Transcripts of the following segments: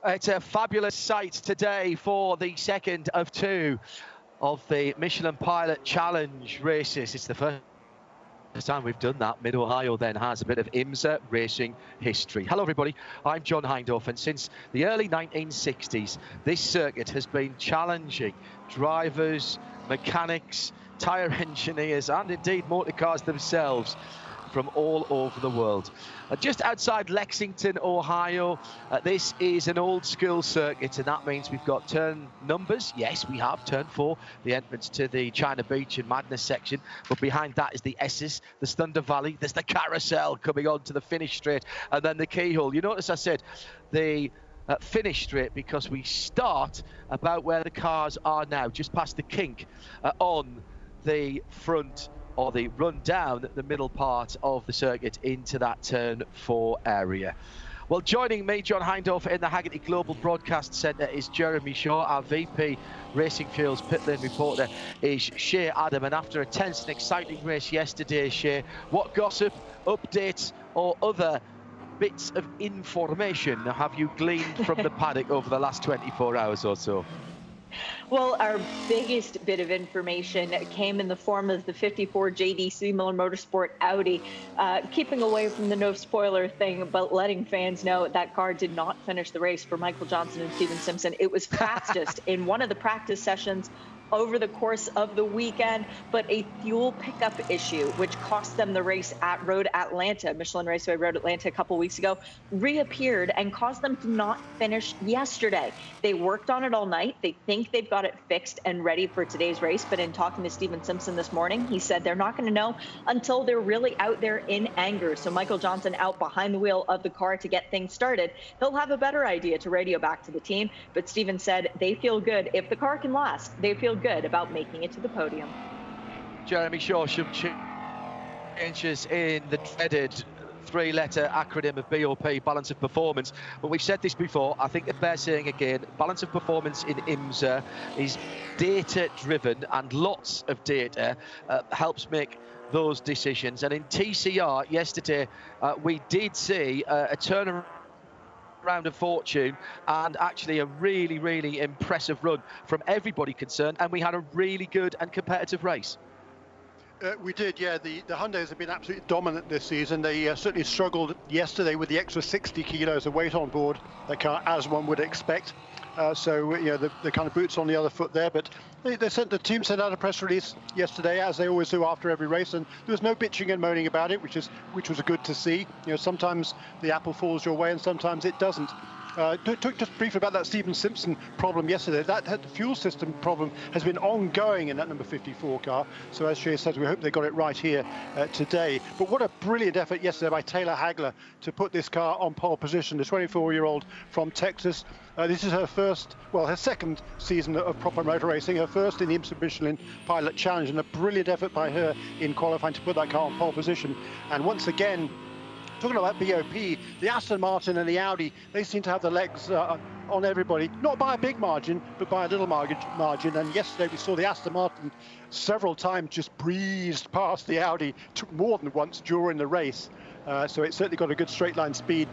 It's a fabulous sight today for the second of two of the Michelin Pilot Challenge races. It's the first time we've done that. Mid-Ohio then has a bit of IMSA racing history. Hello everybody, I'm John Hindorf, and since the early 1960s this circuit has been challenging drivers, mechanics, tyre engineers and indeed motor cars themselves from all over the world. Just outside Lexington, Ohio, this is an old school circuit, and that means we've got turn numbers. Yes, we have turn 4, the entrance to the China Beach and Madness section, but behind that is the S's, the Thunder Valley, there's the carousel coming on to the finish straight, and then the keyhole. You notice I said the finish straight because we start about where the cars are now, just past the kink on the front, or the run down the middle part of the circuit into that turn 4 area. Well, joining me, John Hindorf, in the Haggerty Global Broadcast Centre is Jeremy Shaw. Our VP Racing Fuels pit lane reporter is Shea Adam. And after a tense and exciting race yesterday, Shea, what gossip, updates or other bits of information have you gleaned from the paddock over the last 24 hours or so? Well, our biggest bit of information came in the form of the 54 JDC Miller Motorsport Audi, keeping away from the no spoiler thing, but letting fans know that car did not finish the race for Michael Johnson and Steven Simpson. It was fastest in one of the practice sessions over the course of the weekend, but a fuel pickup issue, which cost them the race at Road Atlanta, Michelin Raceway Road Atlanta a couple weeks ago, reappeared and caused them to not finish yesterday. They worked on it all night. They think they've got it fixed and ready for today's race, but in talking to Steven Simpson this morning, he said they're not going to know until they're really out there in anger. So Michael Johnson out behind the wheel of the car to get things started. He'll have a better idea to radio back to the team, but Steven said they feel good. If the car can last, they feel good about making it to the podium. Jeremy Shaw, some changes in the dreaded three-letter acronym of BOP, balance of performance. But we've said this before, I think it bears saying again, balance of performance in IMSA is data-driven, and lots of data helps make those decisions. And in TCR yesterday, we did see a turnaround of fortune and actually a really, really impressive run from everybody concerned, and we had a really good and competitive race. We did, yeah. The Hyundais have been absolutely dominant this season. They certainly struggled yesterday with the extra 60 kilos of weight on board the car, as one would expect. So, you know, the kind of boots on the other foot there. But the team sent out a press release yesterday, as they always do after every race, and there was no bitching and moaning about it, which was good to see. You know, sometimes the apple falls your way and sometimes it doesn't. Talk just briefly about that Steven Simpson problem yesterday. That fuel system problem has been ongoing in that number 54 car. So as Shea said, we hope they got it right here today. But what a brilliant effort yesterday by Taylor Hagler to put this car on pole position, the 24-year-old from Texas. This is her second season of proper motor racing, her first in the IMSA Michelin Pilot Challenge, and a brilliant effort by her in qualifying to put that car on pole position. And once again, talking about BOP, the Aston Martin and the Audi, they seem to have the legs on everybody, not by a big margin, but by a little margin. And yesterday we saw the Aston Martin several times just breezed past the Audi more than once during the race. So it's certainly got a good straight line speed.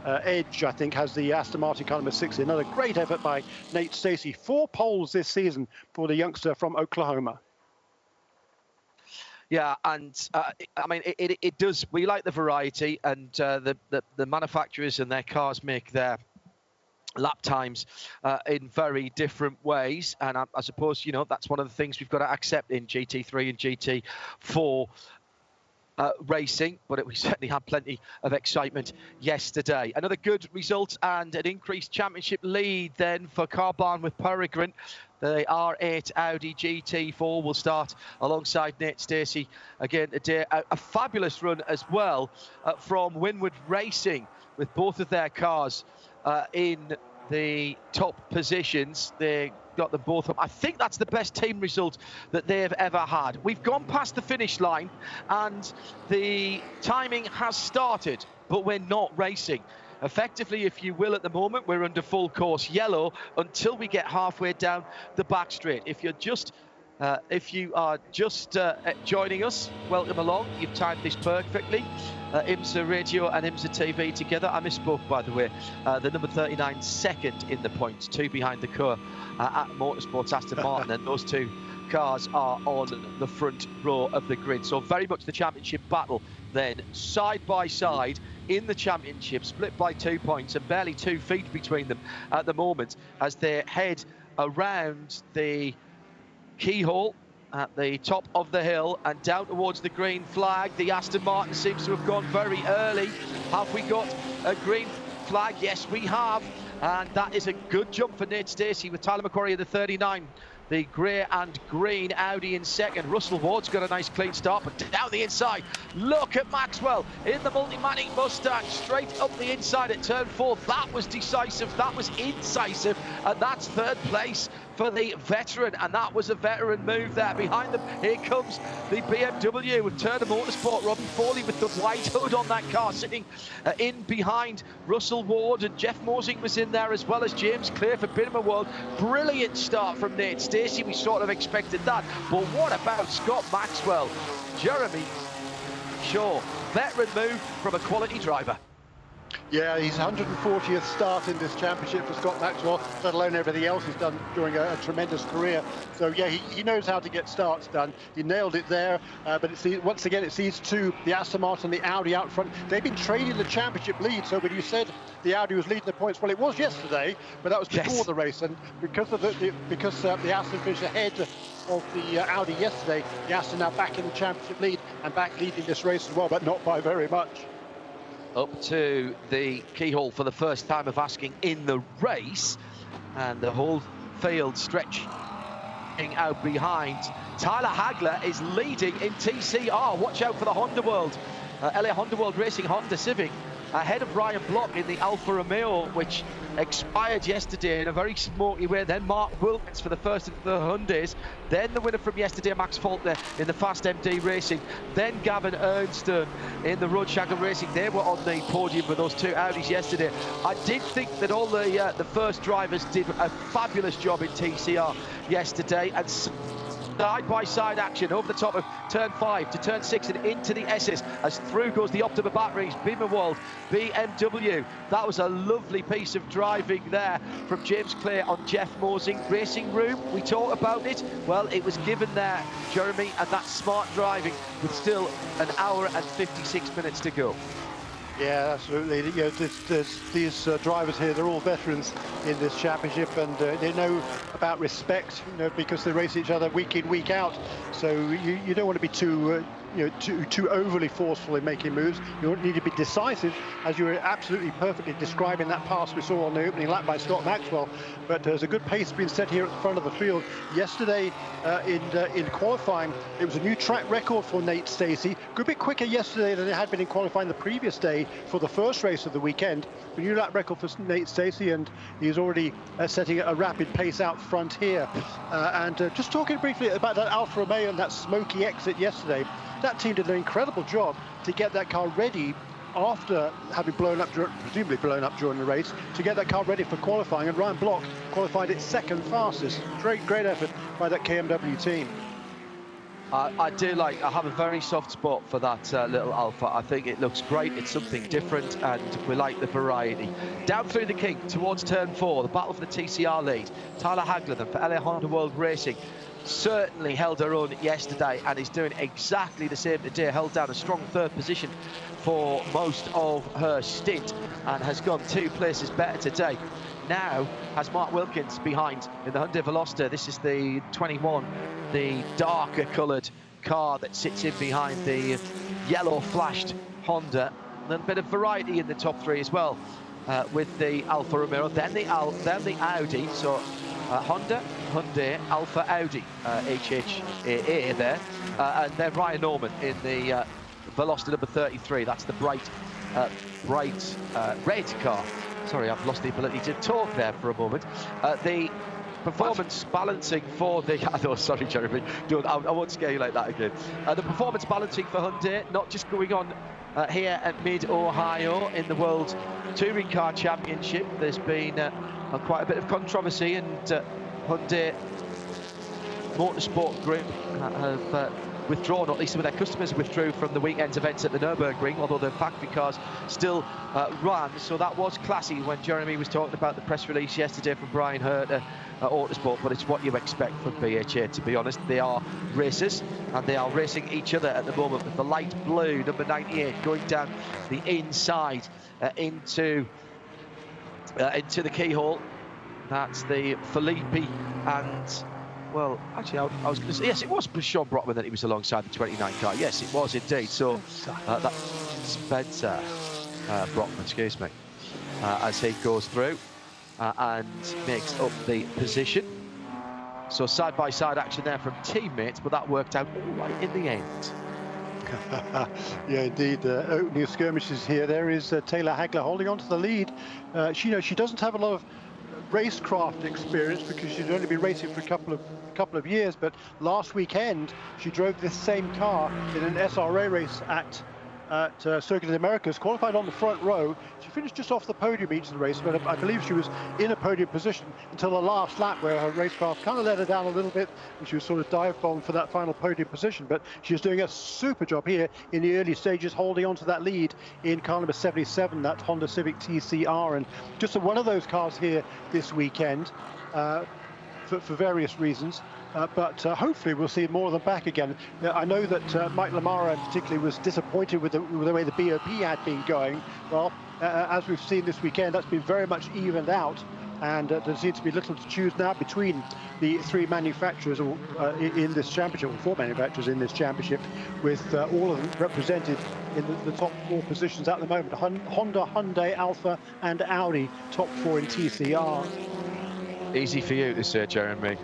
Edge, I think, has the Aston Martin car number 60. Another great effort by Nate Stacey. 4 poles this season for the youngster from Oklahoma. Yeah, and I mean, it does. We like the variety, and the manufacturers and their cars make their lap times in very different ways. And I suppose, you know, that's one of the things we've got to accept in GT3 and GT4 racing, but we certainly had plenty of excitement yesterday. Another good result and an increased championship lead then for Car Barn with Peregrine. The R8 Audi GT4 will start alongside Nate Stacey again today. A fabulous run as well from Winward Racing with both of their cars in the top positions. They got them both up. I think that's the best team result that they have ever had. We've gone past the finish line and the timing has started, but we're not racing. Effectively, if you will, at the moment, we're under full course yellow until we get halfway down the back straight. If you're just If you are just joining us, welcome along. You've timed this perfectly. IMSA Radio and IMSA TV together. I misspoke, by the way. The number 39 second in the points, 2 behind the car at Motorsports Aston Martin, and those 2 cars are on the front row of the grid. So very much the championship battle then, side by side in the championship, split by 2 points and barely 2 feet between them at the moment as they head around the keyhole at the top of the hill and down towards the green flag. The Aston Martin seems to have gone very early. Have we got a green flag? Yes, we have. And that is a good jump for Nate Stacey with Tyler McQuarrie in the 39. The grey and green Audi in second. Russell Ward's got a nice clean start, but down the inside, look at Maxwell in the Multimatic Mustang, straight up the inside at turn 4. That was decisive, that was incisive, and that's 3rd place for the veteran, and that was a veteran move there. Behind them, here comes the BMW with Turner Motorsport. Robbie Foley with the white hood on that car, sitting in behind Russell Ward, and Jeff Mosing was in there as well as James Clear for Binneman World. Brilliant start from Nate Stacey. We sort of expected that, but what about Scott Maxwell? Jeremy Shaw, veteran move from a quality driver. Yeah, he's 140th start in this championship for Scott Maxwell, let alone everything else he's done during a tremendous career. So yeah, he knows how to get starts done. He nailed it there, but once again, it's these 2, the Aston Martin and the Audi out front. They've been trading the championship lead, so when you said the Audi was leading the points, well, it was yesterday, but that was before the race, and because of the Aston finished ahead of the Audi yesterday, the Aston now back in the championship lead and back leading this race as well, but not by very much. Up to the keyhole for the first time of asking in the race, and the whole field stretching out behind. Tyler Hagler is leading in TCR. Watch out for the Honda World, LA Honda World Racing Honda Civic, ahead of Ryan Block in the Alfa Romeo, which expired yesterday in a very smoky way. Then Mark Wilkins for the first of the Hyundais. Then the winner from yesterday, Max Faulkner in the Fast MD Racing. Then Gavin Ernstone in the Roadshackle Racing. They were on the podium with those 2 Audis yesterday. I did think that all the first drivers did a fabulous job in TCR yesterday, and side-by-side action over the top of turn 5 to turn 6 and into the S's as through goes the Optima batteries. Beamerwald, BMW. That was a lovely piece of driving there from James Clay on Jeff Mosing. Racing room, we talked about it. Well, it was given there, Jeremy, and that's smart driving with still an hour and 56 minutes to go. Yeah, absolutely. You know, there's these drivers here, they're all veterans in this championship, and they know about respect, you know, because they race each other week in, week out. So you don't want to be too overly forceful in making moves. You need to be decisive, as you were absolutely perfectly describing that pass we saw on the opening lap by Scott Maxwell. But there's a good pace being set here at the front of the field. Yesterday in qualifying, it was a new track record for Nate Stacey. A good bit quicker yesterday than it had been in qualifying the previous day for the first race of the weekend. A new lap record for Nate Stacey, and he's already setting a rapid pace out front here. Just talking briefly about that Alfa Romeo and that smoky exit yesterday, that team did an incredible job to get that car ready after having presumably blown up during the race, to get that car ready for qualifying, and Ryan Block qualified it 2nd fastest. Great effort by that KMW team. I have a very soft spot for that little Alpha. I think it looks great, it's something different, and we like the variety. Down through the kink towards turn 4, the battle for the TCR lead. Tyler Hagler then for LA Honda World Racing certainly held her own yesterday and is doing exactly the same today. Held down a strong 3rd position for most of her stint and has gone 2 places better today. Now has Mark Wilkins behind in the Hyundai Veloster. This is the 21, the darker coloured car that sits in behind the yellow flashed Honda. A little bit of variety in the top 3 as well, with the Alfa Romeo, then the Audi. So Honda, Hyundai, Alfa, Audi, HHAA there, and then Ryan Norman in the Veloster number 33. That's the bright red car. Sorry, I've lost the ability to talk there for a moment. The performance balancing for the... Oh, sorry, Jeremy. I won't scare you like that again. The performance balancing for Hyundai, not just going on here at Mid-Ohio in the World Touring Car Championship. There's been quite a bit of controversy, and Hyundai Motorsport Group have withdrawn, or at least some of their customers withdrew from the weekend's events at the Nürburgring, although the factory cars still ran. So that was classy when Jeremy was talking about the press release yesterday from Brian Hurt at Autosport, but it's what you expect from BHA, to be honest. They are racers, and they are racing each other at the moment, with the light blue number 98 going down the inside into the keyhole. That's the Filippi and... Well, actually, I was going to say, yes, it was Sean Brockman that he was alongside the 29 car. Yes, it was indeed. So that's Spencer Brockman, excuse me, as he goes through and makes up the position. So side-by-side action there from teammates, but that worked out all right in the end. Yeah, indeed. Opening skirmishes here. There is Taylor Hagler holding on to the lead. She doesn't have a lot of racecraft experience because she's only been racing for a couple of years, but last weekend she drove this same car in an SRA race at Circuit of the Americas, qualified on the front row. She finished just off the podium each of the race, but I believe she was in a podium position until the last lap, where her racecraft kind of let her down a little bit, and she was sort of dive-bombed for that final podium position. But she was doing a super job here in the early stages, holding on to that lead in car number 77, that Honda Civic TCR, and just one of those cars here this weekend for various reasons. But hopefully we'll see more of them back again. I know that Mike Lamara particularly was disappointed with the way the BOP had been going. Well, as we've seen this weekend, that's been very much evened out, and there seems to be little to choose now between the three manufacturers in this championship, or four manufacturers in this championship, with all of them represented in the top four positions at the moment. Honda, Hyundai, Alfa and Audi, top four in TCR. Easy for you to say, Jeremy.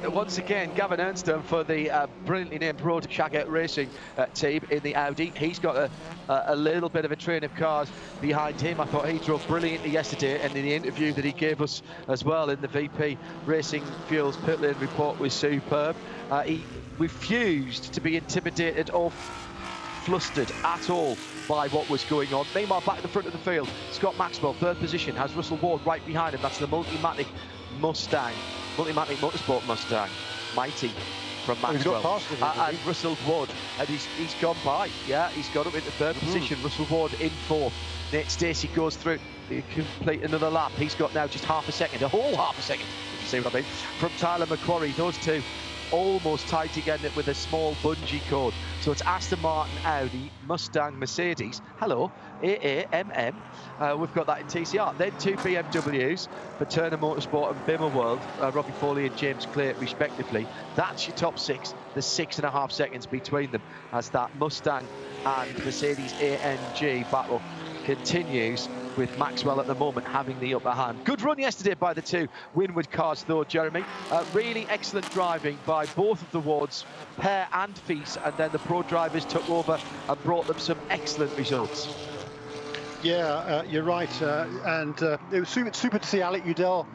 Once again, Gavin Ernstone for the brilliantly named Road Shagger Racing team in the Audi. He's got a little bit of a train of cars behind him. I thought he drove brilliantly yesterday, and in the interview that he gave us as well in the VP Racing Fuels pit lane report was superb. He refused to be intimidated or flustered at all by what was going on. Meanwhile, back at the front of the field, Scott Maxwell, third position, has Russell Ward right behind him. That's the Multimatic Motorsport Mustang, Mighty from Maxwell. And Russell Ward, and he's gone by. Yeah, he's got up into third position. Russell Ward in fourth. Nate Stacey goes through to complete another lap. He's got now just half a second, a whole half a second, if you see what I mean, from Tyler McQuarrie. Those two almost tied together with a small bungee cord. So it's Aston Martin, Audi, Mustang, Mercedes. Hello, AAMM. We've got that in TCR. Then two BMWs for Turner Motorsport and Bimmer World, Robbie Foley and James Clay, respectively. That's your top six. There's 6.5 seconds between them as that Mustang and Mercedes AMG battle continues, with Maxwell at the moment having the upper hand. Good run yesterday by the two Winward cars though, Jeremy. Really excellent driving by both of the Wards, Pear and Feast, and then the pro drivers took over and brought them some excellent results. Yeah, you're right, and it was super to see Alec Udell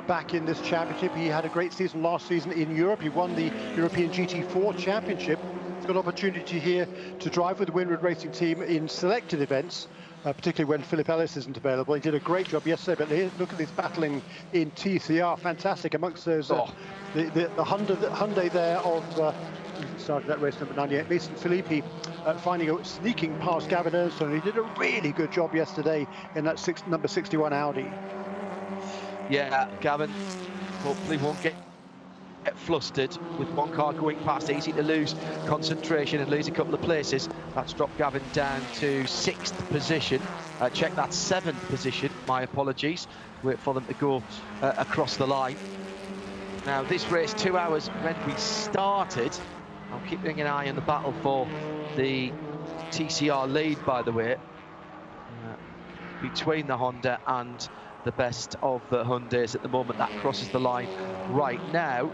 back in this championship. He had a great season last season in Europe. He won the European GT4 Championship. He's got an opportunity here to drive with the Winward Racing team in selected events, particularly when Philip Ellis isn't available. He did a great job yesterday, but look at this battling in TCR. Fantastic amongst those, the Hyundai there of, started that race number 98, Mason Filippi, sneaking past Gavin Ernstone. He did a really good job yesterday in that number 61 Audi. Yeah, Gavin hopefully won't get flustered with one car going past. Easy to lose concentration and lose a couple of places. That's dropped Gavin down to 6th position. Check that 7th position, my apologies. Wait for them to go across the line. Now this race 2 hours when we started. I'm keeping an eye on the battle for the TCR lead, by the way, between the Honda and the best of the Hyundais at the moment. That crosses the line right now.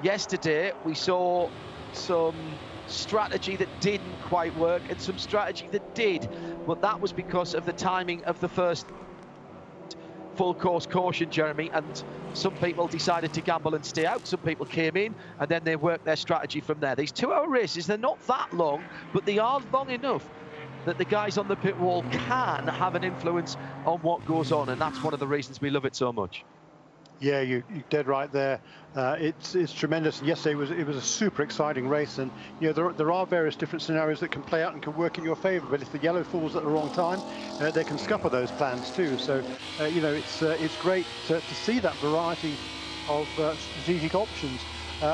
Yesterday we saw some strategy that didn't quite work and some strategy that did, but that was because of the timing of the first full course caution, Jeremy, and some people decided to gamble and stay out. Some people came in and then they worked their strategy from there. These 2 hour races, they're not that long, but they are long enough that the guys on the pit wall can have an influence on what goes on, and that's one of the reasons we love it so much. Yeah, you're dead right there. It's tremendous. And yesterday it was a super exciting race, and you know there are various different scenarios that can play out and can work in your favour. But if the yellow falls at the wrong time, they can scupper those plans too. So you know it's great to see that variety of strategic options.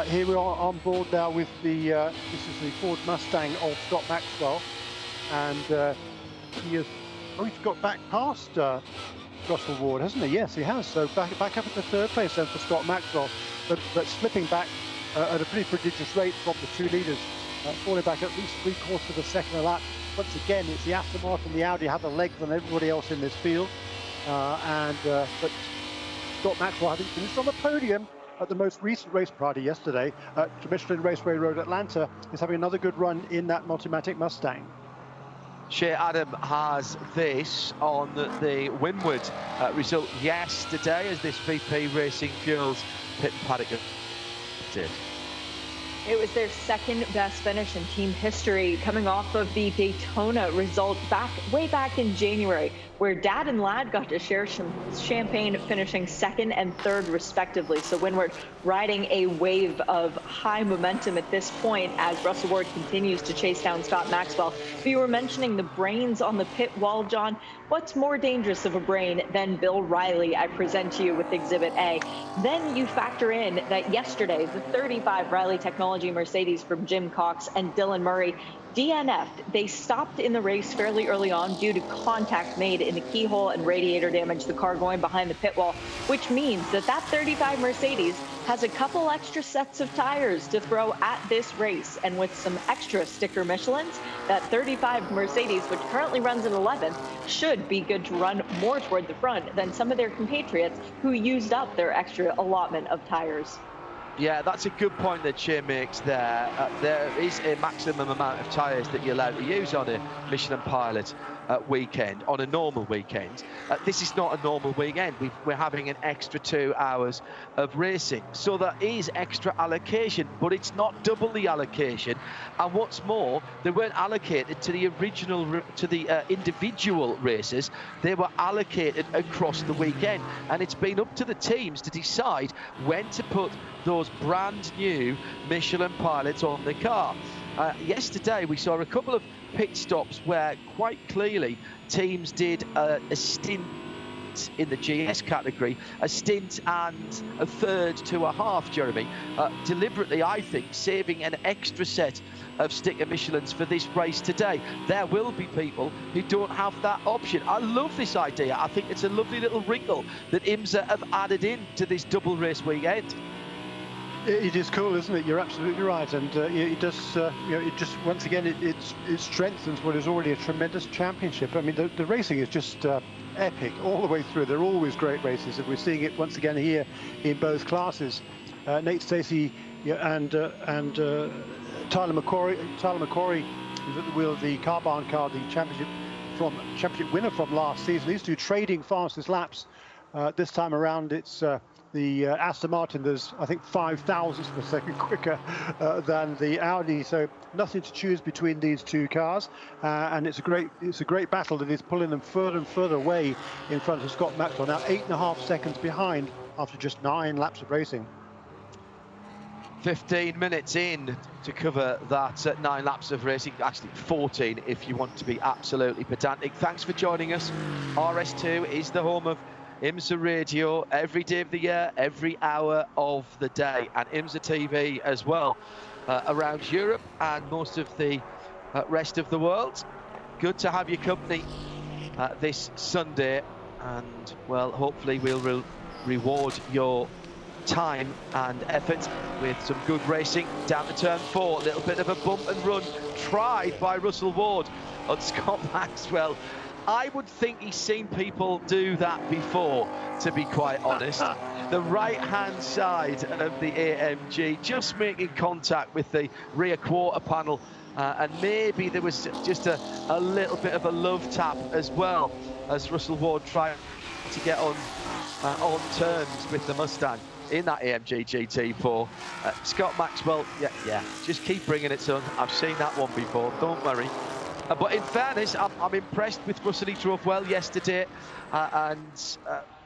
Here we are on board now with the this is the Ford Mustang of Scott Maxwell, and he's got back past Russell Ward, hasn't he? Yes, he has. So back up at the third place then for Scott Maxwell, but slipping back at a pretty prodigious rate from the two leaders, falling back at least 3/4 of a second a lap. Once again, it's the Aston Martin, the Audi have the legs than everybody else in this field, but Scott Maxwell, I think, finished on the podium at the most recent race Friday yesterday at Michelin Raceway Road, Atlanta. Is having another good run in that Multimatic Mustang. Shea Adam has this on the Windward result yesterday as this VP Racing Fuels pit paddock did. It was their second best finish in team history, coming off of the Daytona result way back in January, where Dad and Lad got to share some champagne, finishing second and third respectively. So Windward riding a wave of high momentum at this point as Russell Ward continues to chase down Scott Maxwell. But you were mentioning the brains on the pit wall, John. What's more dangerous of a brain than Bill Riley? I present to you with Exhibit A. Then you factor in that yesterday, the 35 Riley Technology Mercedes from Jim Cox and Dylan Murray DNF'd. They stopped in the race fairly early on due to contact made in the keyhole and radiator damage, the car going behind the pit wall, which means that 35 Mercedes has a couple extra sets of tires to throw at this race. And with some extra sticker Michelins, that 35 Mercedes, which currently runs at 11th, should be good to run more toward the front than some of their compatriots who used up their extra allotment of tires. Yeah, that's a good point that Shea makes there. There is a maximum amount of tyres that you're allowed to use on a Michelin Pilot weekend, on a normal weekend. This is not a normal weekend. We're having an extra 2 hours of racing. So there is extra allocation, but it's not double the allocation. And what's more, they weren't allocated to the individual races. They were allocated across the weekend. And it's been up to the teams to decide when to put those brand new Michelin Pilots on the car. Yesterday we saw a couple of pit stops where quite clearly teams did a stint in the GS category, a stint and a third to a half, Jeremy, deliberately, I think, saving an extra set of sticker Michelins for this race today. There will be people who don't have that option. I love this idea. I think it's a lovely little wrinkle that IMSA have added in to this double race weekend. It is cool, isn't it? You're absolutely right, and it does. It just once again it strengthens what is already a tremendous championship. I mean, the racing is just epic all the way through. They're always great races, and we're seeing it once again here in both classes. Nate Stacey and Tyler McCory. Tyler McCory is at the wheel of the Car Barn car, the championship winner from last season. These two trading fastest laps. This time around, it's the Aston Martin. There's, I think, 0.005 of a second quicker than the Audi. So nothing to choose between these two cars, and it's a great battle that is pulling them further and further away in front of Scott Maxwell. Now 8.5 seconds behind after just 9 laps of racing. 15 minutes in to cover that 9 laps of racing, actually 14 if you want to be absolutely pedantic. Thanks for joining us. RS2 is the home of IMSA Radio every day of the year, every hour of the day, and IMSA TV as well around Europe and most of the rest of the world. Good to have your company this Sunday, and well, hopefully we'll reward your time and effort with some good racing down to turn 4. A little bit of a bump and run tried by Russell Ward on Scott Maxwell. I would think he's seen people do that before, to be quite honest. The right-hand side of the AMG just making contact with the rear quarter panel, and maybe there was just a little bit of a love tap as well as Russell Ward tried to get on terms with the Mustang in that AMG GT4. Scott Maxwell, yeah, just keep bringing it, son. I've seen that one before, don't worry. But in fairness, I'm impressed with Russell. He drove well yesterday, and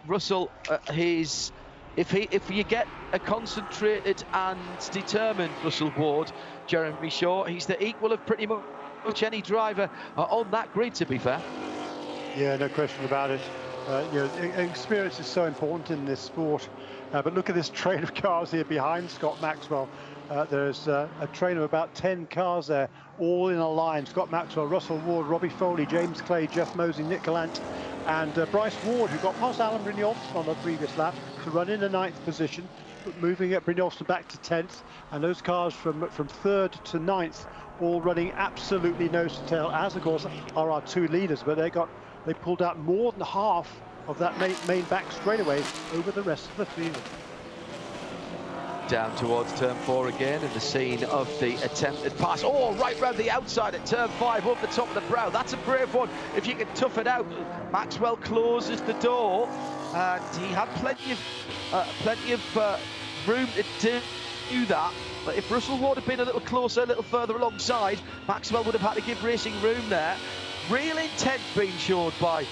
Russell, his if you get a concentrated and determined Russell Ward, Jeremy Shaw, he's the equal of pretty much any driver on that grid, to be fair. Yeah, no question about it. Experience is so important in this sport. But look at this train of cars here behind Scott Maxwell. There's a train of about 10 cars there, all in a line. Scott Maxwell, Russell Ward, Robbie Foley, James Clay, Jeff Mosey, Nick Gallant, and Bryce Ward, who got past Alan Brynjolfsson on the previous lap to run in the 9th position, moving at Brynjolfsson back to 10th. And those cars from 3rd to 9th, all running absolutely nose to tail, as of course are our 2 leaders. But they pulled out more than half of that main back straightaway over the rest of the field. Down towards turn 4 again, and the scene of the attempted pass. Oh, right round the outside at turn 5, up the top of the brow. That's a brave one. If you can tough it out, Maxwell closes the door, and he had plenty of room to do that. But if Russell Ward had been a little closer, a little further alongside, Maxwell would have had to give racing room there. Real intent being shown by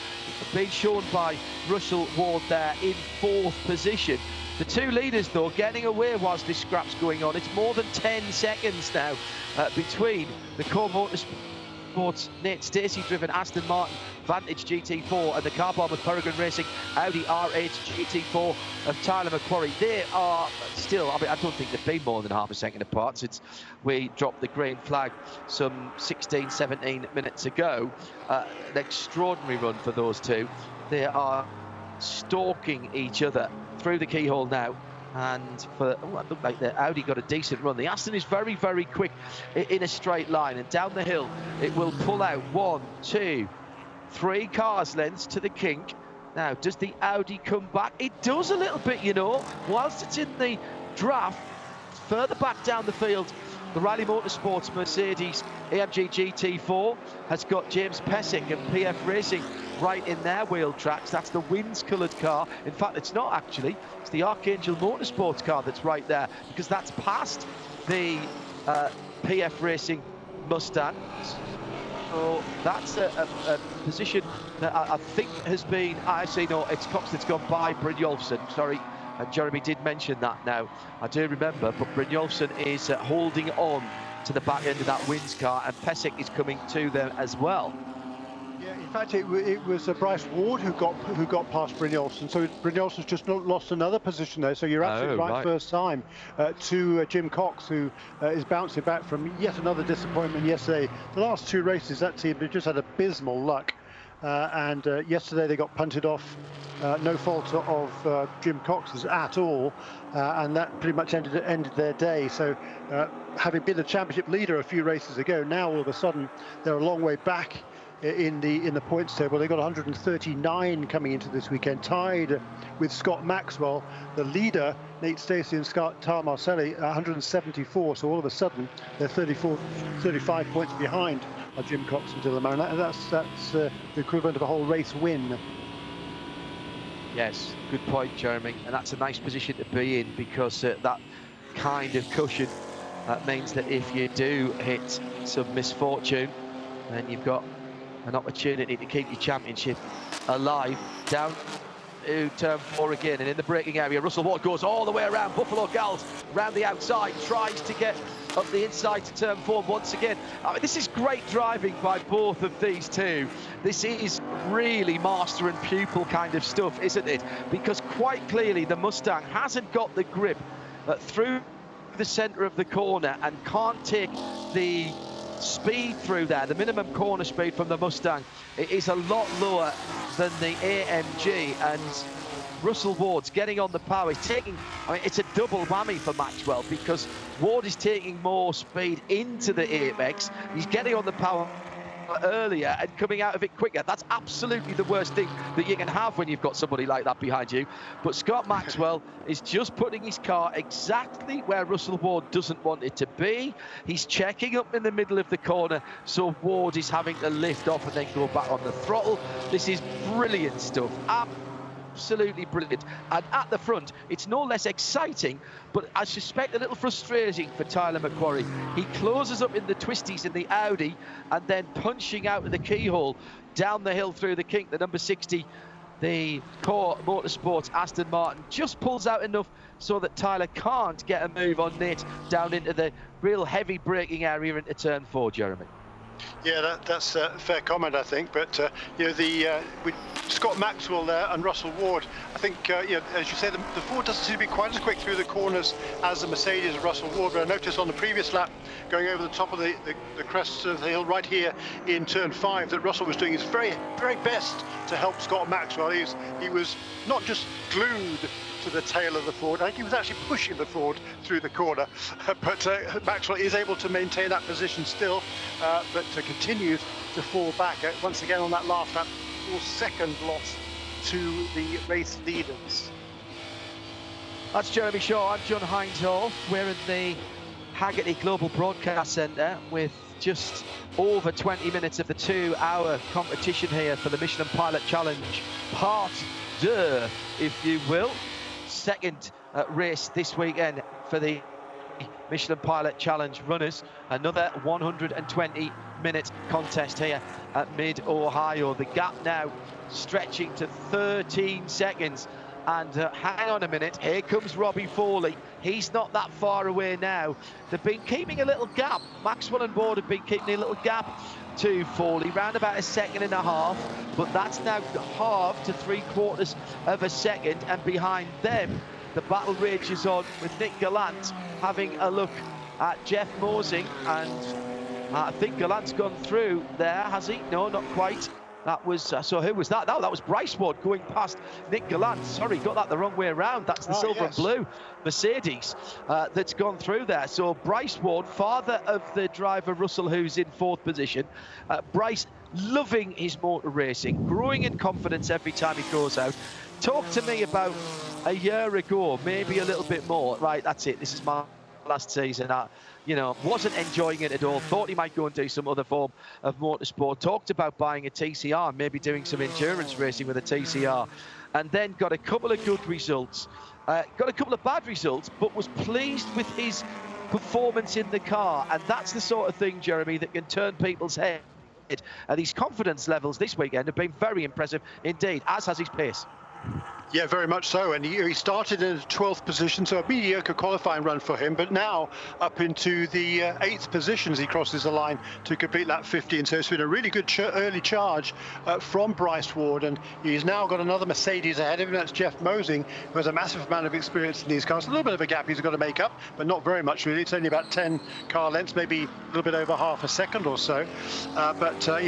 Russell Ward there in 4th position. The 2 leaders, though, getting away whilst this scrap's going on. It's more than 10 seconds now between the Core Motorsports Nate Stacey-driven Aston Martin Vantage GT4 and the Car Bomb with Peregrine Racing Audi R8 GT4 of Tyler McQuarrie. They are still, I don't think they've been more than half a second apart since we dropped the green flag some 16, 17 minutes ago. An extraordinary run for those 2. They are stalking each other through the keyhole now, and it looked like the Audi got a decent run. The Aston is very, very quick in a straight line, and down the hill it will pull out 1, 2, 3 cars lengths to the kink. Now, does the Audi come back? It does a little bit, you know, whilst it's in the draft. Further back down the field, the Riley Motorsports Mercedes AMG GT4 has got James Pesic and PF Racing right in their wheel tracks. That's the Wins-coloured car. In fact, it's not actually. It's the Archangel Motorsports car that's right there, because that's past the PF Racing Mustang. So that's a position that I think has been, it's Cox that's gone by Brynjolfsson, sorry. And Jeremy did mention that now. I do remember, but Brynjolfsson is holding on to the back end of that Wins car, and Pesic is coming to them as well. Yeah, in fact, it was Bryce Ward who got past Brynjolfsson. So Brynjolfsson's just lost another position there. So you're absolutely right. First time to Jim Cox, who is bouncing back from yet another disappointment yesterday. The last 2 races, that team, they just had abysmal luck. And yesterday they got punted off, no fault of Jim Cox's at all, and that pretty much ended their day. So having been the championship leader a few races ago, now all of a sudden they're a long way back in the points table. They got 139 coming into this weekend, tied with Scott Maxwell, the leader, Nate Stacey and Tal Marcelli, 174. So all of a sudden they're 35 points behind Jim Cox and Dylan Moran. That's the equivalent of a whole race win. Yes, good point, Jeremy, and that's a nice position to be in, because that kind of cushion means that if you do hit some misfortune, then you've got an opportunity to keep your championship alive. Down to turn 4 again, and in the braking area, Russell Ward goes all the way around Buffalo Gals, round the outside, tries to get up the inside to turn 4 once again. I mean, this is great driving by both of these 2. This is really master and pupil kind of stuff, isn't it? Because quite clearly the Mustang hasn't got the grip through the centre of the corner and can't take the speed through there. The minimum corner speed from the Mustang is a lot lower than the AMG, and Russell Ward's getting on the power. He's taking, it's a double whammy for Maxwell, because Ward is taking more speed into the apex. He's getting on the power earlier and coming out of it quicker. That's absolutely the worst thing that you can have when you've got somebody like that behind you. But Scott Maxwell is just putting his car exactly where Russell Ward doesn't want it to be. He's checking up in the middle of the corner, so Ward is having to lift off and then go back on the throttle. This is brilliant stuff. Absolutely brilliant. And at the front, it's no less exciting, but I suspect a little frustrating for Tyler McQuarrie. He closes up in the twisties in the Audi, and then punching out of the keyhole down the hill through the kink, the number 60 the core motorsports Aston Martin just pulls out enough so that Tyler can't get a move on Nate down into the real heavy braking area into turn 4, Jeremy. Yeah, that's a fair comment, I think. But with Scott Maxwell there and Russell Ward, I think as you say, the Ford doesn't seem to be quite as quick through the corners as the Mercedes and Russell Ward. But I noticed on the previous lap, going over the top of the crest of the hill right here in turn 5, that Russell was doing his very, very best to help Scott Maxwell. He was not just glued to the tail of the Ford. I think he was actually pushing the Ford through the corner, but Maxwell is able to maintain that position still, but continues to fall back once again on that last lap. 4-second loss to the race leaders. That's Jeremy Shaw. I'm John Hindhaugh. We're in the Haggerty Global Broadcast Centre with just over 20 minutes of the 2-hour competition here for the Michelin Pilot Challenge, part 2, if you will. Second race this weekend for the Michelin Pilot Challenge runners. Another 120-minute contest here at Mid-Ohio. The gap now stretching to 13 seconds. And hang on a minute, here comes Robbie Foley. He's not that far away now. They've been keeping a little gap. Maxwell and Ward have been keeping a little gap to Foley, round about 1.5 seconds, but that's now halved to 3/4 of a second, and behind them the battle rages on with Nick Gallant having a look at Jeff Mosing, and I think Gallant's gone through there, has he? No, not quite. That was, so who was that? No, that was Bryce Ward going past Nick Gallant. Sorry, got that the wrong way around. That's the silver and blue Mercedes that's gone through there. So Bryce Ward, father of the driver Russell, who's in 4th position. Bryce loving his motor racing, growing in confidence every time he goes out. Talk to me about a year ago, maybe a little bit more. Right, that's it. This is my last season. Wasn't enjoying it at all. Thought he might go and do some other form of motorsport. Talked about buying a TCR, maybe doing some endurance racing with a TCR, and then got a couple of good results, got a couple of bad results, but was pleased with his performance in the car. And that's the sort of thing, Jeremy, that can turn people's head. And his confidence levels this weekend have been very impressive indeed, as has his pace. Yeah, very much so. And he started in the 12th position, so a mediocre qualifying run for him, but now up into the 8th position as he crosses the line to complete lap 15. So it's been a really good early charge from Bryce Ward, and he's now got another Mercedes ahead of him. That's Jeff Mosing, who has a massive amount of experience in these cars. A little bit of a gap he's got to make up, but not very much really. It's only about 10 car lengths, maybe a little bit over half a second or so.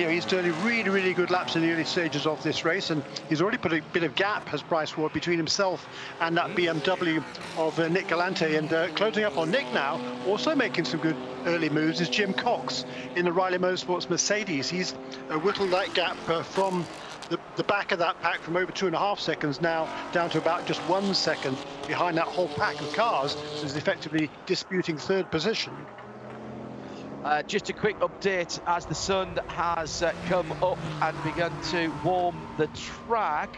He's doing really, really good laps in the early stages of this race, and he's already put a bit of gap, has Bryce Ward, between himself and that BMW of Nick Galante. And closing up on Nick now, also making some good early moves, is Jim Cox in the Riley Motorsports Mercedes. He's whittled that gap from the back of that pack from over 2.5 seconds now down to about just 1 second behind that whole pack of cars. So he's effectively disputing 3rd position. Just a quick update as the sun has come up and begun to warm the track.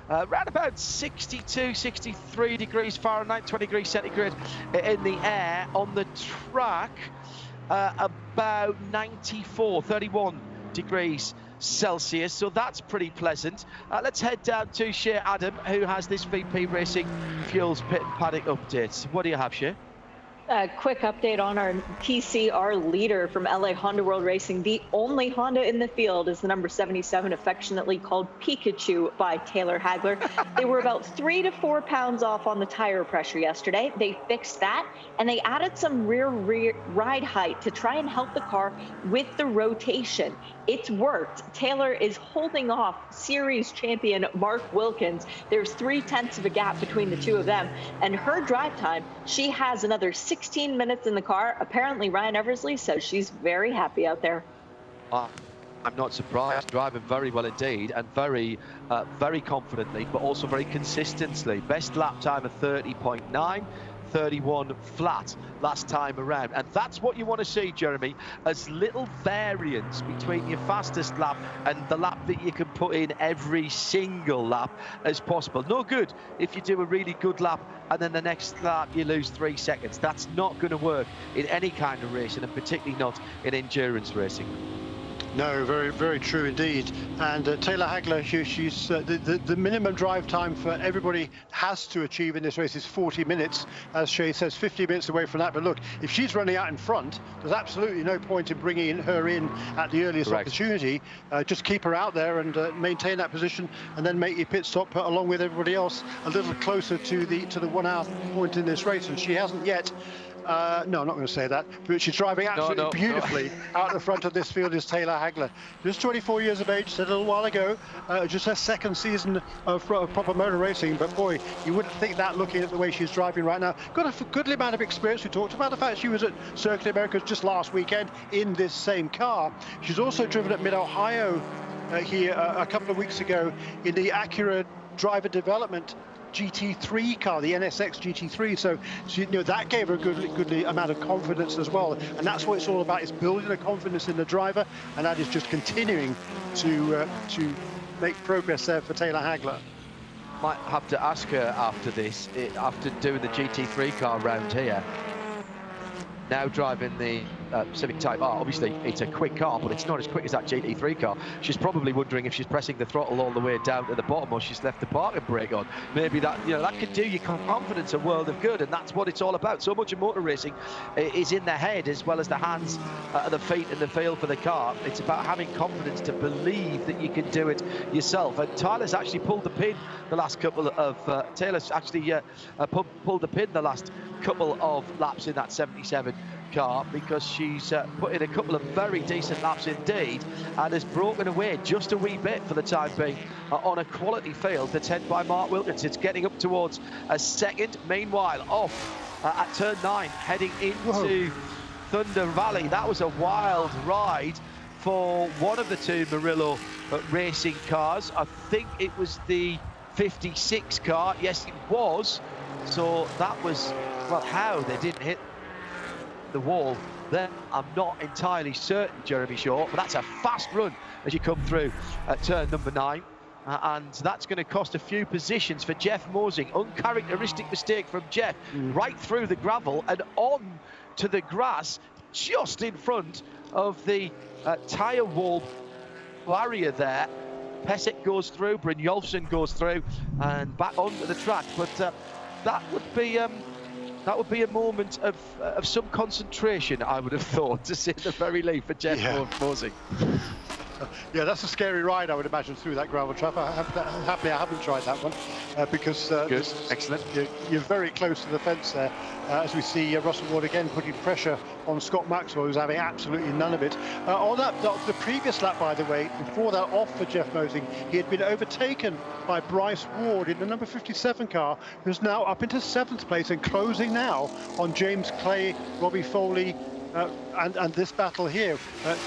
Around about 62, 63 degrees Fahrenheit, 20 degrees centigrade in the air. On the track, about 31 degrees Celsius, so that's pretty pleasant. Let's head down to Shea Adam, who has this VP Racing Fuels Pit and Paddock updates. What do you have, Shea? A quick update on our TCR leader from LA Honda World Racing. The only Honda in the field is the number 77, affectionately called Pikachu by Taylor Hagler. They were about 3 to 4 pounds off on the tire pressure yesterday. They fixed that, and they added some rear ride height to try and help the car with the rotation. It's worked. Taylor is holding off series champion Mark Wilkins. There's 0.3 of a gap between the two of them, and her drive time, she has another 16 minutes in the car. Apparently Ryan Eversley says she's very happy out there. I'm not surprised. Driving very well indeed, and very confidently, but also very consistently. Best lap time of 30.9. 31 flat last time around, and that's what you want to see, Jeremy, as little variance between your fastest lap and the lap that you can put in every single lap as possible. No good if you do a really good lap and then the next lap you lose 3 seconds. That's not going to work in any kind of racing, and particularly not in endurance racing. No, very, very true indeed. And Taylor Hagler, she's the minimum drive time for everybody has to achieve in this race is 40 minutes. As Shay says, 50 minutes away from that. But look, if she's running out in front, there's absolutely no point in bringing her in at the earliest opportunity. Just keep her out there and maintain that position, and then make your pit stop along with everybody else a little closer to the 1 hour point in this race. And she hasn't yet. No, I'm not going to say that, but she's driving absolutely beautifully out the front of this field is Taylor Hagler. Just 24 years of age, said a little while ago, just her second season of proper motor racing, but boy, you wouldn't think that looking at the way she's driving right now. Got a goodly amount of experience. We talked about the fact she was at Circuit Americas just last weekend in this same car. She's also driven at Mid-Ohio here a couple of weeks ago in the Acura driver development GT3 car, the NSX GT3, so she, that gave her a goodly amount of confidence as well, and that's what it's all about, is building the confidence in the driver, and that is just continuing to make progress there for Taylor Hagler. Might have to ask her after this, after doing the GT3 car round here, now driving the Civic Type R. Obviously, it's a quick car, but it's not as quick as that GT3 car. She's probably wondering if she's pressing the throttle all the way down to the bottom, or she's left the parking brake on. Maybe that, that could do your confidence a world of good, and that's what it's all about. So much of motor racing is in the head as well as the hands, the feet, and the feel for the car. It's about having confidence to believe that you can do it yourself. And Tyler's actually pulled the pin the last couple of Taylor's actually pulled the pin the last couple of laps in that 77 car, because she's put in a couple of very decent laps indeed, and has broken away just a wee bit for the time being on a quality field that's head by Mark Wilkins. It's getting up towards a second. Meanwhile, off at turn 9, heading into Thunder Valley. That was a wild ride for one of the two Murillo racing cars. I think it was the 56 car. Yes, it was. So that was, well, how they didn't hit the wall then, I'm not entirely certain, Jeremy Shaw, but that's a fast run as you come through at turn number 9. And that's going to cost a few positions for Jeff Mosing. Uncharacteristic mistake from Jeff, right through the gravel and on to the grass, just in front of the tyre wall barrier there. Pesek goes through, Brynjolfsson goes through, and back onto the track. But that would be a moment of some concentration, I would have thought, to see the very least for Jeff Mosing. Yeah, that's a scary ride, I would imagine, through that gravel trap. Happily, I haven't tried that one because good, excellent. You're very close to the fence there. As we see Russell Ward again putting pressure on Scott Maxwell, who's having absolutely none of it. On the previous lap, by the way, before that off for Jeff Mosing, he had been overtaken by Bryce Ward in the number 57 car, who's now up into 7th place and closing now on James Clay, Robbie Foley, and this battle here.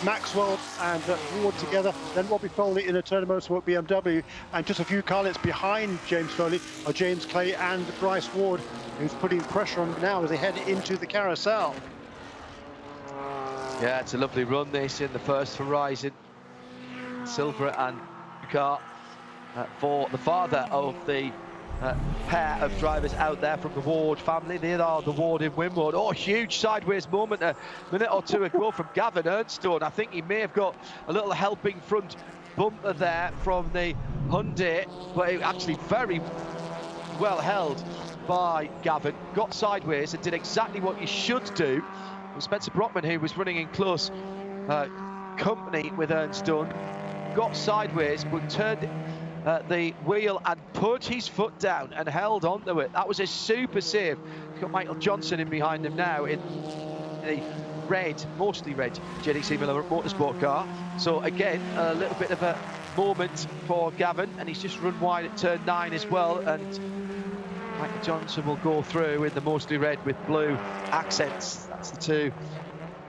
Maxwell and Ward together, then Robbie Foley in a Turner Motorsport BMW, and just a few car lengths behind James Foley are James Clay and Bryce Ward, who's putting pressure on now as they head into the carousel. Yeah, it's a lovely run this in the first Horizon. Silver and car for the father of the pair of drivers out there from the Ward family. They are the Ward in Winwood. Oh, huge sideways moment a minute or two ago from Gavin Ernstone. I think he may have got a little helping front bumper there from the Hyundai, but it actually very well held by Gavin. Got sideways and did exactly what you should do. It was Spencer Brockman, who was running in close company with Ernstone, got sideways but turned the wheel and put his foot down and held onto it. That was a super save. He's got Michael Johnson in behind him now in the red, mostly red JDC Miller Motorsport car. So again, a little bit of a moment for Gavin, and he's just run wide at turn 9 as well. And Michael Johnson will go through in the mostly red with blue accents. That's the two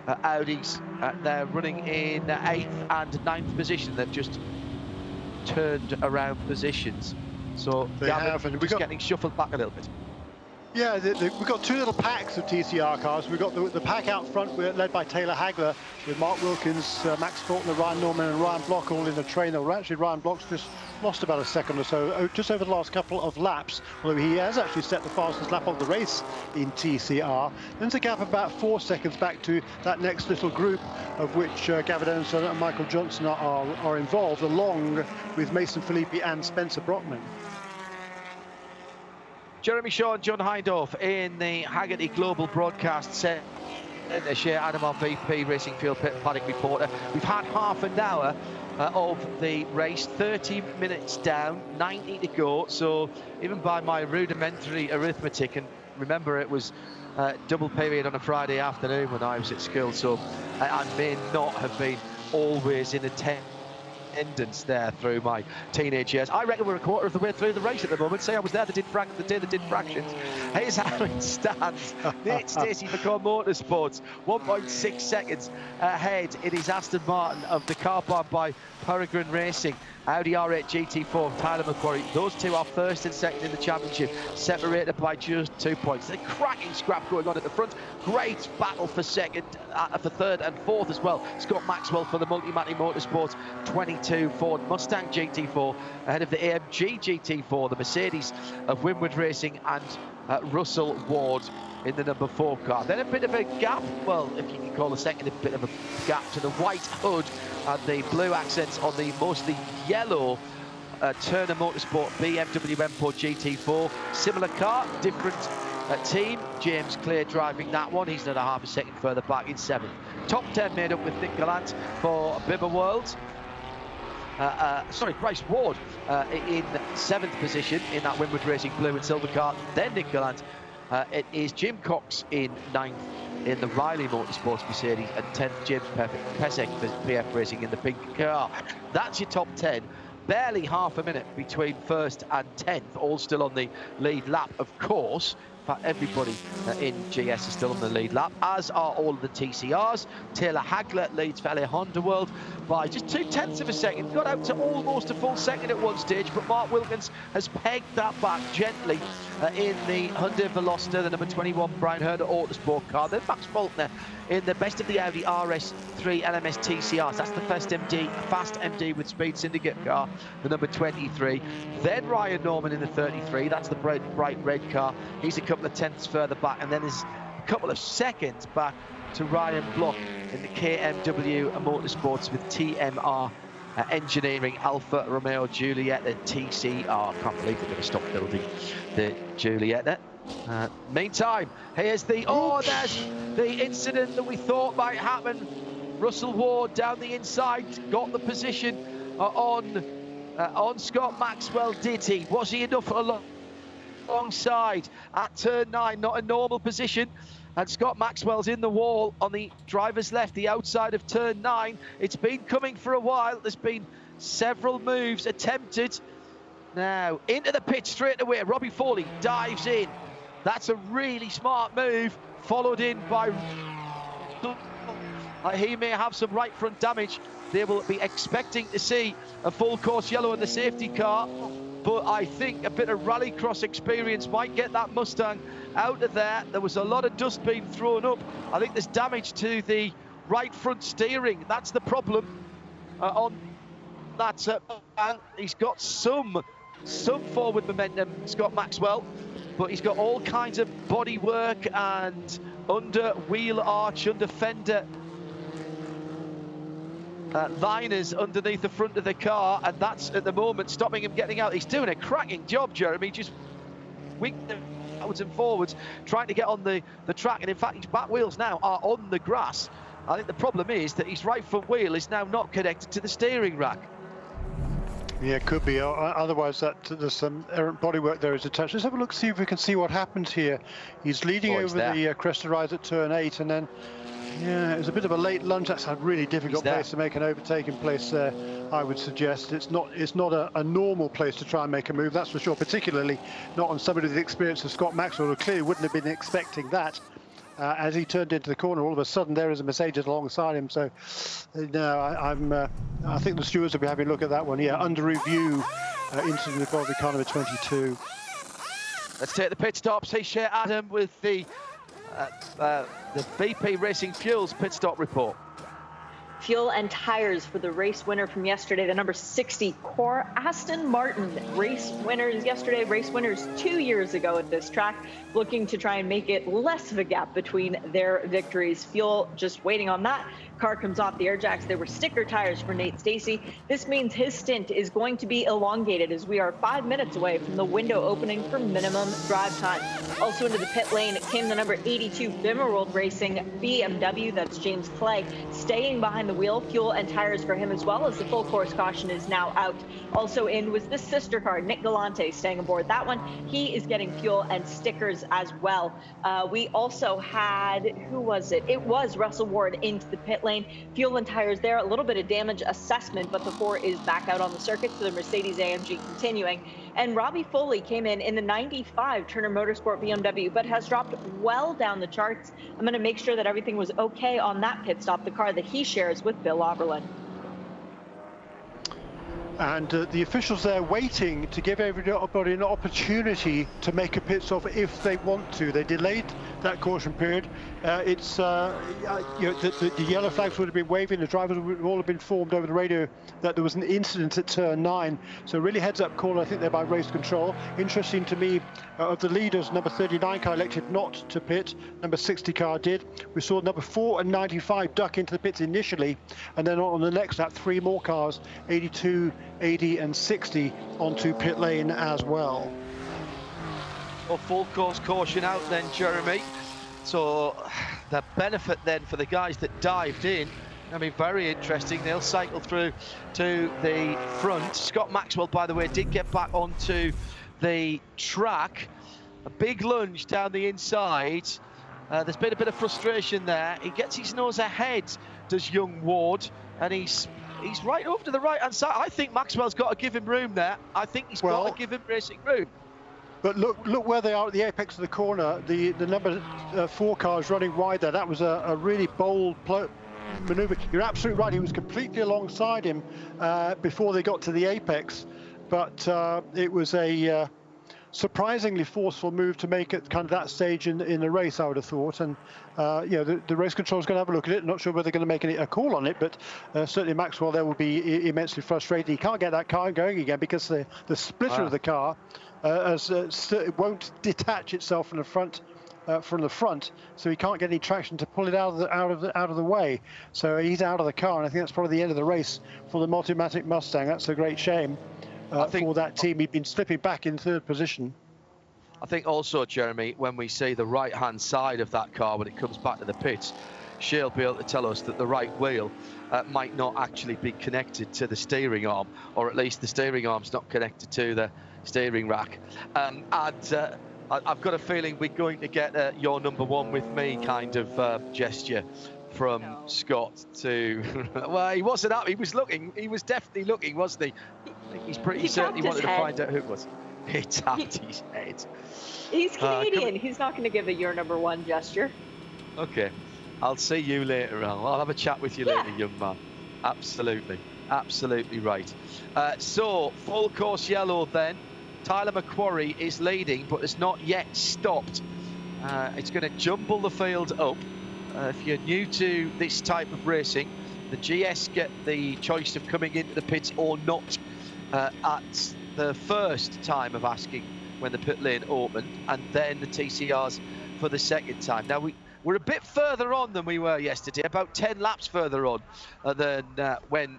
Audis. They're running in 8th and 9th position. They've just turned around positions, so Gavin just getting shuffled back a little bit. Yeah, we've got two little packs of TCR cars. We've got the pack out front, led by Taylor Hagler, with Mark Wilkins, Max Thornton, Ryan Norman and Ryan Block all in the train. Or actually, Ryan Block's just lost about a second or so just over the last couple of laps, although he has actually set the fastest lap of the race in TCR. There's a gap of about 4 seconds back to that next little group, of which Gavin Anderson and Michael Johnson are involved, along with Mason Filippi and Spencer Brockman. Jeremy Shaw and John Hindorf in the Haggerty Global Broadcast Centre. Shea Adam, our VP Racing Field Pit Paddock reporter. We've had half an hour of the race, 30 minutes down, 90 to go. So even by my rudimentary arithmetic, and remember it was double period on a Friday afternoon when I was at school, so I may not have been always in attendance there through my teenage years. I reckon we're a quarter of the way through the race at the moment. Say I was there the day they did fractions. Here's how it stands. Nate Stacey for Core Motorsports, 1.6 seconds ahead in his Aston Martin of the car bound by Peregrine Racing. Audi R8 GT4, Tyler McQuarrie. Those two are first and second in the championship, separated by just 2 points. A cracking scrap going on at the front. Great battle for second, for third and fourth as well. Scott Maxwell for the Multimatic Motorsports 22 Ford Mustang GT4 ahead of the AMG GT4, the Mercedes of Winward Racing, and Russell Ward in the number 4 car. Then a bit of a gap, well, if you can call the second a bit of a gap, to the white hood and the blue accents on the mostly yellow Turner Motorsport BMW M4 GT4. Similar car, different team. James Clear driving that one. He's another half a second further back in 7th. Top 10 made up with Nick Gallant for Bibber World. Bryce Ward in 7th position in that Winward Racing blue and silver car. Then Nick Gallant. It is Jim Cox in 9th in the Riley Motorsports Mercedes, and 10th James Pesek for PF Racing in the pink car. That's your top 10. Barely half a minute between 1st and 10th, all still on the lead lap, of course. In fact, everybody in GS is still on the lead lap, as are all of the TCRs. Taylor Hagler leads for LA Honda World by just 0.2 of a second. Got out to almost a full second at one stage, but Mark Wilkins has pegged that back gently in the Hyundai Veloster, the number 21 Brian Herder Autosport car. Then Max Faulkner in the best of the Audi RS3 LMS TCRs. That's the Fast MD with Speed Syndicate car, the number 23. Then Ryan Norman in the 33. That's the bright red car. He's a couple of tenths further back, and then there's a couple of seconds back to Ryan Block in the KMW Motorsports with TMR Engineering Alfa Romeo Giulietta TCR. Can't believe they're going to stop building the Giulietta. Meantime, here's there's the incident that we thought might happen. Russell Ward down the inside got the position on Scott Maxwell. Did he? Was he enough alongside at turn 9? Not a normal position. And Scott Maxwell's in the wall on the driver's left, the outside of turn 9. It's been coming for a while. There's been several moves attempted. Now, into the pit straight away. Robbie Foley dives in. That's a really smart move, followed in by... he may have some right front damage. They will be expecting to see a full course yellow in the safety car, but I think a bit of rallycross experience might get that Mustang out of there. There was a lot of dust being thrown up. I think there's damage to the right front steering. That's the problem on that. He's got some forward momentum, Scott Maxwell, but he's got all kinds of body work and under wheel arch, under fender liners underneath the front of the car, and that's at the moment stopping him getting out. He's doing a cracking job, Jeremy, just winging them backwards and forwards, trying to get on the track, and in fact his back wheels now are on the grass. I think the problem is that his right front wheel is now not connected to the steering rack. Yeah, it could be. Otherwise, there's some errant bodywork there is attached. Let's have a look, see if we can see what happens here. He's leading over the crest of rise at turn 8, and then, yeah, it was a bit of a late lunge. That's a really difficult place to make an overtaking place there, I would suggest. It's not a normal place to try and make a move, that's for sure, particularly not on somebody with the experience of Scott Maxwell, who clearly wouldn't have been expecting that. As he turned into the corner, all of a sudden there is a Mercedes alongside him. So, no, I think the stewards will be having a look at that one. Yeah, under review, incident involving car number 22. Let's take the pit stop. See Shea Adam with the VP Racing Fuels pit stop report. fuel and tires for the race winner from yesterday, the number 60 core Aston Martin. Race winners yesterday, race winners 2 years ago at this track, looking to try and make it less of a gap between their victories. Fuel just waiting on that. Car comes off the air jacks. There were sticker tires for Nate Stacey. This means his stint is going to be elongated, as we are 5 minutes away from the window opening for minimum drive time. Also into the pit lane came the number 82 Bimmerworld Racing BMW. That's James Clay, staying behind the wheel. Fuel and tires for him, as well as the full course caution is now out. Also in was the sister car, Nick Galante, staying aboard that one. He is getting fuel and stickers as well. We also had, who was it? It was Russell Ward into the pit lane. Fuel and tires there, a little bit of damage assessment, but the 4 is back out on the circuit, so the Mercedes-AMG continuing. And Robbie Foley came in the 95 Turner Motorsport BMW, but has dropped well down the charts. I'm going to make sure that everything was okay on that pit stop, the car that he shares with Bill Oberlin. And the officials there waiting to give everybody an opportunity to make a pit stop if they want to. They delayed that caution period. The yellow flags would have been waving. The drivers would all have been informed over the radio that there was an incident at turn 9. So really heads up call, I think, there by race control. Interesting to me, of the leaders, number 39 car elected not to pit. Number 60 car did. We saw number 4 and 95 duck into the pits initially, and then on the next lap, 3 more cars, 82, 80 and 60 onto pit lane as well. Well, full course caution out then, Jeremy. So the benefit then for the guys that dived in, I mean, very interesting. They'll cycle through to the front. Scott Maxwell, by the way, did get back onto the track. A big lunge down the inside. There's been a bit of frustration there. He gets his nose ahead, does young Ward, and he's right over to the right-hand side. I think Maxwell's got to give him room there. I think he's got to give him racing room. But look where they are at the apex of the corner. The number 4 car is running wide there. That was a really bold manoeuvre. You're absolutely right. He was completely alongside him before they got to the apex. But it was a surprisingly forceful move to make at kind of that stage in the race, I would have thought. And the race control is going to have a look at it. Not sure whether they're going to make a call on it, but certainly Maxwell there will be immensely frustrated. He can't get that car going again because the splitter of the car it won't detach itself from the front. So he can't get any traction to pull it out of the way. So he's out of the car, and I think that's probably the end of the race for the Multimatic Mustang. That's a great shame for that team. He'd been slipping back in 3rd position. I think also, Jeremy, when we see the right-hand side of that car when it comes back to the pits, she'll be able to tell us that the right wheel might not actually be connected to the steering arm, or at least the steering arm's not connected to the steering rack. I've got a feeling we're going to get your number 1 with me kind of gesture from Scott to well, he wasn't up, he was definitely looking, wasn't he? He's pretty certain he wanted to find out who it was. He tapped his head. He's Canadian. He's not going to give a your number 1 gesture. Okay, I'll see you later on. I'll have a chat with you later, young man. Absolutely right. So full course yellow then. Tyler McQuarrie is leading, but it's not yet stopped. It's going to jumble the field up. If you're new to this type of racing, the GS get the choice of coming into the pits or not at the first time of asking when the pit lane opened, and then the TCRs for the second time. Now, we're a bit further on than we were yesterday, about 10 laps further on than when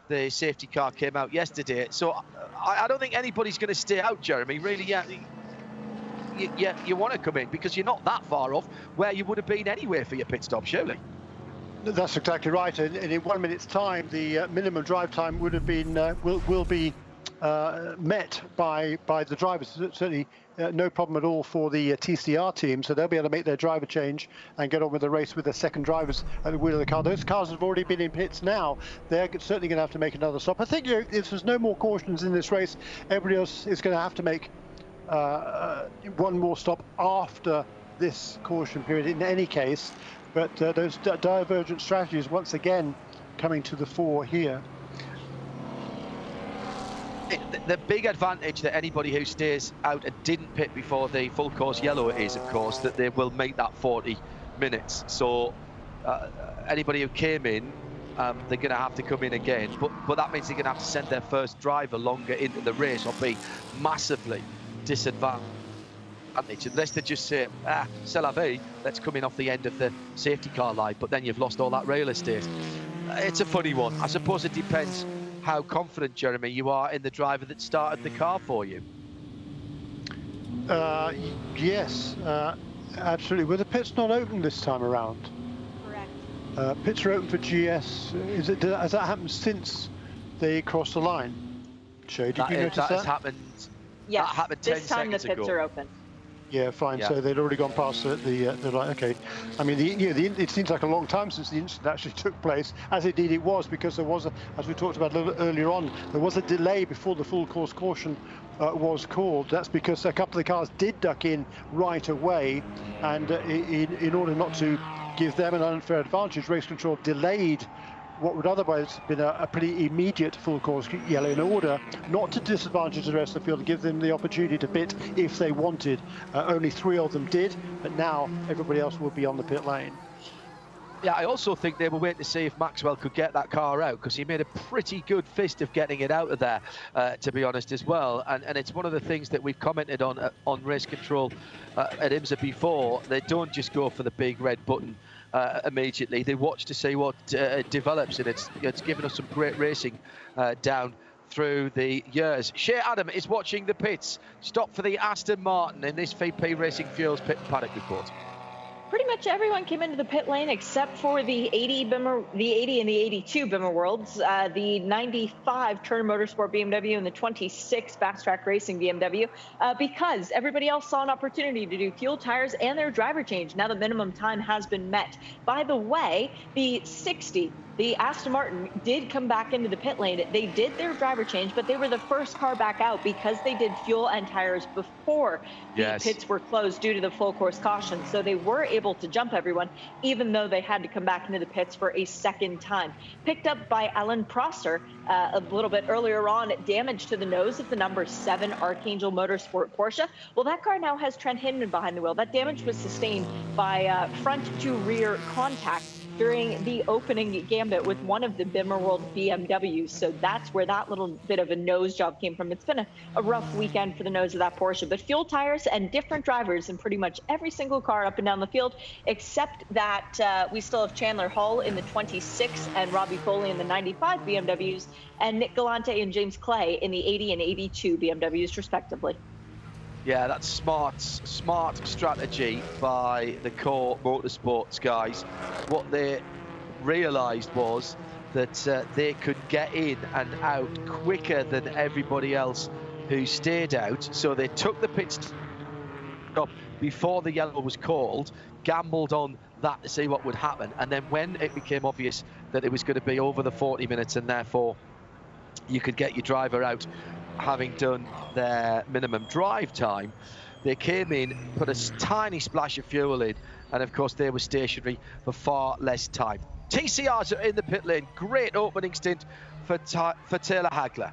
the safety car came out yesterday. So I don't think anybody's going to stay out, Jeremy. Really, you want to come in because you're not that far off where you would have been anyway for your pit stop, surely. That's exactly right. And in 1 minute's time, the minimum drive time would have been will be met by the drivers. Certainly no problem at all for the TCR team, so they'll be able to make their driver change and get on with the race with the second drivers at the wheel of the car. Those cars have already been in pits now. They're certainly going to have to make another stop. I think if there's no more cautions in this race, everybody else is going to have to make one more stop after this caution period in any case. But those divergent strategies once again coming to the fore here. The big advantage that anybody who stays out and didn't pit before the full course yellow is, of course, that they will make that 40 minutes. So anybody who came in they're going to have to come in again. But that means they're going to have to send their first driver longer into the race or be massively disadvantaged. Unless they just say, c'est la vie, let's come in off the end of the safety car line, but then you've lost all that rail estate. It's a funny one. I suppose it depends how confident, Jeremy, you are in the driver that started the car for you. Yes, absolutely. Were the pits not open this time around? Correct. Pits are open for GS. Has that happened since they crossed the line? Shay, did you notice that? That has happened. Yes, that happened 10 this time the seconds pits ago. are open. Yeah, fine. Yeah. So they'd already gone past the line. Okay. I mean, it seems like a long time since the incident actually took place, as indeed it was, because there was, as we talked about a little earlier on, there was a delay before the full course caution was called. That's because a couple of the cars did duck in right away, and in order not to give them an unfair advantage, race control delayed what would otherwise have been a pretty immediate full course yellow, in order not to disadvantage the rest of the field and give them the opportunity to pit if they wanted. Only 3 of them did, but now everybody else will be on the pit lane. Yeah, I also think they were waiting to see if Maxwell could get that car out, because he made a pretty good fist of getting it out of there, to be honest, as well. And it's one of the things that we've commented on race control at IMSA before. They don't just go for the big red button immediately. They watch to see what develops, and it's given us some great racing down through the years. Shea Adam is watching the pits. Stop for the Aston Martin in this VP Racing Fuels Pit and Paddock Report. Pretty much everyone came into the pit lane except for the 80 and the 82 Bimmer Worlds, the 95 Turner Motorsport BMW and the 26 Fast Track Racing BMW, because everybody else saw an opportunity to do fuel, tires, and their driver change. Now the minimum time has been met. By the way, the 60, the Aston Martin, did come back into the pit lane. They did their driver change, but they were the first car back out because they did fuel and tires before the pits were closed due to the full course caution. So they were able to jump everyone, even though they had to come back into the pits for a second time. Picked up by Alan Prosser a little bit earlier on, damage to the nose of the number 7 Archangel Motorsport Porsche. Well, that car now has Trent Hinman behind the wheel. That damage was sustained by front to rear contact during the opening gambit with one of the Bimmer World BMWs. So that's where that little bit of a nose job came from. It's been a rough weekend for the nose of that Porsche, but fuel, tires, and different drivers in pretty much every single car up and down the field, except that we still have Chandler Hall in the 26 and Robbie Foley in the 95 BMWs, and Nick Galante and James Clay in the 80 and 82 BMWs, respectively. Yeah, that's smart strategy by the core motorsports guys. What they realised was that they could get in and out quicker than everybody else who stayed out. So they took the pit stop before the yellow was called, gambled on that to see what would happen. And then when it became obvious that it was going to be over the 40 minutes and therefore you could get your driver out having done their minimum drive time, they came in, put a tiny splash of fuel in, and of course they were stationary for far less time. TCRs are in the pit lane. Great opening stint for Taylor Hagler.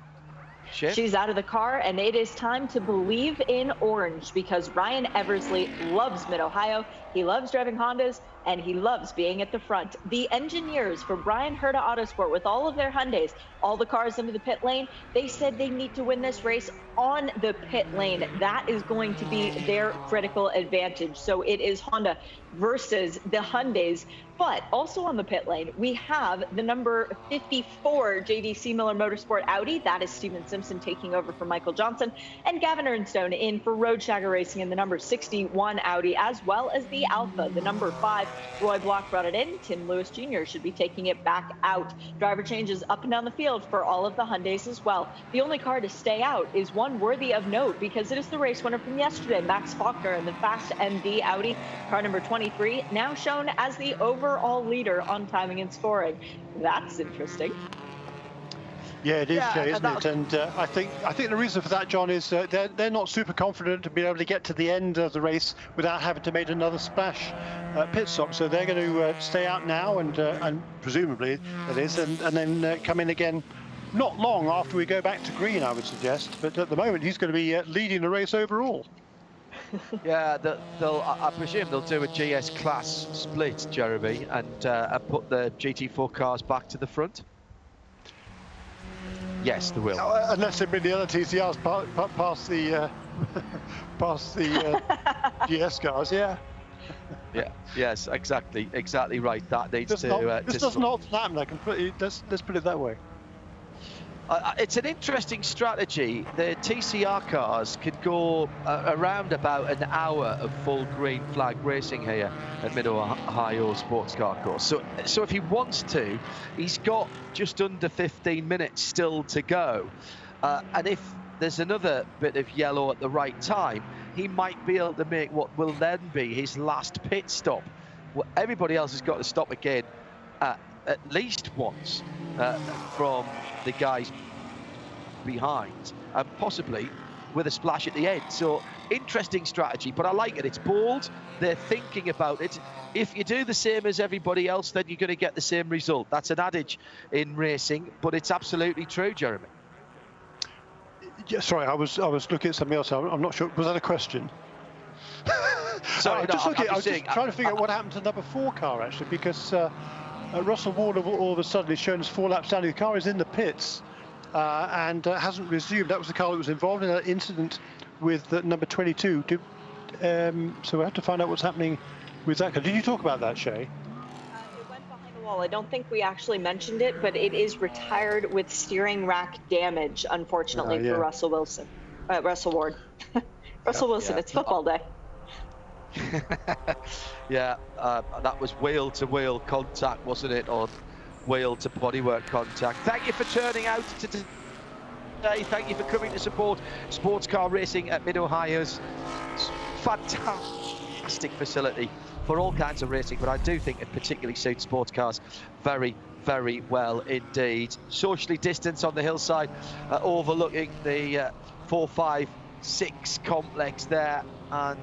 She's out of the car, and it is time to believe in orange, because Ryan Eversley loves Mid-Ohio. He loves driving Hondas, and he loves being at the front. The engineers for Brian Herta Autosport, with all of their Hyundais, all the cars into the pit lane, they said they need to win this race on the pit lane. That is going to be their critical advantage. So it is Honda versus the Hyundais. But also on the pit lane, we have the number 54 JDC Miller Motorsport Audi. That is Steven Simpson taking over for Michael Johnson. And Gavin Ernstone in for Road Shagger Racing in the number 61 Audi, as well as the Alpha, the number 5. Roy Block brought it in. Tim Lewis Jr. should be taking it back out. Driver changes up and down the field for all of the Hyundais as well. The only car to stay out is one worthy of note, because it is the race winner from yesterday, Max Faulkner, in the Fast MD Audi, car number 23, now shown as the overall leader on timing and scoring. That's interesting. Yeah, it is, Jay, isn't it? And I think the reason for that, John, is they're not super confident to be able to get to the end of the race without having to make another splash pit stop. So they're going to stay out now, and presumably that is, and then come in again not long after we go back to green, I would suggest. But at the moment, he's going to be leading the race overall. Yeah, I presume they'll do a GS class split, Jeremy, and put the GT4 cars back to the front. Yes, they will. Unless they bring the other TCRs past the past the GS cars, yeah. Yeah. Yes. Exactly. Exactly right. That needs This does not happen. Let's put it that way. It's an interesting strategy. The TCR cars could go around about an hour of full green flag racing here at Mid-Ohio Sports Car Course. So if he wants to, he's got just under 15 minutes still to go. And if there's another bit of yellow at the right time, he might be able to make what will then be his last pit stop. Well, everybody else has got to stop again at least once from the guys behind, and possibly with a splash at the end. So interesting strategy, but I like it. It's bold. They're thinking about it. If you do the same as everybody else, then you're going to get the same result. That's an adage in racing, but it's absolutely true, Jeremy. Yeah, sorry, I was looking at something else. I'm not sure. Was that a question? Sorry, I was just trying to figure out what happened to the number 4 car, actually, because Russell Ward all of a sudden is shown as 4 laps down. The car is in the pits and hasn't resumed. That was the car that was involved in that incident with number 22. So we have to find out what's happening with that car. Did you talk about that, Shay? It went behind the wall. I don't think we actually mentioned it, but it is retired with steering rack damage, unfortunately, for Russell Ward. Russell Wilson, it's football day. Yeah, that was wheel-to-wheel contact, wasn't it, or wheel-to-bodywork contact. Thank you for turning out today. Thank you for coming to support sports car racing at Mid-Ohio's fantastic facility for all kinds of racing, but I do think it particularly suits sports cars very, very well indeed. Socially distanced on the hillside, overlooking the 456 complex there, and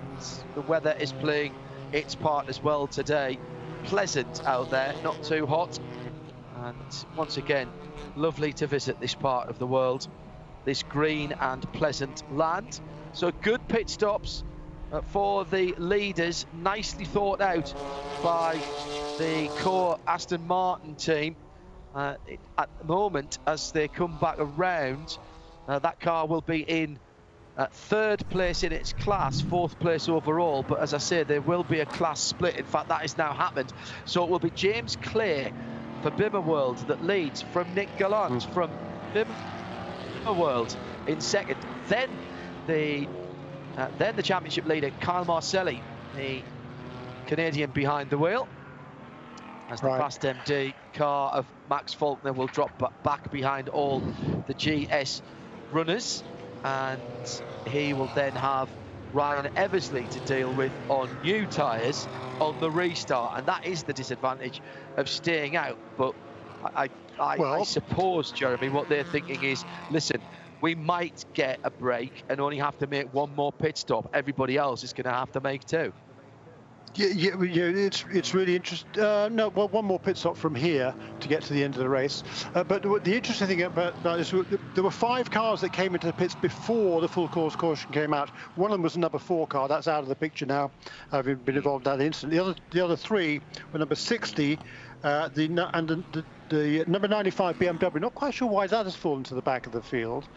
the weather is playing its part as well today. Pleasant out there, not too hot, and once again lovely to visit this part of the world, this green and pleasant land. So good pit stops for the leaders, nicely thought out by the core Aston Martin team. At the moment, as they come back around, that car will be in third place in its class, fourth place overall, but as I say, there will be a class split. In fact, that has now happened. So it will be James Clear for Bimmer World that leads from Nick Gallant from Bimmer World in second. Then the championship leader, Kyle Marcelli, the Canadian behind the wheel, as the Fast MD car of Max Faulkner will drop back behind all the GS runners, and he will then have Ryan Eversley to deal with on new tyres on the restart, and that is the disadvantage of staying out. But I suppose, Jeremy, what they're thinking is, listen, we might get a break and only have to make one more pit stop. Everybody else is going to have to make 2. Yeah, it's really interesting. One more pit stop from here to get to the end of the race. But the interesting thing about that is there were 5 cars that came into the pits before the full course caution came out. One of them was a number 4 car. That's out of the picture now, having been involved in that incident. The other 3 were number 60, the number 95 BMW, not quite sure why that has fallen to the back of the field,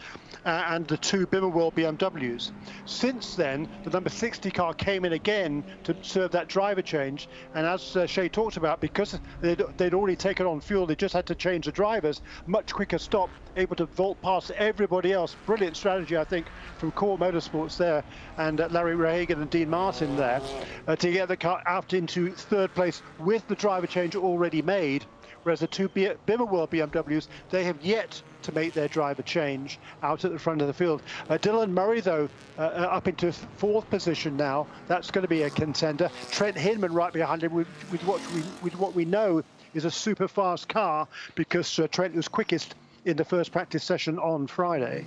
and the 2 Bimmer World BMWs. Since then, the number 60 car came in again to serve that driver change, and as Shay talked about, because they'd already taken on fuel, they just had to change the drivers. Much quicker stop, able to vault past everybody else. Brilliant strategy, I think, from Core Motorsports there, and Larry Rehagen and Dean Martin there, to get the car out into third place with the driver change already made. Whereas the 2 Bimmer World BMWs, they have yet to make their driver change out at the front of the field. Dylan Murray, though, up into 4th position now. That's going to be a contender. Trent Hinman right behind him with what we know is a super fast car, because Trent was quickest in the first practice session on Friday.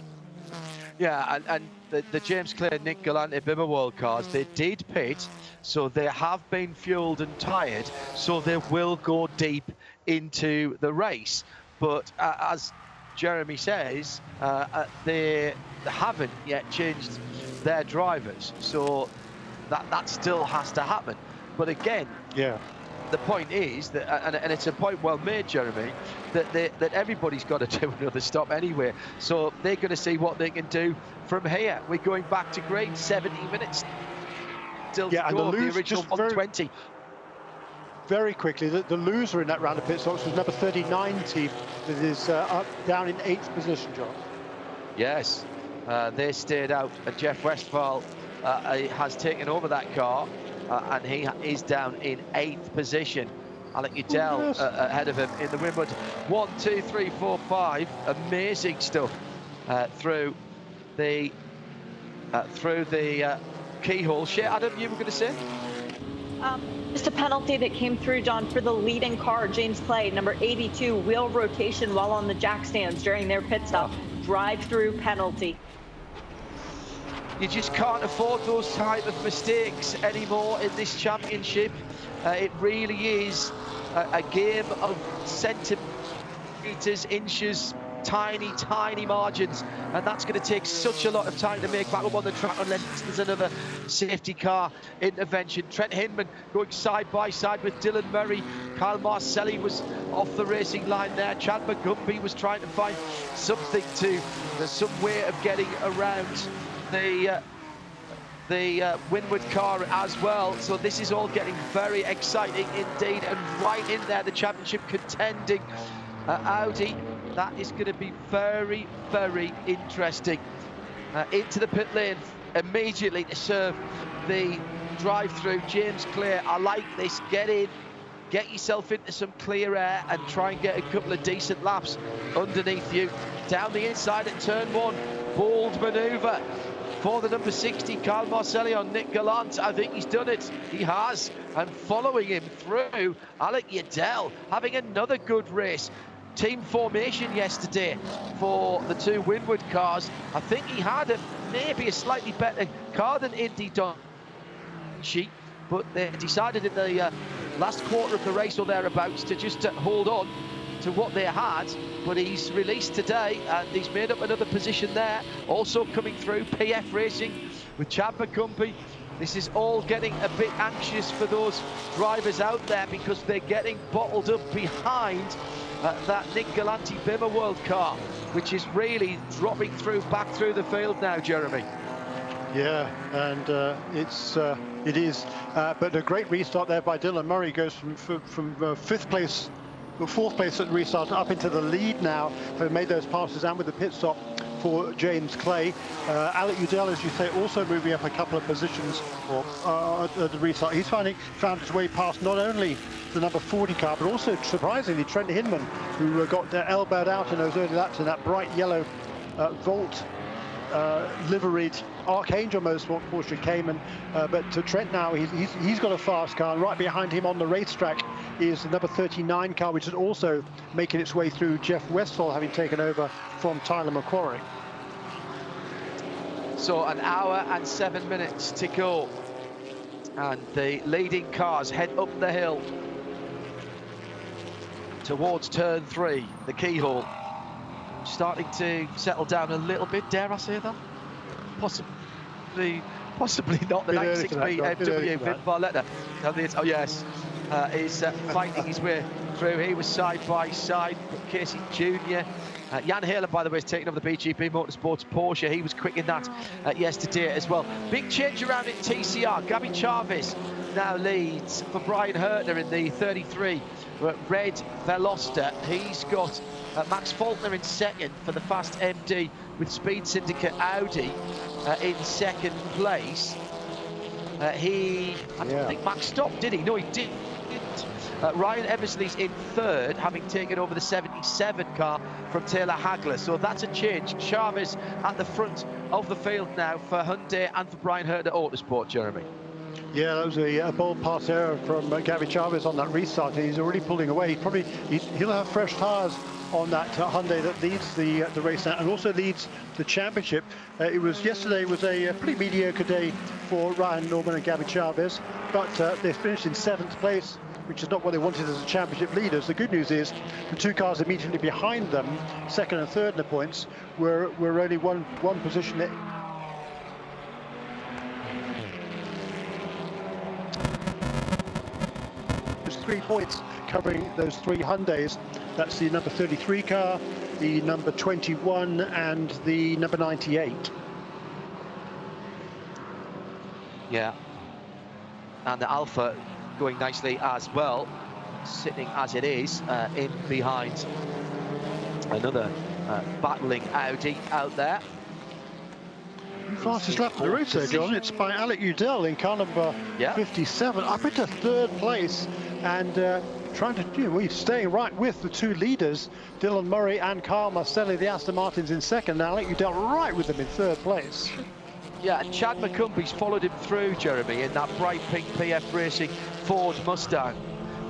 Yeah, and the James Clear, Nick Galante Bimmer World cars, they did pit, so they have been fueled and tyred, so they will go deep into the race. But as Jeremy says, they haven't yet changed their drivers, so that still has to happen. But again, Yeah. the point is that, and it's a point well made, Jeremy, that everybody's got to do another stop anyway. So they're going to see what they can do from here. We're going back to green, 70 minutes still to And go, the the original just 120. very quickly, the loser in that round of pit stops was number 39 team that is up down in 8th position, John. Yes, they stayed out, and Jeff Westphal has taken over that car, and he is down in 8th position. Alec Udell ahead of him in the Winwood. 1, 2, 3, 4, 5. Amazing stuff through the keyhole. Adam, you were going to say? Just a penalty that came through, John, for the leading car, James Clay, number 82, wheel rotation while on the jack stands during their pit stop. Drive-through penalty. You just can't afford those type of mistakes anymore in this championship. It really is a game of centimetres, inches, tiny margins, and that's going to take such a lot of time to make back up on the track unless there's another safety car intervention. Trent Hinman going side by side with Dylan Murray. Kyle Marcelli was off the racing line there. Chad McGumpy was trying to find something there's some way of getting around the Winwood car as well. So this is all getting very exciting indeed, and right in there, the championship contending Audi. That is going to be very interesting. Into the pit lane immediately to serve the drive-through. James Clay, I like this. Get in, get yourself into some clear air, and try and get a couple of decent laps underneath you. Down the inside at turn 1, bold manoeuvre for the number 60, Kyle Marcelli on Nick Gallant. I think he's done it. He has. And following him through, Alec Udell having another good race. Team formation yesterday for the two Winwood cars. I think he had maybe a slightly better car than Indy Donchi, but they decided in the last quarter of the race or thereabouts to just hold on to what they had. But he's released today, and he's made up another position there. Also coming through, PF Racing with Chad McCumpy. This is all getting a bit anxious for those drivers out there, because they're getting bottled up behind that Nick Galanti Bimmer World car, which is really dropping back through the field now, Jeremy. Yeah, and it is, but a great restart there by Dylan Murray. Goes from 5th place, or 4th place at the restart, up into the lead now. Having made those passes and with the pit stop for James Clay. Alec Udell, as you say, also moving up a couple of positions at the restart. He's found his way past not only the number 40 car, but also, surprisingly, Trent Hinman, who got elbowed out in those early laps in that bright yellow Volt liveried Archangel Motorsport Porsche Cayman. But to Trent now, he's got a fast car, and right behind him on the racetrack is the number 39 car, which is also making its way through. Jeff Westphal having taken over from Tyler McQuarrie. So an hour and 7 minutes to go, and the leading cars head up the hill towards turn 3, the keyhole. Starting to settle down a little bit, dare I say that? Possibly not. The 96B MW Vin Barletta. Oh yes, is fighting his way through. He was side by side with Casey Jr. Jan Halen, by the way, is taking over the BGP Motorsports Porsche. He was quick in that yesterday as well. Big change around in TCR. Gabby Chavez now leads for Brian Hertner in the 33 Red Veloster. He's got Max Faulkner in second for the Fast MD with Speed Syndicate Audi in second place. I don't think Max stopped, did he? No, he didn't. Ryan Eversley's in third, having taken over the 77 car from Taylor Hagler. So that's a change. Chavez at the front of the field now for Hyundai and for Brian Hertner Autosport, Jeremy. Yeah, that was a bold pass error from Gabby Chavez on that restart. He's already pulling away. He'll have fresh tyres on that Hyundai that leads the race now, and also leads the championship. Yesterday was a pretty mediocre day for Ryan Norman and Gabby Chavez, but they finished in 7th place, which is not what they wanted as a championship leaders. The good news is the two cars immediately behind them, second and third in the points, were only one position those 3 points covering those 3 Hyundais. That's the number 33 car, the number 21 and the number 98. Yeah, and the Alpha going nicely as well, sitting as it is in behind another battling Audi out there. Fastest lap of the race there, John. It's by Alec Udell in car number 57, up into 3rd place, and trying to, he's staying right with the 2 leaders, Dylan Murray and Kyle Marcelli, the Aston Martins in 2nd, and Alec Udell right with them in 3rd place. Yeah, and Chad McCumbie's followed him through, Jeremy, in that bright pink PF Racing Ford Mustang.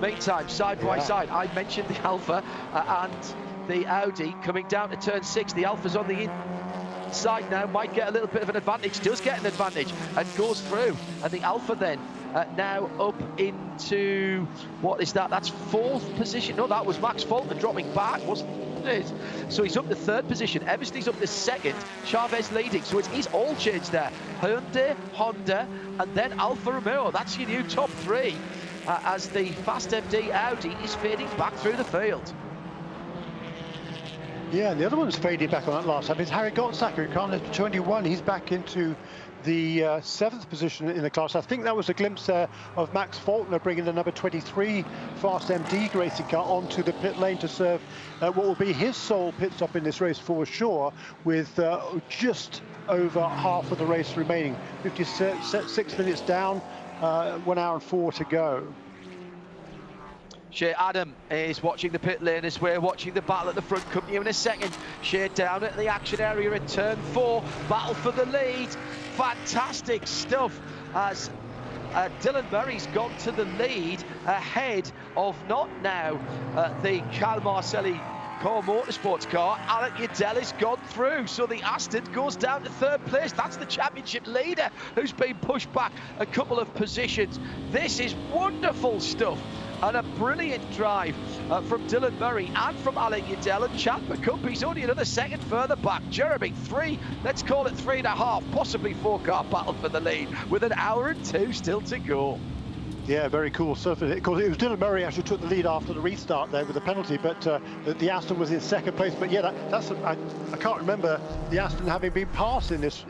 Meantime, side by side, I mentioned the Alpha and the Audi coming down to turn 6. The Alpha's on the inside now, might get a little bit of an advantage, does get an advantage, and goes through. And the Alpha then now up into, what is that? That's 4th position. No, that was Max Fulton dropping back, wasn't it? So he's up to 3rd position. Eversley's up to 2nd. Chavez leading. So it is all changed there. Hyundai, Honda, and then Alfa Romeo. That's your new top 3 as the Fast MD Audi is fading back through the field. Yeah, and the other one's fading back on that last lap is Harry Gottsacker, car number 21. He's back into the 7th position in the class. I think that was a glimpse there of Max Faulkner bringing the number 23 Fast MD racing car onto the pit lane to serve what will be his sole pit stop in this race for sure, with just over half of the race remaining. 56 minutes down, 1 hour and 4 to go. Shea Adam is watching the pit lane as we're watching the battle at the front. Come to you in a second. Shea down at the action area at turn 4. Battle for the lead. Fantastic stuff as Dylan Murray's gone to the lead ahead of not now the Cal Marcelli Core Motorsports car. Alec Udell has gone through, so the Aston goes down to 3rd place. That's the championship leader who's been pushed back a couple of positions. This is wonderful stuff. And a brilliant drive from Dylan Murray and from Alec Udell, and Chad McCumbie's only another 2nd further back. Jeremy, 3, let's call it 3.5, possibly 4 car battle for the lead with 1 hour and 2 still to go. Yeah, very cool stuff. Of course, it was Dylan Murray actually took the lead after the restart there with the penalty, but the Aston was in 2nd place. But yeah, I can't remember the Aston having been passed in this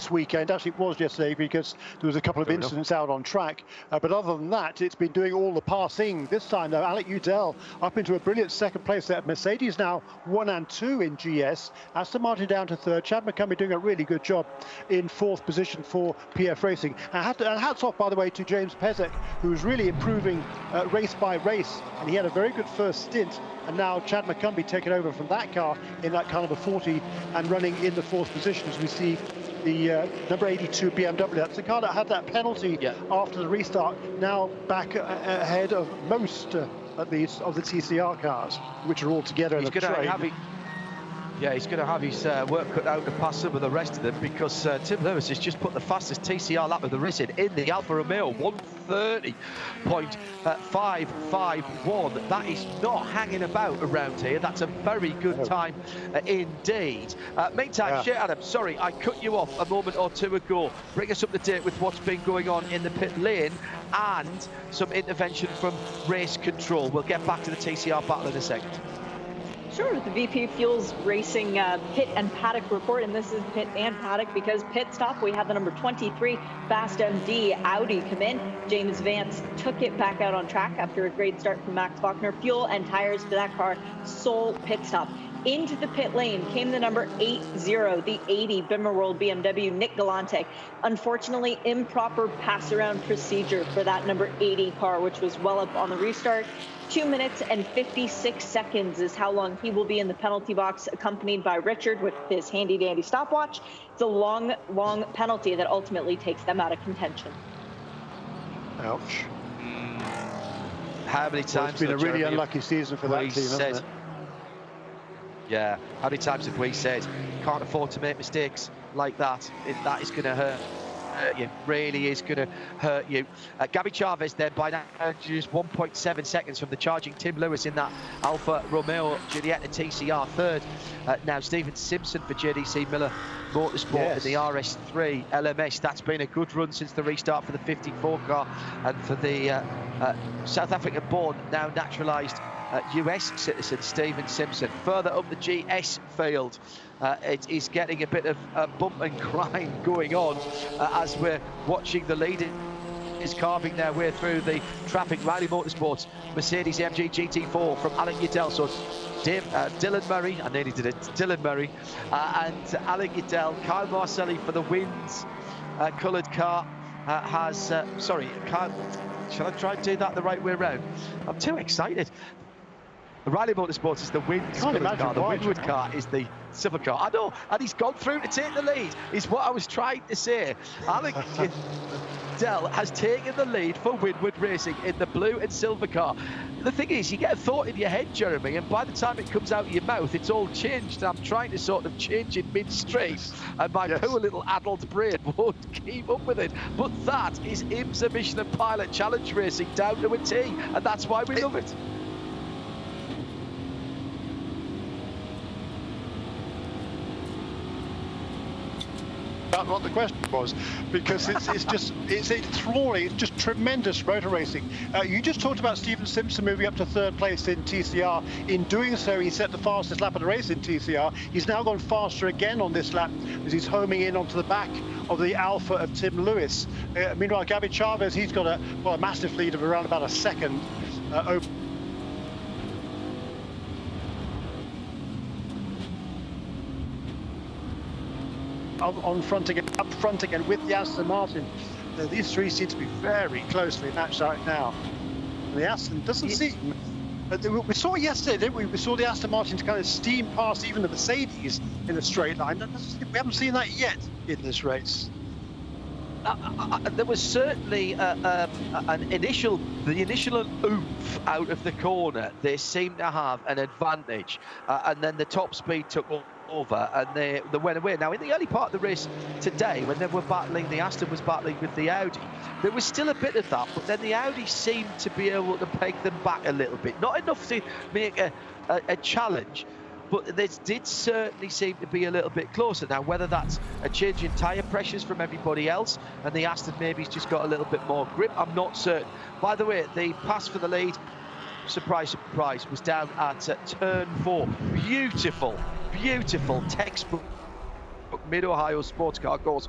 weekend. Actually, it was yesterday because there was a couple of incidents out on track. But other than that, it's been doing all the passing. This time, though, Alec Udell up into a brilliant 2nd place there. Mercedes now 1 and 2 in GS. Aston Martin down to 3rd. Chad McCumbie doing a really good job in 4th position for PF Racing. And hats off, by the way, to James Pezek, who was really improving race by race, and he had a very good first stint, and now Chad McCumbie taking over from that car in that car number 40 and running in the 4th position as we see the number 82 BMW. That's the car that had that penalty after the restart, now back ahead of most at least of the TCR cars, which are all together in the train. Yeah, he's going to have his work cut out to pass some of the rest of them, because Tim Lewis has just put the fastest TCR lap of the race in the Alfa Romeo, 1:30.551. That is not hanging about around here. That's a very good time indeed. Meantime, Shea Adam, sorry, I cut you off a moment or 2 ago. Bring us up to date with what's been going on in the pit lane and some intervention from race control. We'll get back to the TCR battle in a second. Sure, the VP Fuels Racing pit and paddock report, and this is pit and paddock because pit stop, we have the number 23 Fast MD Audi come in. James Vance took it back out on track after a great start from Max Faulkner. Fuel and tires for that car, sole pit stop. Into the pit lane came the number 80, the 80 Bimmer World BMW, Nick Galante. Unfortunately, improper pass-around procedure for that number 80 car, which was well up on the restart. 2 minutes and 56 seconds is how long he will be in the penalty box, accompanied by Richard with his handy-dandy stopwatch. It's a long, long penalty that ultimately takes them out of contention. Ouch. How many times? It's been a really unlucky season for that team, hasn't it? Yeah, how many times have we said, can't afford to make mistakes like that? That is going to hurt you, really is going to hurt you. Gabby Chavez then by now just 1.7 seconds from the charging Tim Lewis in that Alfa Romeo Giulietta TCR. 3rd now Stephen Simpson for JDC Miller Motorsport in the RS3 LMS. That's been a good run since the restart for the 54 car and for the South African-born, now naturalised US citizen Stephen Simpson. Further up the GS field, it is getting a bit of bump and grind going on as we're watching the lead is carving their way through the traffic. Riley Motorsports Mercedes MG GT4 from Alan Udell. So Dylan Murray, I nearly did it, Dylan Murray and Alan Udell. Kyle Marcelli for the wins coloured car has, sorry, Kyle, shall I try and do that the right way around? I'm too excited. Riley Motorsports is the wins car. The Winwood car is the silver car. I know, and he's gone through to take the lead, is what I was trying to say. Alec Dell has taken the lead for Winwood Racing in the blue and silver car. The thing is, you get a thought in your head, Jeremy, and by the time it comes out of your mouth, it's all changed. I'm trying to sort of change it mid-stream, and my poor little adult brain won't keep up with it. But that is IMSA Michelin Pilot Challenge Racing down to a T, and that's why we love it. What the question was, because it's enthralling. It's just tremendous motor racing. You just talked about Stephen Simpson moving up to third place in TCR. In doing so, he set the fastest lap of the race in TCR. He's now gone faster again on this lap as he's homing in onto the back of the Alpha of Tim Lewis. Meanwhile, Gabby Chavez, he's got a massive lead of around about a second over. On front again, up front again with the Aston Martin. These three seem to be very closely matched out now. The Aston doesn't seem. We saw yesterday, didn't we? We saw the Aston Martin kind of steam past even the Mercedes in a straight line. We haven't seen that yet in this race. There was certainly the initial oomph out of the corner. They seemed to have an advantage, and then the top speed took over and they went away. Now in the early part of the race today, when they were battling, the Aston was battling with the Audi, there was still a bit of that, but then the Audi seemed to be able to peg them back a little bit. Not enough to make a challenge, but there did certainly seem to be a little bit closer. Now whether that's a change in tyre pressures from everybody else and the Aston maybe's just got a little bit more grip, I'm not certain. By the way, the pass for the lead, surprise, surprise, was down at turn 4. Beautiful textbook Mid-Ohio sports car course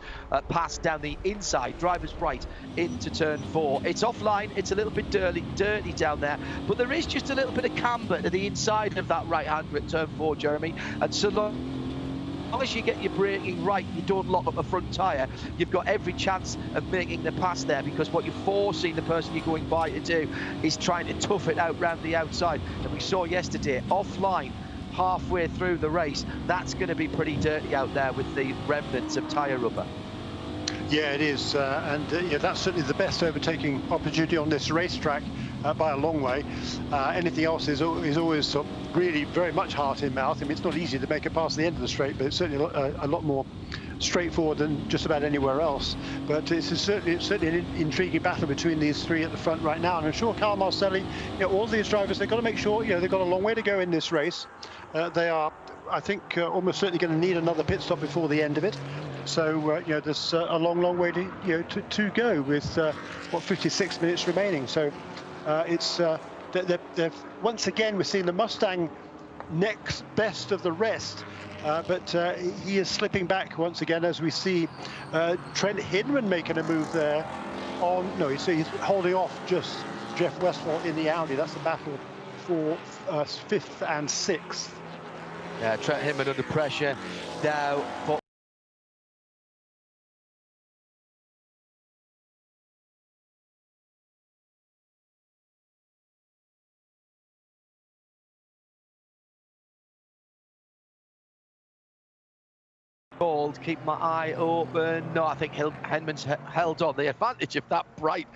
pass down the inside, driver's right into turn 4. It's offline, it's a little bit dirty down there, but there is just a little bit of camber to the inside of that right-hander at turn 4, Jeremy, and so long as you get your braking right, you don't lock up a front tyre, you've got every chance of making the pass there, because what you're forcing the person you're going by to do is trying to tough it out round the outside. And we saw yesterday, offline, halfway through the race, that's going to be pretty dirty out there with the remnants of tyre rubber. Yeah, it is, and that's certainly the best overtaking opportunity on this racetrack by a long way. Anything else is always sort of really very much heart in mouth. I mean, it's not easy to make it past the end of the straight, but it's certainly a lot more straightforward than just about anywhere else. But it's certainly an intriguing battle between these three at the front right now. And I'm sure Kyle Marcelli, all these drivers, they've got to make sure, they've got a long way to go in this race. They are, I think, almost certainly going to need another pit stop before the end of it. So there's a long way to go with 56 minutes remaining. So it's they've once again we're seeing the Mustang next best of the rest, but he is slipping back once again as we see Trent Hinman making a move there. He's holding off just Jeff Westphal in the Audi. That's the battle for 5th and 6th. Yeah, Trent Hinman under pressure now for called, keep my eye open. No, I think Hinman's held on. The advantage of that bright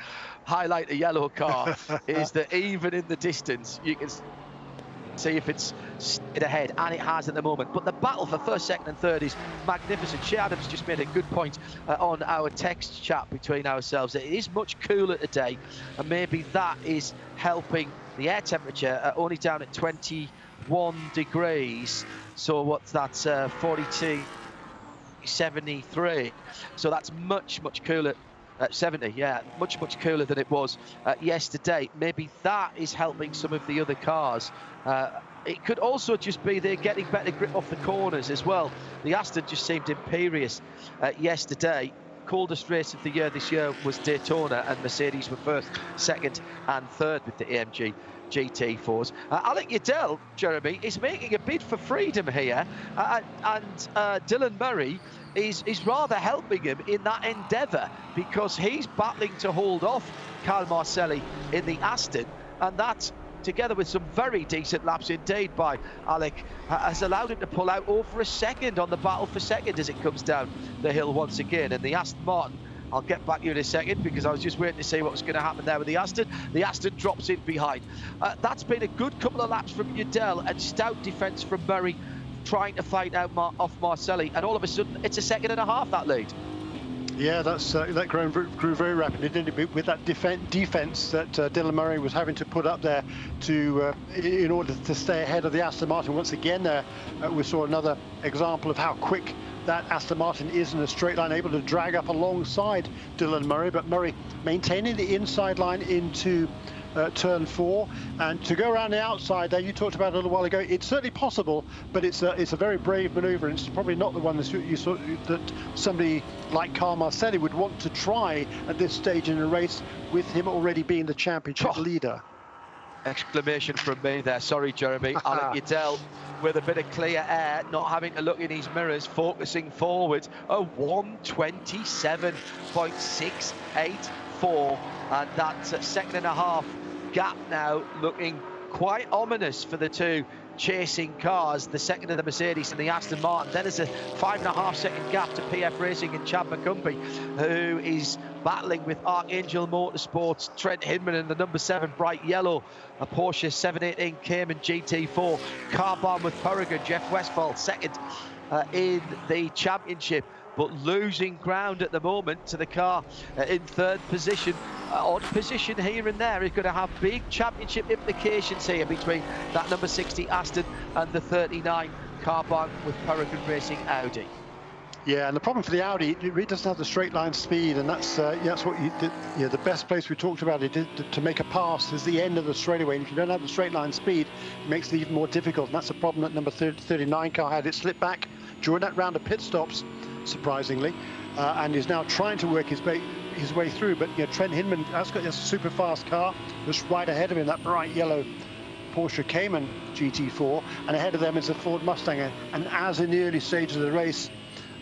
highlighter yellow car is that even in the distance, you can see if it's ahead, and it has at the moment. But the battle for first, second and third is magnificent. Shea Adams just made a good point on our text chat between ourselves. It is much cooler today, and maybe that is helping the air temperature, only down at 21 degrees. So what's that, 42, 73. So that's much cooler 70, yeah, much cooler than it was yesterday. Maybe that is helping some of the other cars. It could also just be they're getting better grip off the corners as well. The Aston just seemed imperious yesterday. Coldest race of the year this year was Daytona, and Mercedes were first, second and third with the AMG GT4s. Alec Udell, Jeremy, is making a bid for freedom here, and Dylan Murray is rather helping him in that endeavour, because he's battling to hold off Carl Marcelli in the Aston, and that, together with some very decent laps indeed by Alec, has allowed him to pull out over a second on the battle for second as it comes down the hill once again. And the Aston Martin, I'll get back to you in a second, because I was just waiting to see what was going to happen there with the Aston. The Aston drops in behind. That's been a good couple of laps from Udell, and stout defence from Murray, trying to fight out off Marcelli, and all of a sudden it's a second and a half, that lead. Yeah, that grew very rapidly, didn't it? With that defence that Dylan Murray was having to put up there in order to stay ahead of the Aston Martin. Once again, there we saw another example of how quick that Aston Martin is in a straight line, able to drag up alongside Dylan Murray, but Murray maintaining the inside line into turn 4, and to go around the outside there, you talked about it a little while ago, it's certainly possible, but it's a very brave manoeuvre, and it's probably not the one that you saw that somebody like Carl Marcelli would want to try at this stage in a race, with him already being the championship leader. Exclamation from me there, sorry Jeremy. Alec Udell with a bit of clear air, not having to look in his mirrors, focusing forward. A 127.684, and that's a second and a half gap now, looking quite ominous for the two chasing cars, the second of the Mercedes and the Aston Martin. Then there's a 5.5 second gap to PF Racing and Chad McCumbee, who is battling with Archangel Motorsports, Trent Hinman in the number 7 bright yellow, a Porsche 718 Cayman GT4, Carbon with Peregrine, Jeff Westphal second in the championship, but losing ground at the moment to the car in third position. Odd position here and there is going to have big championship implications here between that number 60 Aston and the 39 Carbon with Peregrine Racing Audi. Yeah, and the problem for the Audi, it really doesn't have the straight line speed, and that's what you did. You know, the best place we talked about it to make a pass is the end of the straightaway, and if you don't have the straight line speed, it makes it even more difficult, and that's the problem that number 39 car had. It slipped back during that round of pit stops, surprisingly, and is now trying to work his way through. But you know, Trent Hinman has got a super fast car just right ahead of him, that bright yellow Porsche Cayman GT4, and ahead of them is a Ford Mustang. And as in the early stages of the race,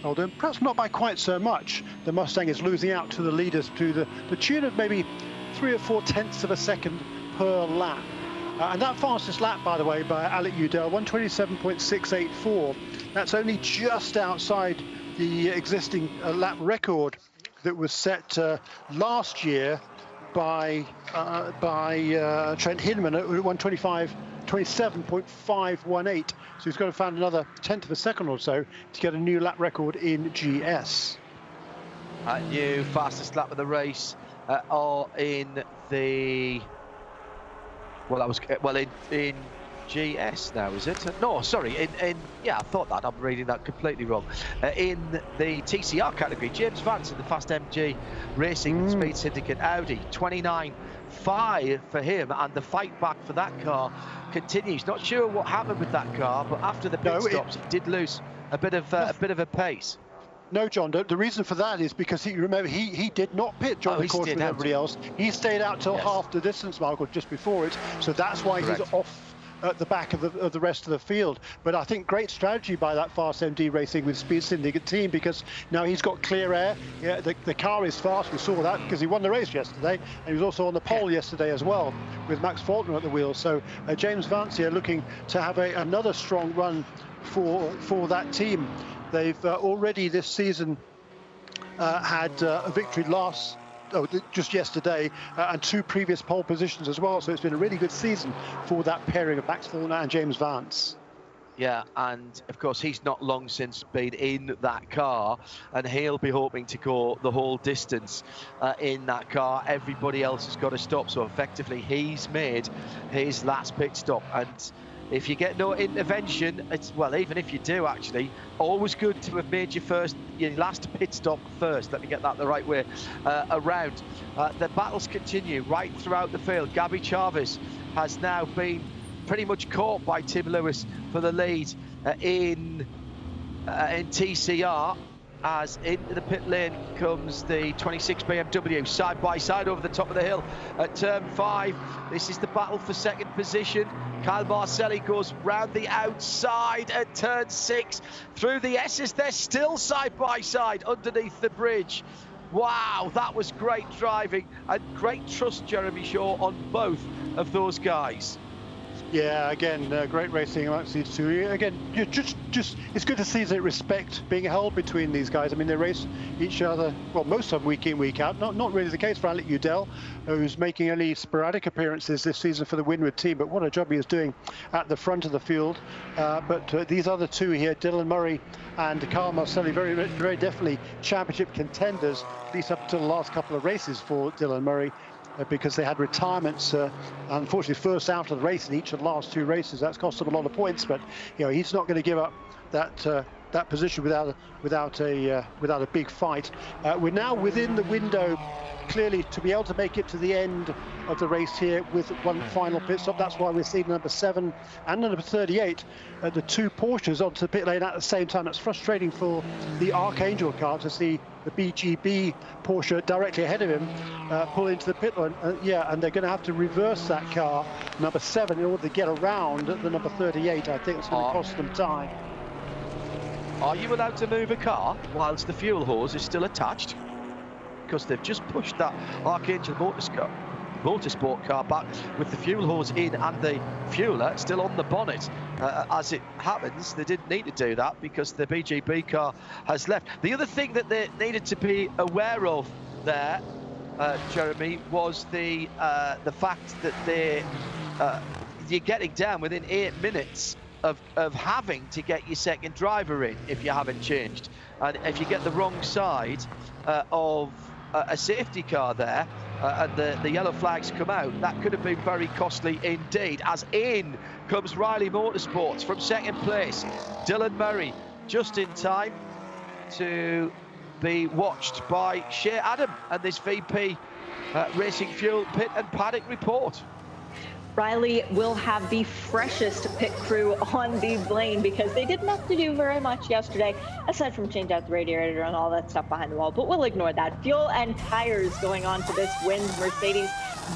although perhaps not by quite so much, the Mustang is losing out to the leaders to the tune of maybe 3 or 4 tenths of a second per lap. And that fastest lap, by the way, by Alec Udell, 127.684. That's only just outside the existing lap record that was set last year by Trent Hinman at 127.518. So he's got to find another tenth of a second or so to get a new lap record in GS. New fastest lap of the race, or in the in GS now, is it? No, sorry, yeah, I thought that, I'm reading that completely wrong. In the TCR category, James Vance in the Fast MG Racing Speed Syndicate Audi, 29.5 for him, and the fight back for that car continues. Not sure what happened with that car, but after the pit stops, it did lose a bit of a pace. No, John, the reason for that is because he did not pit during the course with everybody else. He stayed out till half the distance mark, or just before it, so that's why he's off at the back of the rest of the field. But I think great strategy by that Fast MD Racing with Speed Syndicate team, because now he's got clear air. Yeah, the car is fast. We saw that because he won the race yesterday, and he was also on the pole yesterday as well with Max Faulkner at the wheel. So James Vance here looking to have another strong run for that team. They've already this season had a victory just yesterday, and 2 previous pole positions as well. So it's been a really good season for that pairing of Max Faulkner and James Vance. Yeah, and of course he's not long since been in that car, and he'll be hoping to go the whole distance in that car. Everybody else has got to stop, so effectively he's made his last pit stop, and if you get no intervention, it's, well, even if you do, actually, always good to have made your last pit stop first. Let me get that the right way around. The battles continue right throughout the field. Gabby Chavez has now been pretty much caught by Tim Lewis for the lead in TCR. As into the pit lane comes the 26 BMW side by side over the top of the hill at turn 5. This is the battle for second position. Kyle Marcelli goes round the outside at turn 6 through the S's. They're still side by side underneath the bridge. Wow, that was great driving and great trust, Jeremy Shaw, on both of those guys. Yeah, again, great racing amongst these two. Again, just it's good to see that respect being held between these guys. I mean, they race each other, well, most of them week in, week out. Not really the case for Alec Udell, who's making only sporadic appearances this season for the Windward team, but what a job he is doing at the front of the field. But these other two here, Dylan Murray and Kyle Marcelli, very definitely championship contenders, at least up to the last couple of races for Dylan Murray. Because they had retirements, unfortunately, first out of the race in each of the last 2 races. That's cost them a lot of points, but he's not going to give up that position without a big fight. We're now within the window, clearly, to be able to make it to the end of the race here with one final pit stop. That's why we're seeing number 7 and number 38, the 2 Porsches onto the pit lane at the same time. That's frustrating for the Archangel car to see the BGB Porsche directly ahead of him pull into the pit lane. And they're going to have to reverse that car, number 7, in order to get around the number 38. I think it's going to cost them time. Are you allowed to move a car whilst the fuel hose is still attached? Because they've just pushed that Archangel Motorsport car back with the fuel hose in and the fueler still on the bonnet. As it happens, they didn't need to do that because the BGB car has left. The other thing that they needed to be aware of there, Jeremy, was the fact that you're getting down within 8 minutes of having to get your second driver in if you haven't changed. And if you get the wrong side of a safety car there, and the yellow flags come out, that could have been very costly indeed. As in comes Riley Motorsports from second place. Dylan Murray just in time to be watched by Shea Adam and this VP Racing Fuel Pit and Paddock report. Riley will have the freshest pit crew on the lane because they didn't have to do very much yesterday, aside from change out the radiator and all that stuff behind the wall. But we'll ignore that. Fuel and tires going on to this wins Mercedes.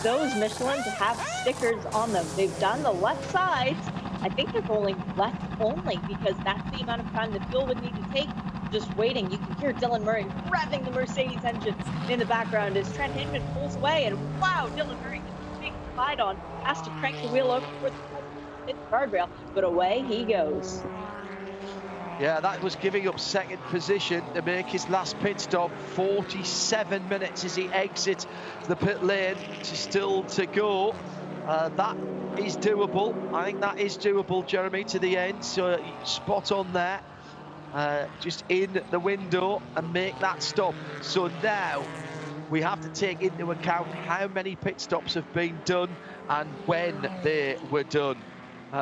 Those Michelins have stickers on them. They've done the left sides. I think they're going left only because that's the amount of time the fuel would need to take. Just waiting. You can hear Dylan Murray revving the Mercedes engine in the background as Trent Hinman pulls away, and wow, Dylan Murray side on, has to crank the wheel over for the guardrail, but away he goes. Yeah, that was giving up second position to make his last pit stop. 47 minutes as he exits the pit lane, which is still to go. That is doable. I think that is doable, Jeremy, to the end. So spot on there. Just in the window and make that stop. So now we have to take into account how many pit stops have been done and when they were done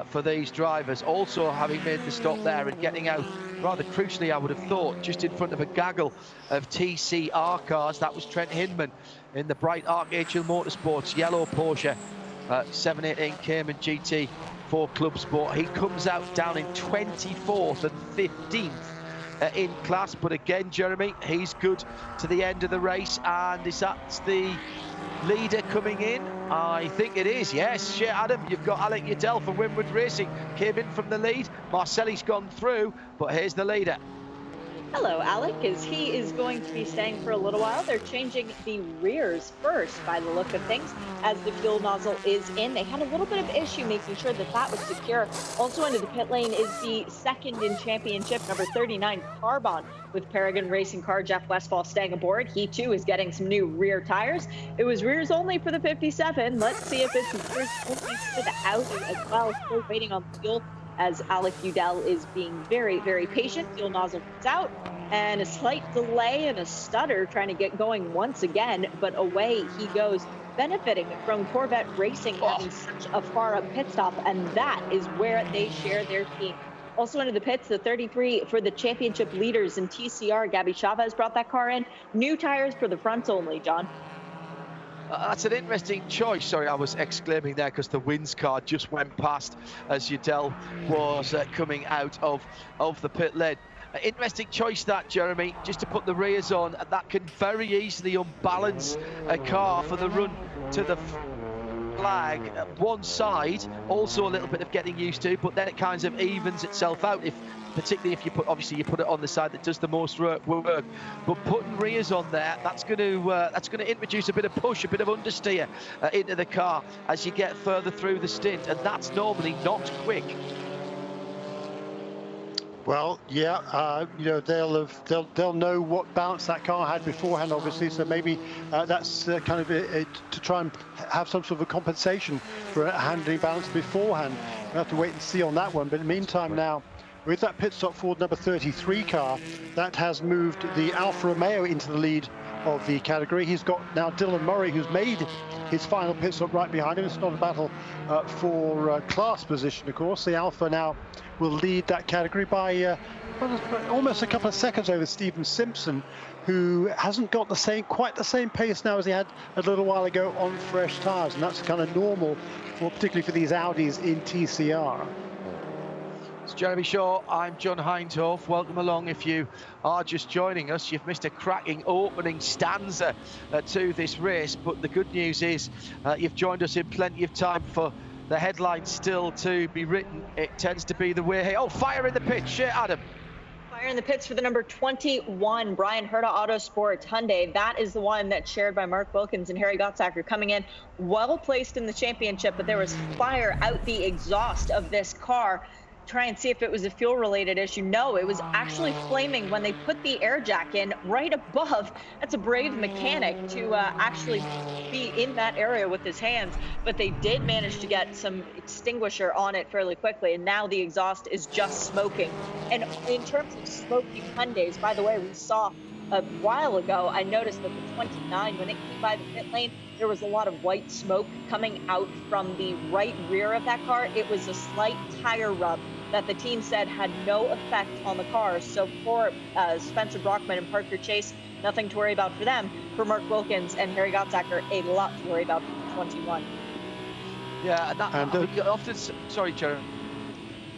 for these drivers. Also, having made the stop there and getting out, rather crucially, I would have thought, just in front of a gaggle of TCR cars. That was Trent Hinman in the bright Archangel Motorsports yellow Porsche 718 Cayman GT for Club Sport. He comes out down in 24th and 15th. In class, but again, Jeremy, he's good to the end of the race. And is that the leader coming in? I think it is, yes. Shea Adam, you've got Alec Udell from Windward Racing, came in from the lead. Marcelli's gone through, but here's the leader. Hello, Alec, as he is going to be staying for a little while. They're changing the rears first by the look of things as the fuel nozzle is in. They had a little bit of issue making sure that that was secure. Also into the pit lane is the second in championship, number 39, Carbon, with Paragon Racing car Jeff Westphal staying aboard. He too is getting some new rear tires. It was rears only for the 57. Let's see if it's rears only for the Audi as well. Still waiting on fuel, as Alec Udell is being very, very patient. Fuel nozzle comes out, and a slight delay and a stutter trying to get going once again, but away he goes. benefiting from Corvette Racing having such a far up pit stop, and that is where they share their team. Also into the pits, the 33 for the championship leaders in TCR. Gabby Chavez brought that car in. New tires for the fronts only, John. That's an interesting choice. Sorry, I was exclaiming there because the wins card just went past as Udell was coming out of the pit lane. Interesting choice that, Jeremy, just to put the rears on. That can very easily unbalance a car for the run to the flag. One side, also a little bit of getting used to, but then it kind of evens itself out. Particularly if you put it on the side that does the most work. But putting rears on there, that's going to introduce a bit of push, a bit of understeer into the car as you get further through the stint, and that's normally not quick. Well, yeah, you know, they'll know what bounce that car had beforehand, obviously. So maybe that's kind of to try and have some sort of a compensation for handling bounce beforehand. We'll have to wait and see on that one. But in the meantime, now with that pit stop Ford number 33 car, that has moved the Alfa Romeo into the lead of the category. He's got now Dylan Murray, who's made his final pit stop right behind him. It's not a battle for class position, of course. The Alfa now will lead that category by almost a couple of seconds over Stephen Simpson, who hasn't got quite the same pace now as he had a little while ago on fresh tyres, and that's kind of normal, particularly for these Audis in TCR. It's Jeremy Shaw, I'm John Hindhoff. Welcome along if you are just joining us. You've missed a cracking opening stanza to this race, but the good news is you've joined us in plenty of time for the headlines still to be written. It tends to be the way here. Oh, fire in the pitch, Adam. Fire in the pits for the number 21, Brian Herta Autosport Hyundai. That is the one that's shared by Mark Wilkins and Harry Gottsacker, coming in well placed in the championship, but there was fire out the exhaust of this car. Try and see if it was a fuel related issue. No, it was actually flaming when they put the air jack in right above. That's a brave mechanic to actually be in that area with his hands, but they did manage to get some extinguisher on it fairly quickly, and now the exhaust is just smoking. And in terms of smoking Hyundais, by the way, we saw a while ago, I noticed that the 29, when it came by the pit lane, there was a lot of white smoke coming out from the right rear of that car. It was a slight tire rub that the team said had no effect on the car. So for Spencer Brockman and Parker Chase, nothing to worry about for them. For Mark Wilkins and Harry Gottsacker, a lot to worry about for 21. Yeah, you often, sorry, Jeremy.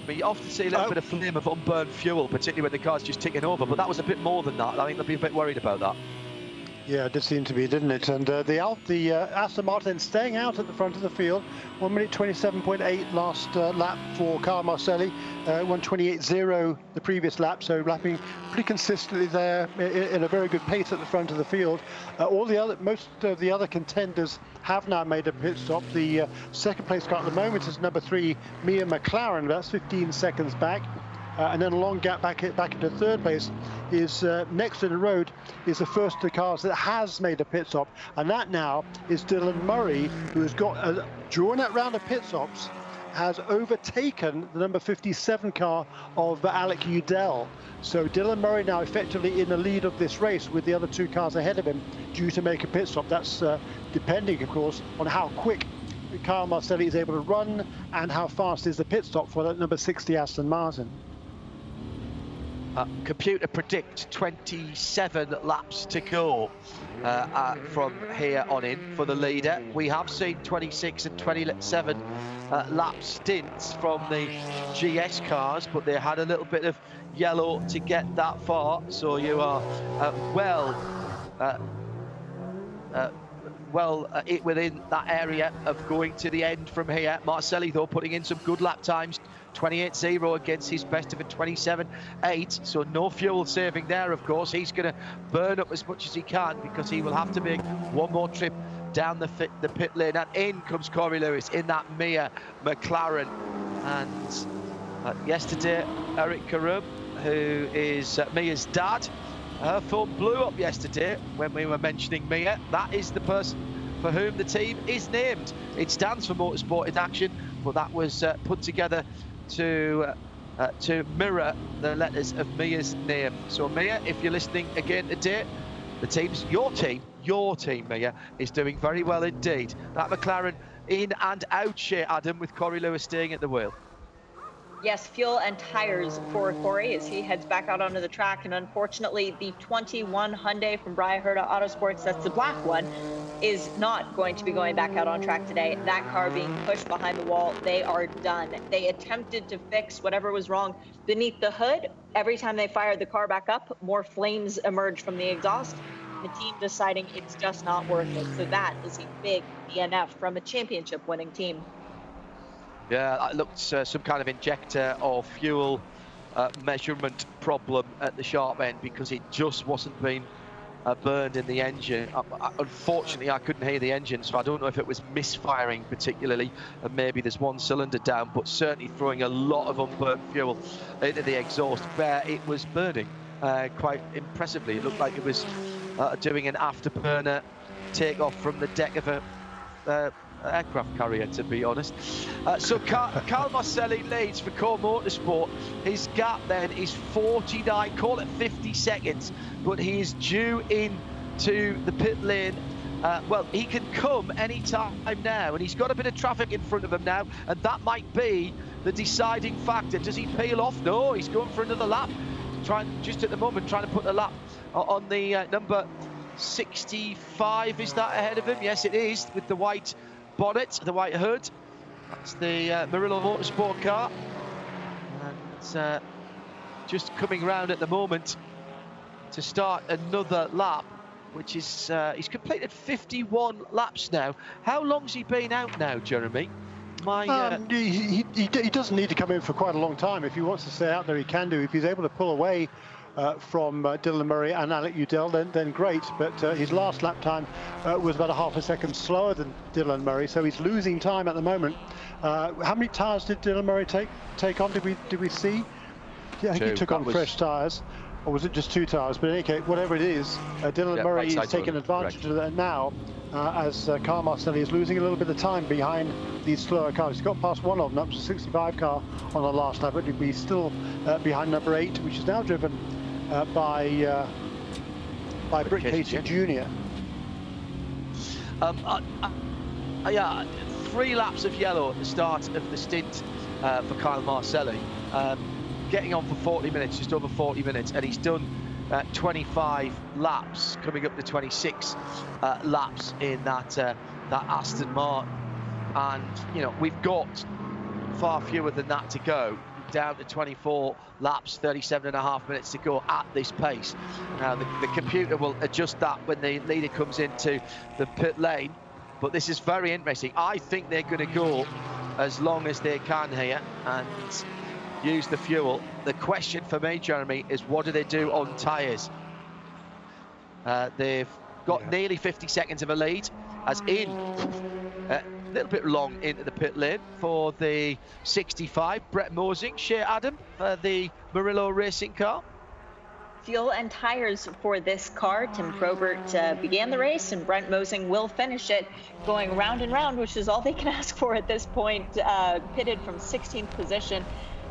But you often see a little bit of flame of unburned fuel, particularly when the car's just ticking over. But that was a bit more than that. I think they'll be a bit worried about that. Yeah, it did seem to be, didn't it? And the Aston Martin staying out at the front of the field. 1 minute 27.8 last lap for Carl Marcelli. 1:28.0 the previous lap, so lapping pretty consistently there in a very good pace at the front of the field. Most of the other contenders have now made a pit stop. The second place car at the moment is number 3, Mia McLaren. That's 15 seconds back. And then a long gap back into third place is next in the road is the first of the cars that has made a pit stop, and that now is Dylan Murray, who has got during that round of pit stops has overtaken the number 57 car of Alec Udell. So Dylan Murray now effectively in the lead of this race with the other 2 cars ahead of him due to make a pit stop. That's depending, of course, on how quick Kyle Marcelli is able to run and how fast is the pit stop for that number 60 Aston Martin. Computer predict 27 laps to go from here on in for the leader. We have seen 26 and 27 lap stints from the GS cars, but they had a little bit of yellow to get that far. So you are within that area of going to the end from here. Marcelli, though, putting in some good lap times. 28.0 against his best of a 27.8, so no fuel saving there, of course. He's going to burn up as much as he can because he will have to make one more trip down the pit lane, and in comes Corey Lewis in that Mia McLaren. And yesterday, Eric Karum, who is Mia's dad, her phone blew up yesterday when we were mentioning Mia. That is the person for whom the team is named. It stands for Motorsport in Action, but that was put together to mirror the letters of Mia's name. So Mia, if you're listening again today, your team your team, Mia, is doing very well indeed. That McLaren in and out, Shea Adam, with Corey Lewis staying at the wheel. Yes, fuel and tires for Corey as he heads back out onto the track. And unfortunately, the 21 Hyundai from Brieherta Autosports, that's the black one, is not going to be going back out on track today. That car being pushed behind the wall. They are done. They attempted to fix whatever was wrong beneath the hood. Every time they fired the car back up, more flames emerged from the exhaust. The team deciding it's just not worth it. So that is a big DNF from a championship-winning team. Yeah, it looked some kind of injector or fuel measurement problem at the sharp end, because it just wasn't being burned in the engine. Unfortunately, I couldn't hear the engine, so I don't know if it was misfiring particularly, and maybe there's one cylinder down, but certainly throwing a lot of unburnt fuel into the exhaust where it was burning quite impressively. It looked like it was doing an afterburner takeoff from the deck of a aircraft carrier, to be honest. So Carl Marcelli leads for Core Motorsport. His gap then is 49, call it 50 seconds, but he is due in to the pit lane. Well, he can come any time now, and he's got a bit of traffic in front of him now, and that might be the deciding factor. Does he peel off? No, he's going for another lap. Just at the moment, trying to put the lap on the number 65. Is that ahead of him? Yes, it is, with the white bonnet, the white hood. That's the Murillo Motorsport car, and just coming round at the moment to start another lap, which is he's completed 51 laps now. How long's he been out now, Jeremy? He doesn't need to come in for quite a long time. If he wants to stay out there, he can do. If he's able to pull away from Dylan Murray and Alec Udell, then great. But his last lap time was about a half a second slower than Dylan Murray, so he's losing time at the moment. How many tyres did Dylan Murray take on? Did we see? Yeah, I think he took on fresh tyres, or was it just 2 tyres? But in any case, whatever it is, Dylan Murray is taking advantage of that now, as Carl Marcelli is losing a little bit of time behind these slower cars. He's got past one of them, up to 65 car on the last lap, but he's still behind number 8, which is now driven by Britt Casey Jr. Yeah, 3 laps of yellow at the start of the stint for Kyle Marcelli, getting on for 40 minutes, just over 40 minutes, and he's done 25 laps, coming up to 26 laps in that Aston Martin. And you know, we've got far fewer than that to go, down to 24 laps, 37.5 minutes to go at this pace. Now the computer will adjust that when the leader comes into the pit lane, but this is very interesting. I think they're going to go as long as they can here and use the fuel. The question for me, Jeremy, is what do they do on tyres? They've got nearly 50 seconds of a lead, as in a little bit long into the pit lane for the 65. Brett Mosing, Shea Adam, the Murillo racing car. Fuel and tires for this car. Tim Probert began the race, and Brent Mosing will finish it, going round and round, which is all they can ask for at this point. Pitted from 16th position.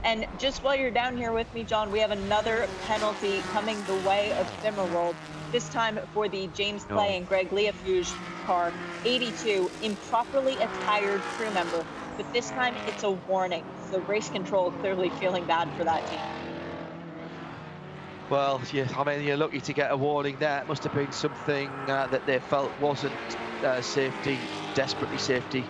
And just while you're down here with me, John, we have another penalty coming the way of Fimmerwold, this time for the James Clay and Greg Leafuge car. 82, improperly attired crew member, but this time it's a warning. So race control clearly feeling bad for that team. Well, yeah, I mean, you're lucky to get a warning there. It must have been something that they felt wasn't desperately safety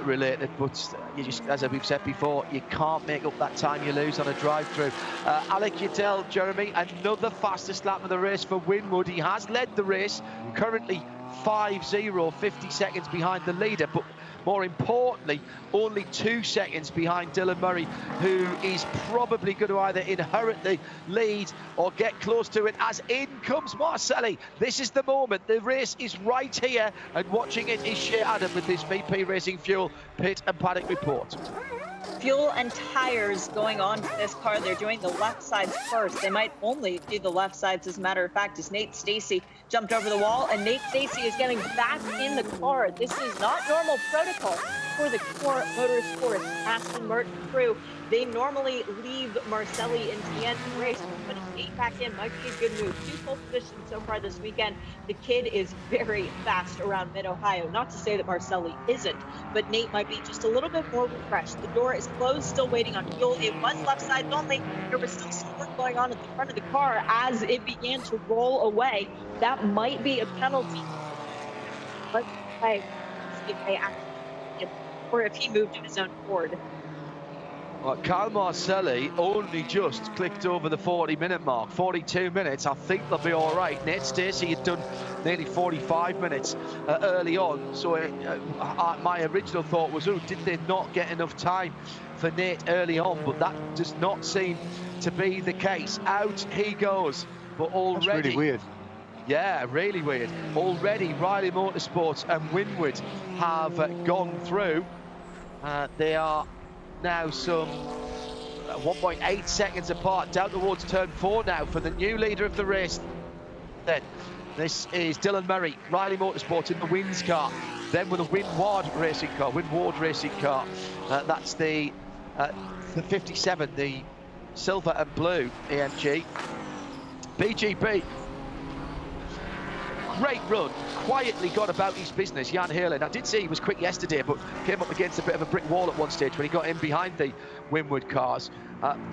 related, but you just, as we've said before, you can't make up that time you lose on a drive-through. Alec Udell, Jeremy, another fastest lap of the race for Winwood. He has led the race, currently 5-0, 50 seconds behind the leader, but more importantly, only 2 seconds behind Dylan Murray, who is probably going to either inherit the lead or get close to it, as in comes Marcelli. This is the moment. The race is right here, and watching it is Shea Adam with his VP Racing Fuel pit and paddock report. Fuel and tires going on to this car. They're doing the left sides first. They might only do the left sides, as a matter of fact, as Nate Stacey jumped over the wall, and Nate Stacey is getting back in the car. This is not normal protocol. for the Core Motorsports Aston Martin crew. They normally leave Marcelli into the end of the race. Putting Nate back in might be a good move. 2 pole positions so far this weekend. The kid is very fast around Mid-Ohio. Not to say that Marcelli isn't, but Nate might be just a little bit more refreshed. The door is closed, still waiting on fuel. It was left side only. There was still some work going on at the front of the car as it began to roll away. That might be a penalty. Let's play, see if they actually, or if he moved in his own accord. Well, Kyle Marcelli only just clicked over the 40-minute mark, 42 minutes. I think they'll be all right. Nate Stacey had done nearly 45 minutes early on. So my original thought was, oh, did they not get enough time for Nate early on? But that does not seem to be the case. Out he goes. But already... That's really weird. Yeah, really weird. Already Riley Motorsports and Winwood have gone through. They are now some 1.8 seconds apart, down towards turn 4 now for the new leader of the race. Then this is Dylan Murray, Riley Motorsports in the Wins car, then with a Ward racing car. That's the 57, the silver and blue AMG. BGB, great run, quietly got about his business. Jan Hagler, I did see he was quick yesterday, but came up against a bit of a brick wall at one stage when he got in behind the Winwood cars.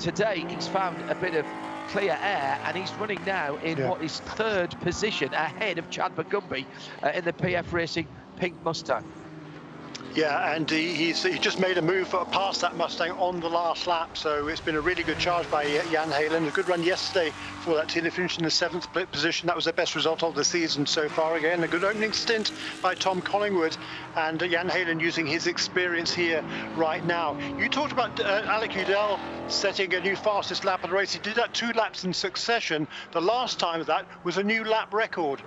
Today, he's found a bit of clear air, and he's running now in what is 3rd position, ahead of Chad Bagumbi in the PF Racing Pink Mustang. Yeah, and he just made a move past that Mustang on the last lap, so it's been a really good charge by Jan Hagler. A good run yesterday for that team. They finished in the 7th position. That was their best result of the season so far. Again, a good opening stint by Tom Collingwood, and Jan Hagler using his experience here right now. You talked about Alec Udell setting a new fastest lap of the race. He did that 2 laps in succession. The last time of that was a new lap record,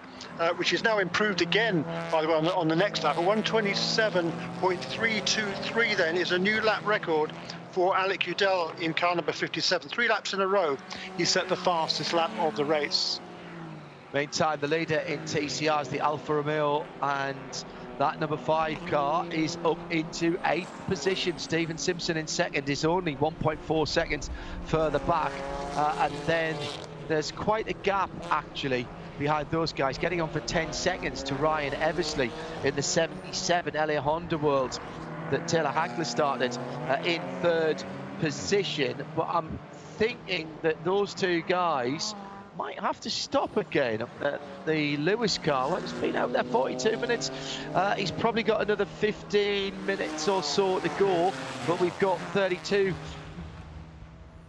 which is now improved again, by the way, on the next lap. A 127.323 then is a new lap record for Alec Udell in car number 57. 3 laps in a row, he set the fastest lap of the race. Meantime, the leader in TCR is the Alfa Romeo, and that number 5 car is up into 8th position. Stephen Simpson in 2nd is only 1.4 seconds further back. And then there's quite a gap, actually, behind those guys, getting on for 10 seconds to Ryan Eversley in the 77 LA Honda World that Taylor Hagler started in 3rd position. But I'm thinking that those 2 guys might have to stop again. The Lewis car, well, it's been out there 42 minutes. He's probably got another 15 minutes or so to go, but we've got 32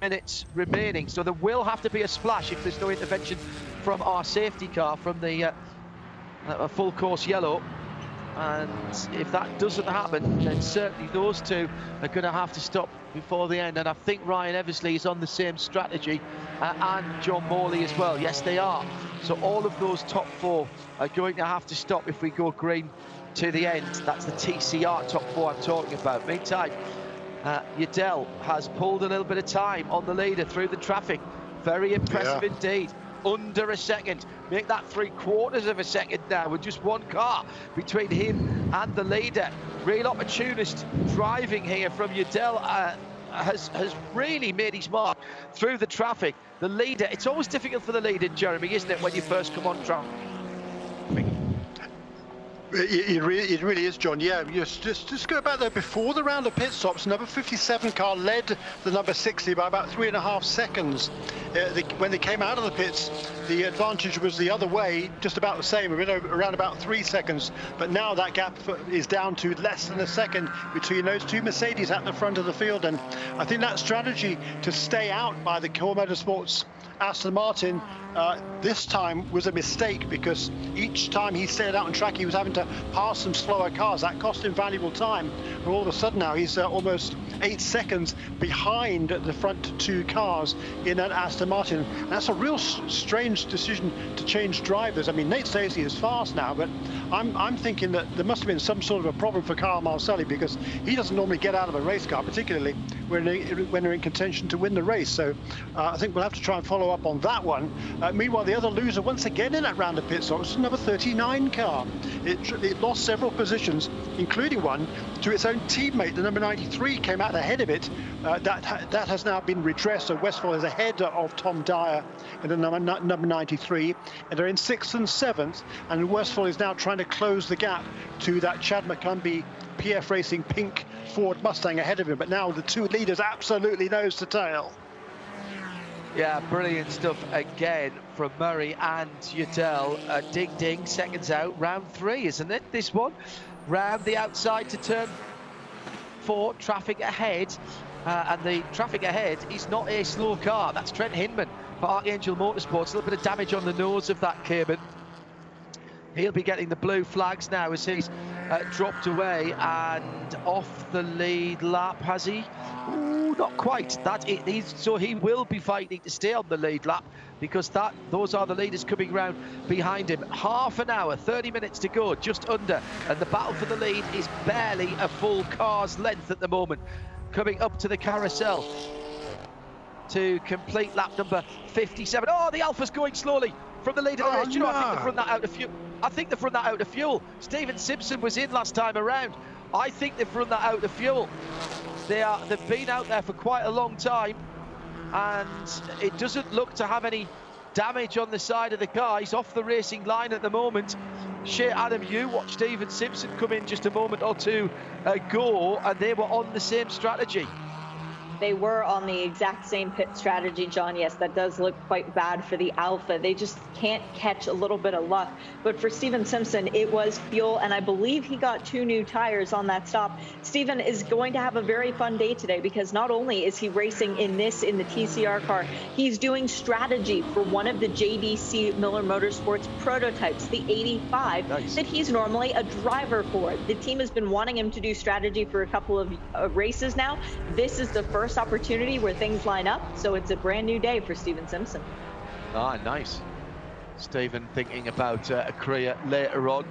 minutes remaining. So there will have to be a splash if there's no intervention from our safety car, from the full course yellow. And if that doesn't happen, then certainly those 2 are going to have to stop before the end. And I think Ryan Eversley is on the same strategy, and John Morley as well. Yes, they are. So all of those top 4 are going to have to stop if we go green to the end. That's the TCR top 4 I'm talking about. Meantime, Udell has pulled a little bit of time on the leader through the traffic. Very impressive indeed. Under a second, make that 3/4 of a second now with just 1 car between him and the leader. Real opportunist driving here from Udell. Has really made his mark through the traffic. The leader, it's always difficult for the leader, Jeremy, isn't it, when you first come on track? It really is, John. Yeah, just go back there before the round of pit stops. Number 57 car led the number 60 by about 3.5 seconds. When they came out of the pits, the advantage was the other way, just about the same, around about 3 seconds. But now that gap is down to less than a second between those 2 Mercedes at the front of the field. And I think that strategy to stay out by the Core Motorsports Aston Martin this time was a mistake, because each time he stayed out on track, he was having to pass some slower cars. That cost him valuable time. And all of a sudden now he's almost 8 seconds behind the front 2 cars in that Aston Martin. And that's a real strange decision to change drivers. I mean, Nate Stacey is fast now, but I'm thinking that there must have been some sort of a problem for Carl Marcelli, because he doesn't normally get out of a race car, particularly when they're in contention to win the race. So I think we'll have to try and follow up on that one. Meanwhile, the other loser once again in that round of pit stops was number 39 car. It lost several positions, including one to its own teammate. The number 93 came out ahead of it. That has now been redressed. So Westphal is ahead of Tom Dyer in the number 93, and they're in 6th and 7th. And Westphal is now trying to close the gap to that Chad McCumbee PF Racing pink Ford Mustang ahead of him. But now the two leaders absolutely nose to tail. Yeah, brilliant stuff again from Murray and Udell. Ding ding, seconds out, round 3, isn't it? This one, round the outside to turn 4, traffic ahead. And the traffic ahead is not a slow car. That's Trent Hinman for Archangel Motorsports. A little bit of damage on the nose of that Cayman. He'll be getting the blue flags now as he's dropped away and off the lead lap, has he? Ooh, not quite. So he will be fighting to stay on the lead lap, because those are the leaders coming round behind him. Half an hour, 30 minutes to go, just under. And the battle for the lead is barely a full car's length at the moment. Coming up to the carousel to complete lap number 57. Oh, the Alpha's going slowly from the lead of the race. Do you know, I think they've run that out of fuel. I think they've run that out of fuel. Stephen Simpson was in last time around. I think they've run that out of fuel. They've been out there for quite a long time, and it doesn't look to have any damage on the side of the car. He's off the racing line at the moment. Shea Adam, you watched Stephen Simpson come in just a moment or two ago, and they were on the same strategy. They were on the exact same pit strategy, John. Yes, that does look quite bad for the Alpha. They just can't catch a little bit of luck. But for Stephen Simpson, it was fuel, and I believe he got 2 new tires on that stop. Stephen is going to have a very fun day today, because not only is he racing in the TCR car, he's doing strategy for one of the JDC Miller Motorsports prototypes, the 85, nice, that he's normally a driver for. The team has been wanting him to do strategy for a couple of races now. This is the first opportunity where things line up, so it's a brand new day for Stephen Simpson. Ah, nice. Stephen thinking about a career later on.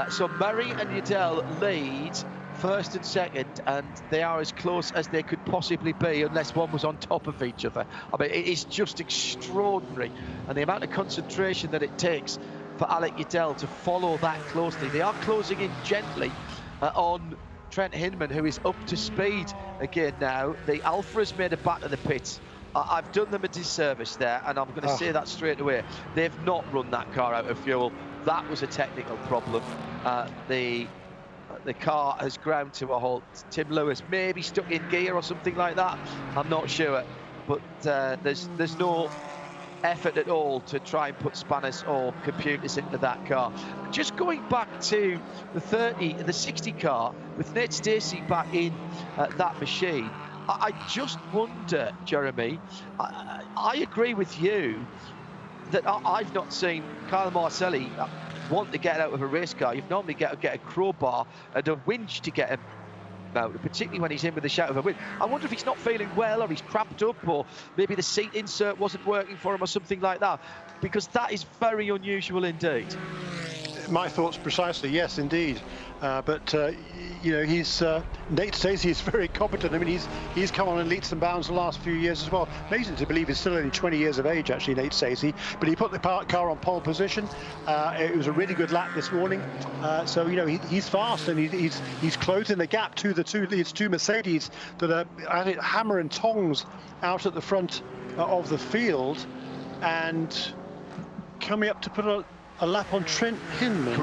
So Murray and Udell lead 1st and 2nd, and they are as close as they could possibly be, unless one was on top of each other. I mean, it is just extraordinary, and the amount of concentration that it takes for Alec Udell to follow that closely. They are closing in gently on Trent Hinman, who is up to speed again now. The Alpha has made it back to the pits. I've done them a disservice there, and I'm going to say that straight away. They've not run that car out of fuel. That was a technical problem. The car has ground to a halt. Tim Lewis maybe stuck in gear or something like that. I'm not sure, but there's no effort at all to try and put spanners or computers into that car. Just going back to the 60 car with Nate Stacey back in that machine, I just wonder, Jeremy, I agree with you that I've not seen Kyle Marcelli want to get out of a race car. You've normally get a crowbar and a winch to get him out, particularly when he's in with a shout of a win. I wonder if he's not feeling well, or he's cramped up, or maybe the seat insert wasn't working for him or something like that, because that is very unusual indeed. My thoughts precisely, yes, indeed. But you know, Nate Stacey is very competent. I mean, he's come on in leaps and bounds the last few years as well. Amazing to believe he's still only 20 years of age, actually, Nate Stacey. But he put the car on pole position. It was a really good lap this morning. So you know, he's fast, and he's closing the gap to the two Mercedes that are at it hammer and tongs out at the front of the field, and coming up to put a lap on Trent Hinman.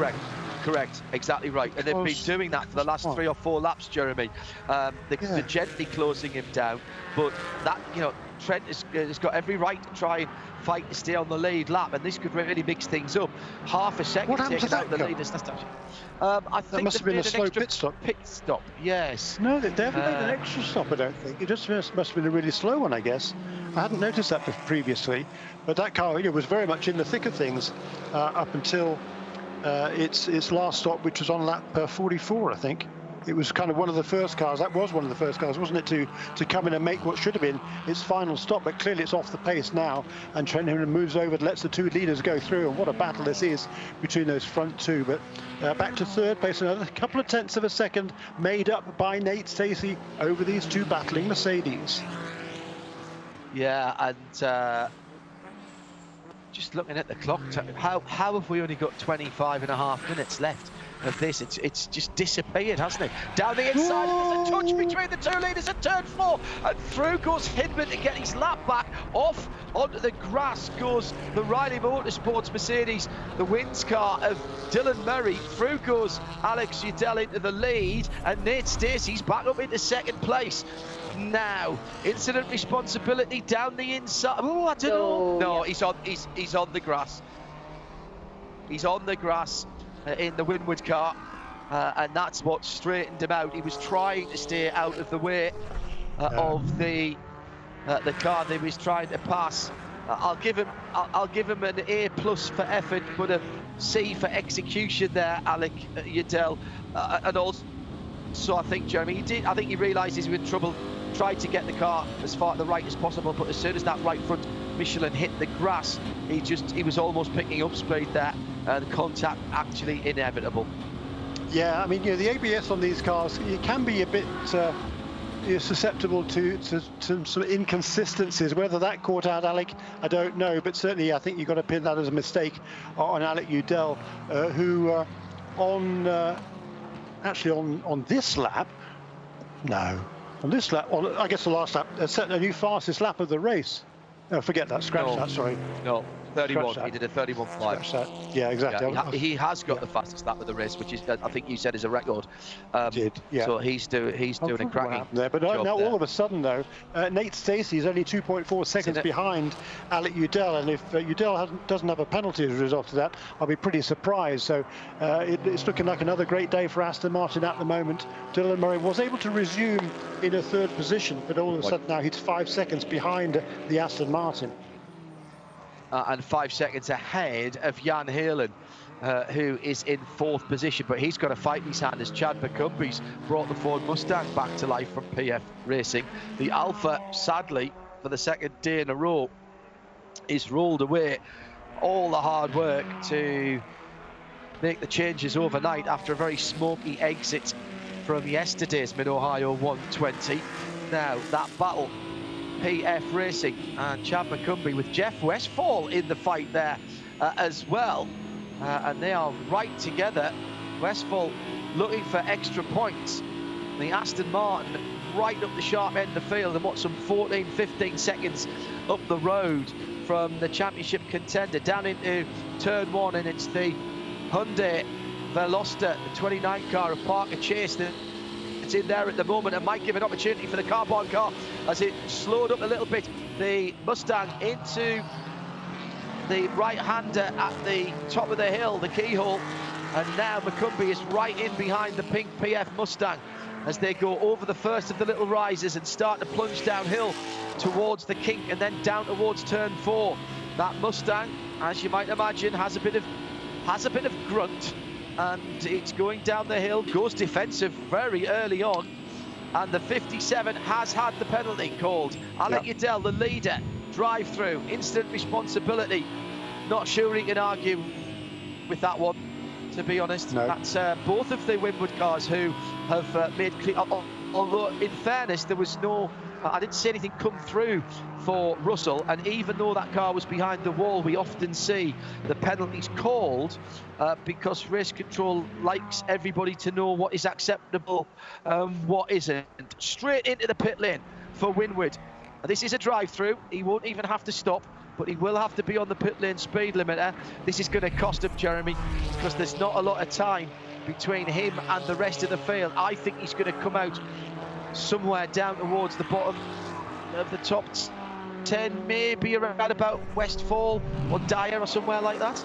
Correct, exactly right. And they've been doing that for the last 3 or 4 laps, Jeremy. They're gently closing him down, but that, you know, Trent has got every right to try and fight to stay on the lead lap, and this could really mix things up. Half a second taking out the leaders. I think that must have been a slow pit stop. Yes. No, they haven't made an extra stop, I don't think. It just must have been a really slow one, I guess. I hadn't noticed that previously, but that car, you know, was very much in the thick of things up until its last stop, which was on lap 44, I think. it was kind of one of the first cars. That was one of the first cars, wasn't it, to come in and make what should have been its final stop. But clearly it's off the pace now, and Trent Hindman moves over, lets the two leaders go through, and what a battle this is between those front two. But back to third place, another couple of tenths of a second made up by Nate Stacey over these two battling Mercedes. Yeah, and just looking at the clock, how have we only got 25.5 minutes left of this? It's just disappeared, hasn't it? Down the inside, there's a touch between the two leaders at turn 4, and through goes Hindman to get his lap back. Off onto the grass goes the Riley Motorsports Mercedes, the wins car of Dylan Murray. Through goes Alex Udell into the lead, and Nate Stacey's back up into second place. Now, incident responsibility down the inside. Oh, I don't know. No, he's on the grass. He's on the grass in the Winward car, and that's what straightened him out. He was trying to stay out of the way of the car that he was trying to pass. I'll give him an A+ for effort, but a C for execution there, Alec Udell, and also. So I think, Jeremy, I think he realised he was in trouble, tried to get the car as far to the right as possible, but as soon as that right front Michelin hit the grass, he was almost picking up speed there, and the contact actually inevitable. Yeah, I mean, the ABS on these cars, it can be a bit susceptible to some sort of inconsistencies. Whether that caught out Alec, I don't know, but certainly I think you've got to pin that as a mistake on Alec Udell, who on this lap, I guess the last lap, set a new fastest lap of the race. No, forget that, scratch that, sorry. No, 31, he did a 31.5. Yeah, exactly. Yeah, he has got the fastest lap of the race, which is, I think you said, is a record. Yeah. So he's doing a cracking there. But now there. all of a sudden, though, Nate Stacey is only 2.4 seconds behind Alec Udell, and if Udell doesn't have a penalty as a result of that, I'll be pretty surprised. So it's looking like another great day for Aston Martin at the moment. Dylan Murray was able to resume in a third position, but all of a sudden now he's 5 seconds behind the Aston Martin. And 5 seconds ahead of Jan Heylen, who is in fourth position, but he's got a fight in his hand as Chad McCumbie's brought the Ford Mustang back to life from PF Racing. The Alpha, sadly, for the second day in a row, is rolled away. All the hard work to make the changes overnight after a very smoky exit from yesterday's Mid-Ohio 120. Now, that battle, PF Racing and Chad McCumbie with Jeff Westphal in the fight there as well, and they are right together. Westphal looking for extra points. The Aston Martin right up the sharp end of the field, and some 14-15 seconds up the road from the championship contender down into turn 1, and it's the Hyundai Veloster, the 29 car of Parker Chase. It's in there at the moment and might give an opportunity for the carbon car as it slowed up a little bit. The Mustang into the right-hander at the top of the hill, the keyhole, and now McCumbie is right in behind the pink PF Mustang as they go over the first of the little rises and start to plunge downhill towards the kink and then down towards turn 4. That Mustang, as you might imagine, has a bit of grunt, and it's going down the hill, goes defensive very early on, and the 57 has had the penalty called. Alec Udell, the leader, drive through, instant responsibility. Not sure he can argue with that one, to be honest. No. That's both of the Winward cars who have made clear, although in fairness there was no, I didn't see anything come through for Russell, and even though that car was behind the wall, we often see the penalties called because race control likes everybody to know what is acceptable, what isn't. Straight into the pit lane for Winward. This is a drive-through. He won't even have to stop, but he will have to be on the pit lane speed limiter. This is going to cost him, Jeremy, because there's not a lot of time between him and the rest of the field. I think he's going to come out somewhere down towards the bottom of the top 10, maybe around about Westfall or Dyer or somewhere like that.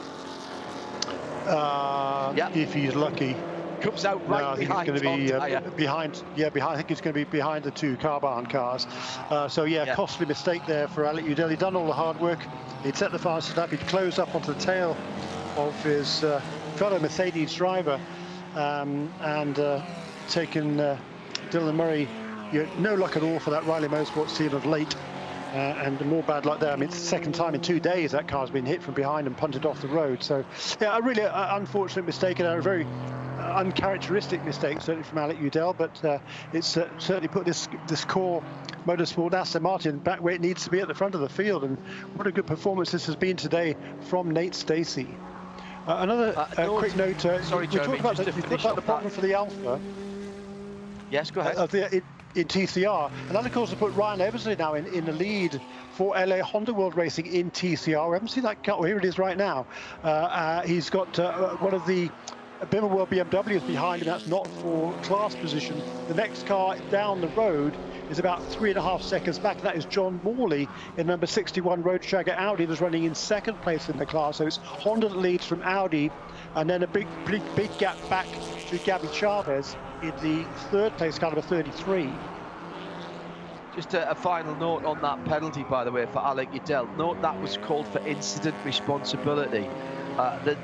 If he's lucky. Comes out right I think behind it's going to Dyer. be behind. I think it's going to be behind the two Carbahn cars. Costly mistake there for Alec Udell. He'd done all the hard work. He'd set the fastest lap. He'd closed up onto the tail of his fellow Mercedes driver, and taken Dylan Murray, no luck at all for that Riley Motorsports team of late. And more bad luck there. I mean, it's the second time in 2 days that car's been hit from behind and punted off the road. So, yeah, a really unfortunate mistake, and a very uncharacteristic mistake, certainly from Alec Udell. But it's certainly put this core motorsport Aston Martin back where it needs to be at the front of the field. And what a good performance this has been today from Nate Stacey. Another quick note. Sorry, Jeremy, we talked about the problem for the Alpha. Yes, go ahead. In TCR, and that of course has put Ryan Eversley now in the lead for LA Honda World Racing in TCR. We haven't seen that car. Well, here it is right now. He's got one of the Bimmer World BMWs behind him. That's not for class position. The next car down the road is about 3.5 seconds back. That is John Morley in number 61 Road Shagger Audi, that's running in second place in the class. So it's Honda that leads from Audi, and then a big gap back to Gabby Chavez in the third place car, number 33. Just a final note on that penalty, by the way, for Alec Udell. Note that was called for incident responsibility.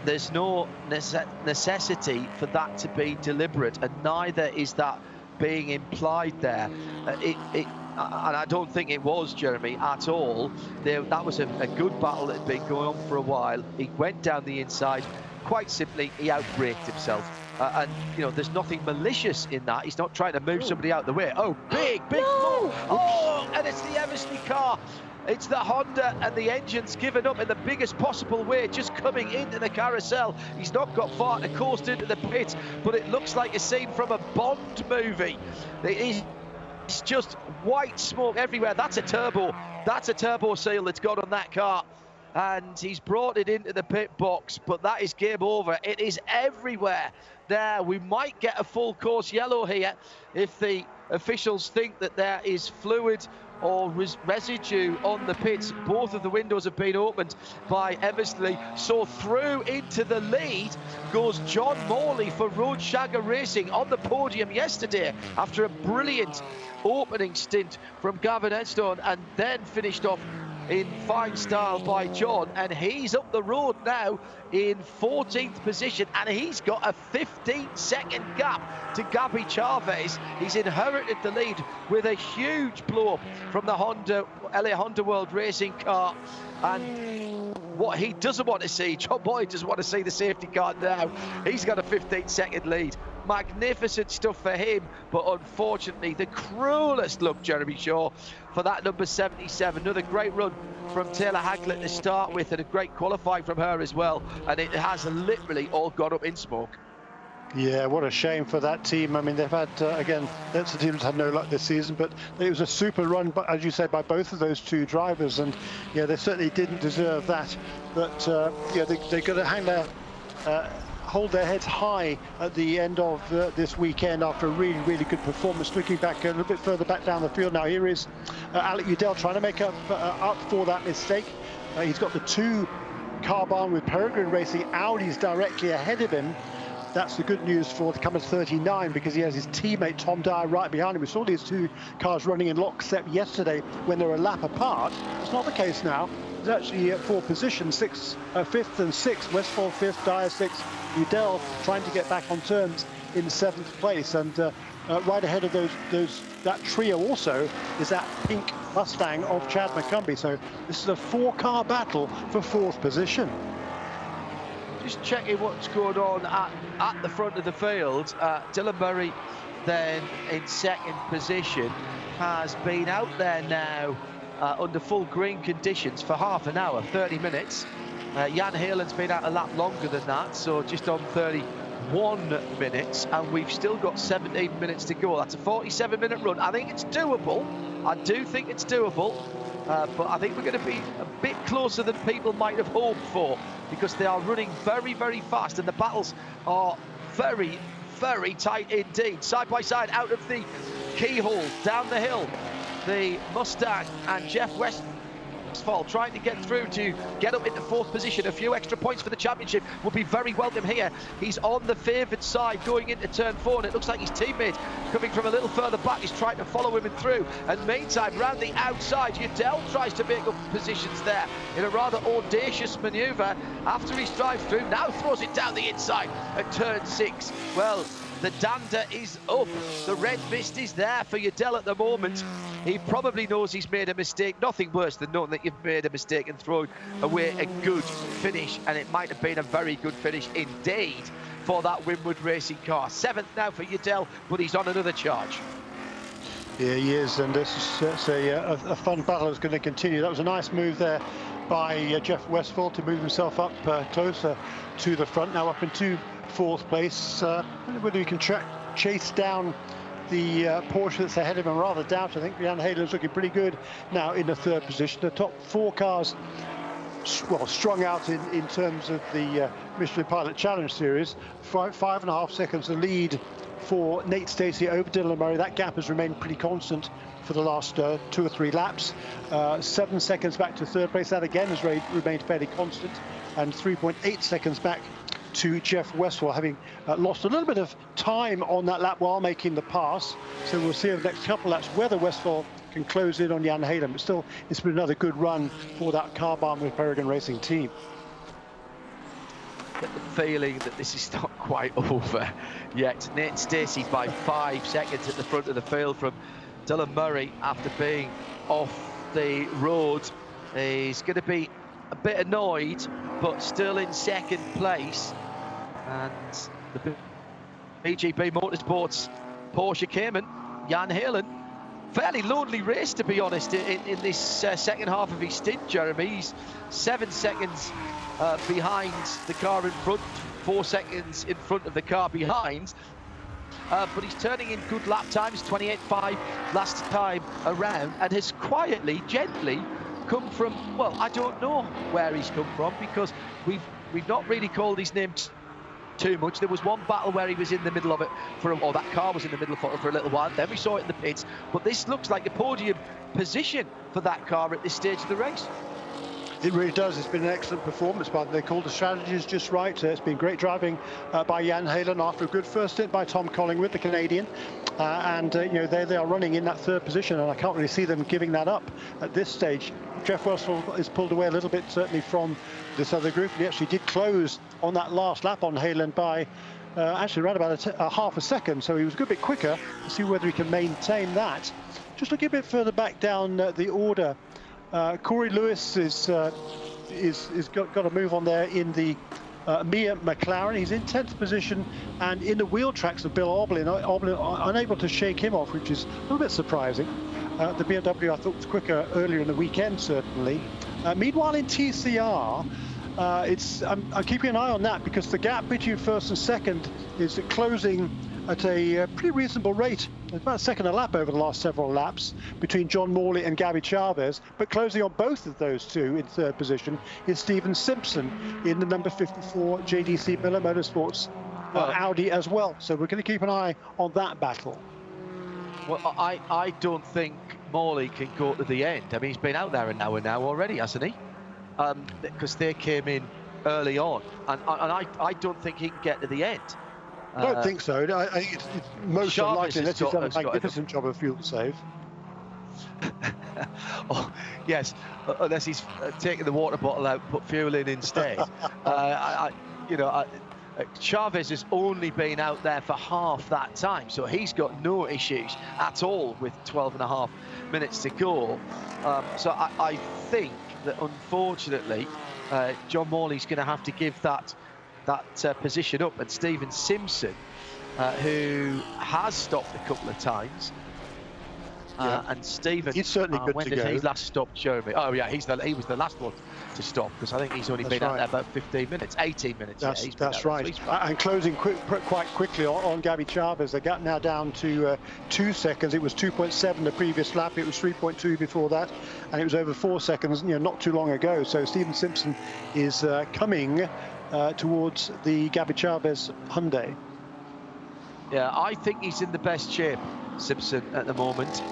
There's no necessity for that to be deliberate, and neither is that being implied there. And I don't think it was, Jeremy, at all. That was a good battle that had been going on for a while. He went down the inside. Quite simply, he outbraked himself. And, there's nothing malicious in that. He's not trying to move somebody out the way. Oh, big no! blow. Oh, and it's the Eversley car. It's the Honda, and the engine's given up in the biggest possible way, just coming into the carousel. He's not got far to coast into the pit, but it looks like a scene from a Bond movie. It's just white smoke everywhere. That's a turbo. That's a turbo seal that's got on that car. And he's brought it into the pit box, but that is game over. It is everywhere there. We might get a full course yellow here if the officials think that there is fluid or residue on the pits. Both of the windows have been opened by Eversley. So through into the lead goes John Morley for Road Shagger Racing on the podium yesterday after a brilliant opening stint from Gavin Edstone, and then finished off in fine style by John, and he's up the road now in 14th position, and he's got a 15-second gap to Gabby Chavez. He's inherited the lead with a huge blow-up from the LA Honda World Racing car. And what he doesn't want to see, John Boy doesn't want to see the safety car now. He's got a 15-second lead. Magnificent stuff for him, but unfortunately the cruelest look, Jeremy Shaw, for that number 77. Another great run from Taylor Hagler to start with, and a great qualifying from her as well, and it has literally all got up in smoke. Yeah, what a shame for that team. I mean, they've had, again, that's the team that's had no luck this season, but it was a super run, as you said, by both of those two drivers, and yeah, they certainly didn't deserve that. But yeah, they're going to hang their hold their heads high at the end of this weekend after a really, really good performance. Looking back a little bit further back down the field now, here is Alec Udell trying to make up for that mistake. He's got the two car barn with Peregrine Racing Audi's directly ahead of him. That's the good news for the Cummins 39, because he has his teammate Tom Dyer right behind him. We saw these two cars running in lockstep yesterday when they were a lap apart. It's not the case now. It's actually four positions, fifth and sixth. Westphal fifth, Dyer sixth. Udell trying to get back on terms in seventh place, and right ahead of that trio also is that pink Mustang of Chad McCumbee. So this is a four-car battle for fourth position. Just checking what's going on at the front of the field. Dylan Murray then in second position has been out there now under full green conditions for half an hour, 30 minutes. Jan Heelan's been out a lap longer than that, so just on 31 minutes, and we've still got 17 minutes to go. That's a 47-minute run. I think it's doable. I do think it's doable, but I think we're going to be a bit closer than people might have hoped for, because they are running very, very fast, and the battles are very, very tight indeed. Side by side out of the keyhole, down the hill, the Mustang and Jeff Westphal trying to get through to get up into fourth position. A few extra points for the championship would be very welcome here. He's on the favoured side going into turn 4, and it looks like his teammate coming from a little further back is trying to follow him through. And meantime, round the outside, Udell tries to make up positions there in a rather audacious manoeuvre after he drives through. Now throws it down the inside at turn 6. Well, The dander is up. The red mist is there for Udell at the moment. He probably knows he's made a mistake. Nothing worse than knowing that you've made a mistake and thrown away a good finish, and it might have been a very good finish indeed for that Winwood Racing car. 7th now for Udell, but he's on another charge. Yeah, he is, and this is a fun battle that's going to continue. That was a nice move there by Jeff Westphal to move himself up closer to the front, now up into 4th place. I don't know whether he can chase down the Porsche that's ahead of him. I rather doubt. I think Jan Hagler's looking pretty good now in the 3rd position. The top 4 cars, well, strung out in terms of the Michelin Pilot Challenge Series. 5.5 seconds the lead for Nate Stacey over Dylan Murray. That gap has remained pretty constant for the last 2 or 3 laps. 7 seconds back to 3rd place. That again has remained fairly constant, and 3.8 seconds back to Jeff Westphal, having lost a little bit of time on that lap while making the pass. So we'll see over the next couple of laps whether Westphal can close in on Jan Hagler. But still, it's been another good run for that car barn with Peregrine Racing team. Get the feeling that this is not quite over yet. Nate Stacey by 5 seconds at the front of the field from Dylan Murray after being off the road. He's going to be a bit annoyed, but still in 2nd place. And the BGB Motorsports Porsche Cayman, Jan Hagler, fairly lonely race, to be honest, in this second half of his stint, Jeremy. He's 7 seconds behind the car in front, 4 seconds in front of the car behind. But he's turning in good lap times, 28.5 last time around, and has quietly, gently come from, well, I don't know where he's come from, because we've not really called his name too much. There was one battle where he was in the middle of it or that car was in the middle of it for a little while. Then we saw it in the pits. But this looks like a podium position for that car at this stage of the race. It really does. It's been an excellent performance, but they called the strategies just right. It's been great driving by Jan Hagler after a good first stint by Tom Collingwood, the Canadian. You know, they are running in that 3rd position, and I can't really see them giving that up at this stage. Jeff Westphal is pulled away a little bit, certainly, from this other group. He actually did close on that last lap on Hagler by actually around about a half a second, so he was a good bit quicker. We'll see whether he can maintain that. Just looking a bit further back down the order, Corey Lewis is got a move on there in the Mia McLaren. He's in 10th position, and in the wheel tracks of Bill Aublin unable to shake him off, which is a little bit surprising. The BMW I thought was quicker earlier in the weekend, certainly. Meanwhile, in TCR, I'm keeping an eye on that, because the gap between 1st and 2nd is closing at a pretty reasonable rate. It's about a second a lap over the last several laps between John Morley and Gabby Chavez, but closing on both of those two in 3rd position is Stephen Simpson in the number 54 JDC Miller Motorsports Audi as well. So we're going to keep an eye on that battle. Well, I don't think Morley can go to the end. I mean, he's been out there an hour now already, hasn't he? Because they came in early on, and I don't think he can get to the end. I don't think so. I think it's most unlikely, unless he's done a magnificent job of fuel save. Oh, yes, unless he's taken the water bottle out, put fuel in instead. Chavez has only been out there for half that time, so he's got no issues at all with 12.5 minutes to go. So I think that, unfortunately, John Morley's going to have to give that position up, and Stephen Simpson, who has stopped a couple of times, and Stephen, he's certainly good when to did go. he last stop, Jeremy? Oh yeah, he was the last one to stop, because I think he's only been out there about 15 minutes, 18 minutes. That's right. And closing quite quickly on Gabby Chavez. The gap now down to 2 seconds. It was 2.7 the previous lap. It was 3.2 before that, and it was over 4 seconds, not too long ago. So Stephen Simpson is coming towards the Gabby Chavez Hyundai. Yeah, I think he's in the best shape, Simpson, at the moment.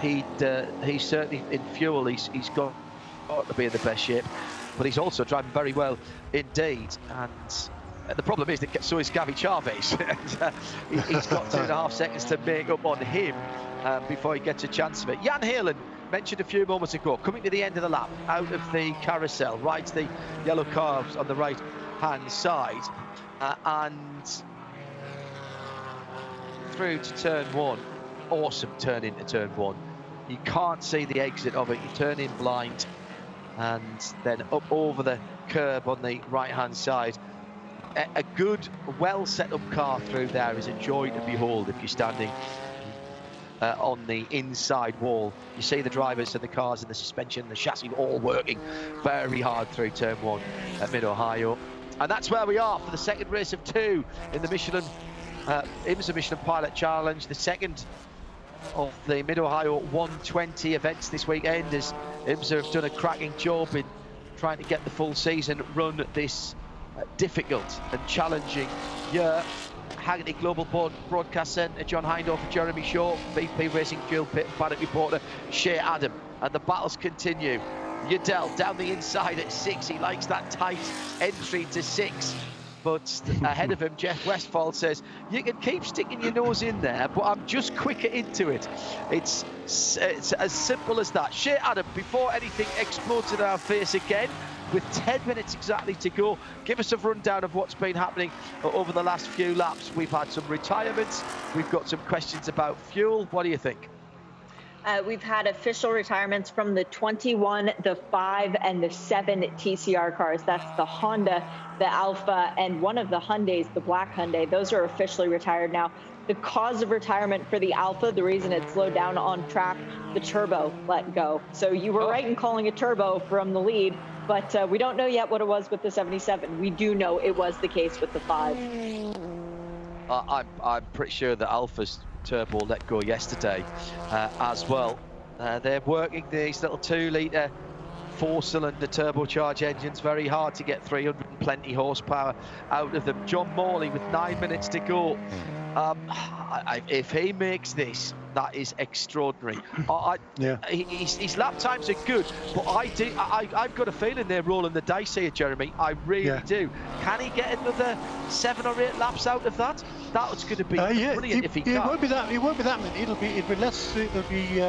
He's certainly in fuel. He's got to be in the best shape, but he's also driving very well indeed. And the problem is that so is Gabby Chavez. He's got 2.5 seconds to make up on him before he gets a chance of it. Jan Hagler, mentioned a few moments ago, coming to the end of the lap, out of the carousel, right to the yellow cars on the right hand side, and through to turn one. Awesome turn into turn one. You can't see the exit of it. You turn in blind and then up over the curb on the right-hand side. A good, well set up car through there is a joy to behold if you're standing on the inside wall. You see the drivers and the cars and the suspension and the chassis all working very hard through turn one at Mid-Ohio. And that's where we are for the second race of two in the IMSA Michelin Pilot Challenge, the second of the Mid-Ohio 120 events this weekend, as IMSA have done a cracking job in trying to get the full season run this difficult and challenging year. Hagler Global Broadcast Centre, John Hindhaugh, Jeremy Shaw, VP Racing Fuel Pit, Paddock reporter Shea Adam, and the battles continue. Udell down the inside at 6, he likes that tight entry to 6, but ahead of him Jeff Westphal says you can keep sticking your nose in there, but I'm just quicker into it. It's as simple as that. Shea Adam, before anything explodes in our face again, with 10 minutes exactly to go, give us a rundown of what's been happening over the last few laps. We've had some retirements, we've got some questions about fuel. What do you think? We've had official retirements from the 21, the 5, and the 7 TCR cars. That's the Honda, the Alpha, and one of the Hyundais, the black Hyundai. Those are officially retired now. The cause of retirement for the Alpha, the reason it slowed down on track, the turbo let go. So you were right in calling it turbo from the lead, but we don't know yet what it was with the 77. We do know it was the case with the 5. I'm pretty sure the Alpha's turbo let go yesterday as well. They're working these little 2-litre 4-cylinder turbocharged engines very hard to get 320 horsepower out of them. John Morley with 9 minutes to go. If he makes this, that is extraordinary. His lap times are good, but I've got a feeling they're rolling the dice here, Jeremy. I really do. Can he get another 7 or 8 laps out of that? That's going to be brilliant if he can. It won't be that many. It'll be less. It'll be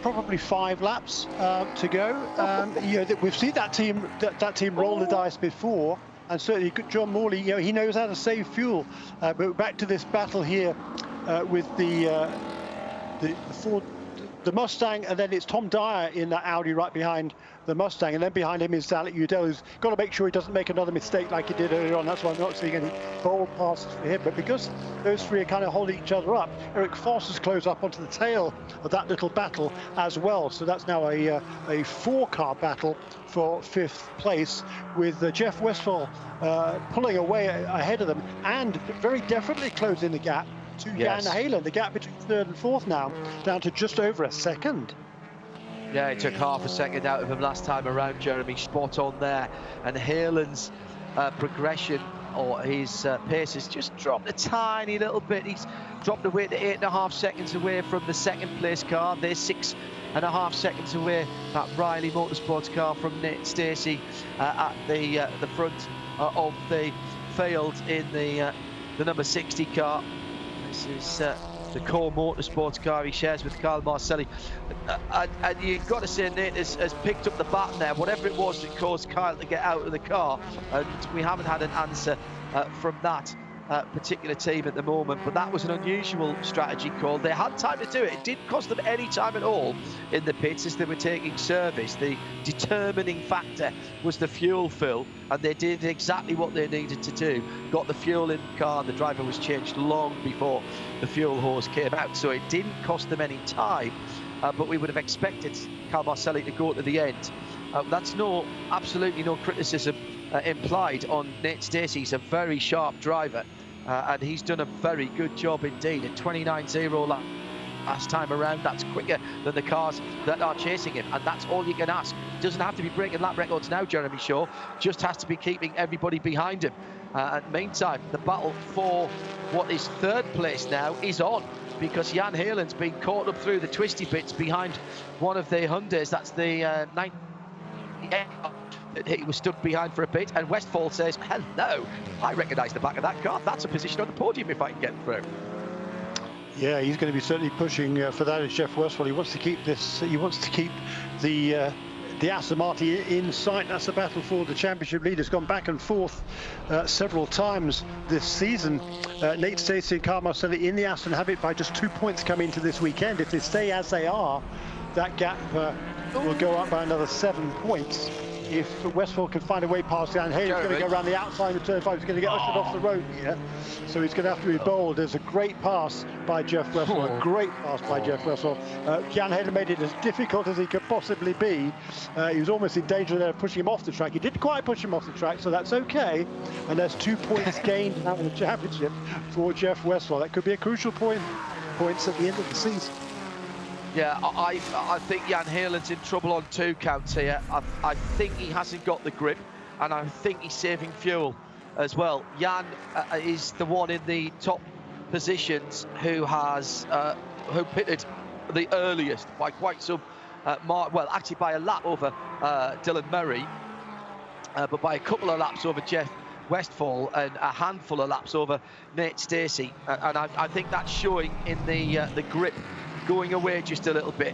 probably 5 laps to go. We've seen that team roll the dice before. And certainly John Morley, he knows how to save fuel. But back to this battle here with the Ford, the Mustang, and then it's Tom Dyer in that Audi right behind the Mustang, and then behind him is Alec Udell, who's got to make sure he doesn't make another mistake like he did earlier on. That's why I'm not seeing any bold passes for him. But because those three are kind of holding each other up, Eric Foss has closed up onto the tail of that little battle as well. So that's now a 4-car battle for 5th place, with Jeff Westphal pulling away ahead of them and very definitely closing the gap to Jan Hagler. The gap between 3rd and 4th now down to just over a second. Yeah, it took half a second out of him last time around, Jeremy. Spot on there. And Haaland's progression, or his pace, has just dropped a tiny little bit. He's dropped away to 8.5 seconds away from the 2nd place car. They're 6.5 seconds away, that Riley Motorsports car from Nate Stacey at the front of the field in the number 60 car. This is the Core Motorsports car he shares with Kyle Marcelli. And you've got to say Nate has picked up the baton there, whatever it was that caused Kyle to get out of the car. And we haven't had an answer from that particular team at the moment, but that was an unusual strategy call. They had time to do it. It didn't cost them any time at all in the pits as they were taking service. The determining factor was the fuel fill, and they did exactly what they needed to do. Got the fuel in the car, and the driver was changed long before the fuel hose came out, so it didn't cost them any time, but we would have expected Cal Marcelli to go to the end. That's absolutely no criticism implied on Nate Stacey. He's a very sharp driver, and he's done a very good job indeed. At 29.0 last time around, that's quicker than the cars that are chasing him, and that's all you can ask. Doesn't have to be breaking lap records now, Jeremy Shaw, just has to be keeping everybody behind him. And meantime, the battle for what is 3rd place now is on, because Jan Haaland's been caught up through the twisty bits behind one of the Hyundais. That's the 98. He was stood behind for a bit, and Westphal says, hello, I recognise the back of that car. That's a position on the podium if I can get through. Yeah, he's going to be certainly pushing for that as Jeff Westphal. He wants to keep this. He wants to keep the the Aston Martin in sight. That's a battle for the championship lead. It's gone back and forth several times this season. Nate Stacey and Kyle Marcelli in the Aston have it by just 2 points coming into this weekend. If they stay as they are, that gap will go up by another 7 points. If Westphal can find a way past Jan Hagler, he's going to go around the outside of turn 5. He's going to get ushered off the road here. So he's going to have to be bold. There's a great pass by Jeff Westphal. A great pass by Jeff Westphal. Jan Hagler made it as difficult as he could possibly be. He was almost in danger there of pushing him off the track. He didn't quite push him off the track, so that's okay. And there's 2 points gained now in the championship for Jeff Westphal. That could be a crucial points at the end of the season. Yeah, I think Jan Hagler's in trouble on 2 counts here. I think he hasn't got the grip, and I think he's saving fuel as well. Jan is the one in the top positions who has who pitted the earliest by quite some well, actually by a lap over Dylan Murray, but by a couple of laps over Jeff Westphal and a handful of laps over Nate Stacey, and I think that's showing in the grip going away just a little bit,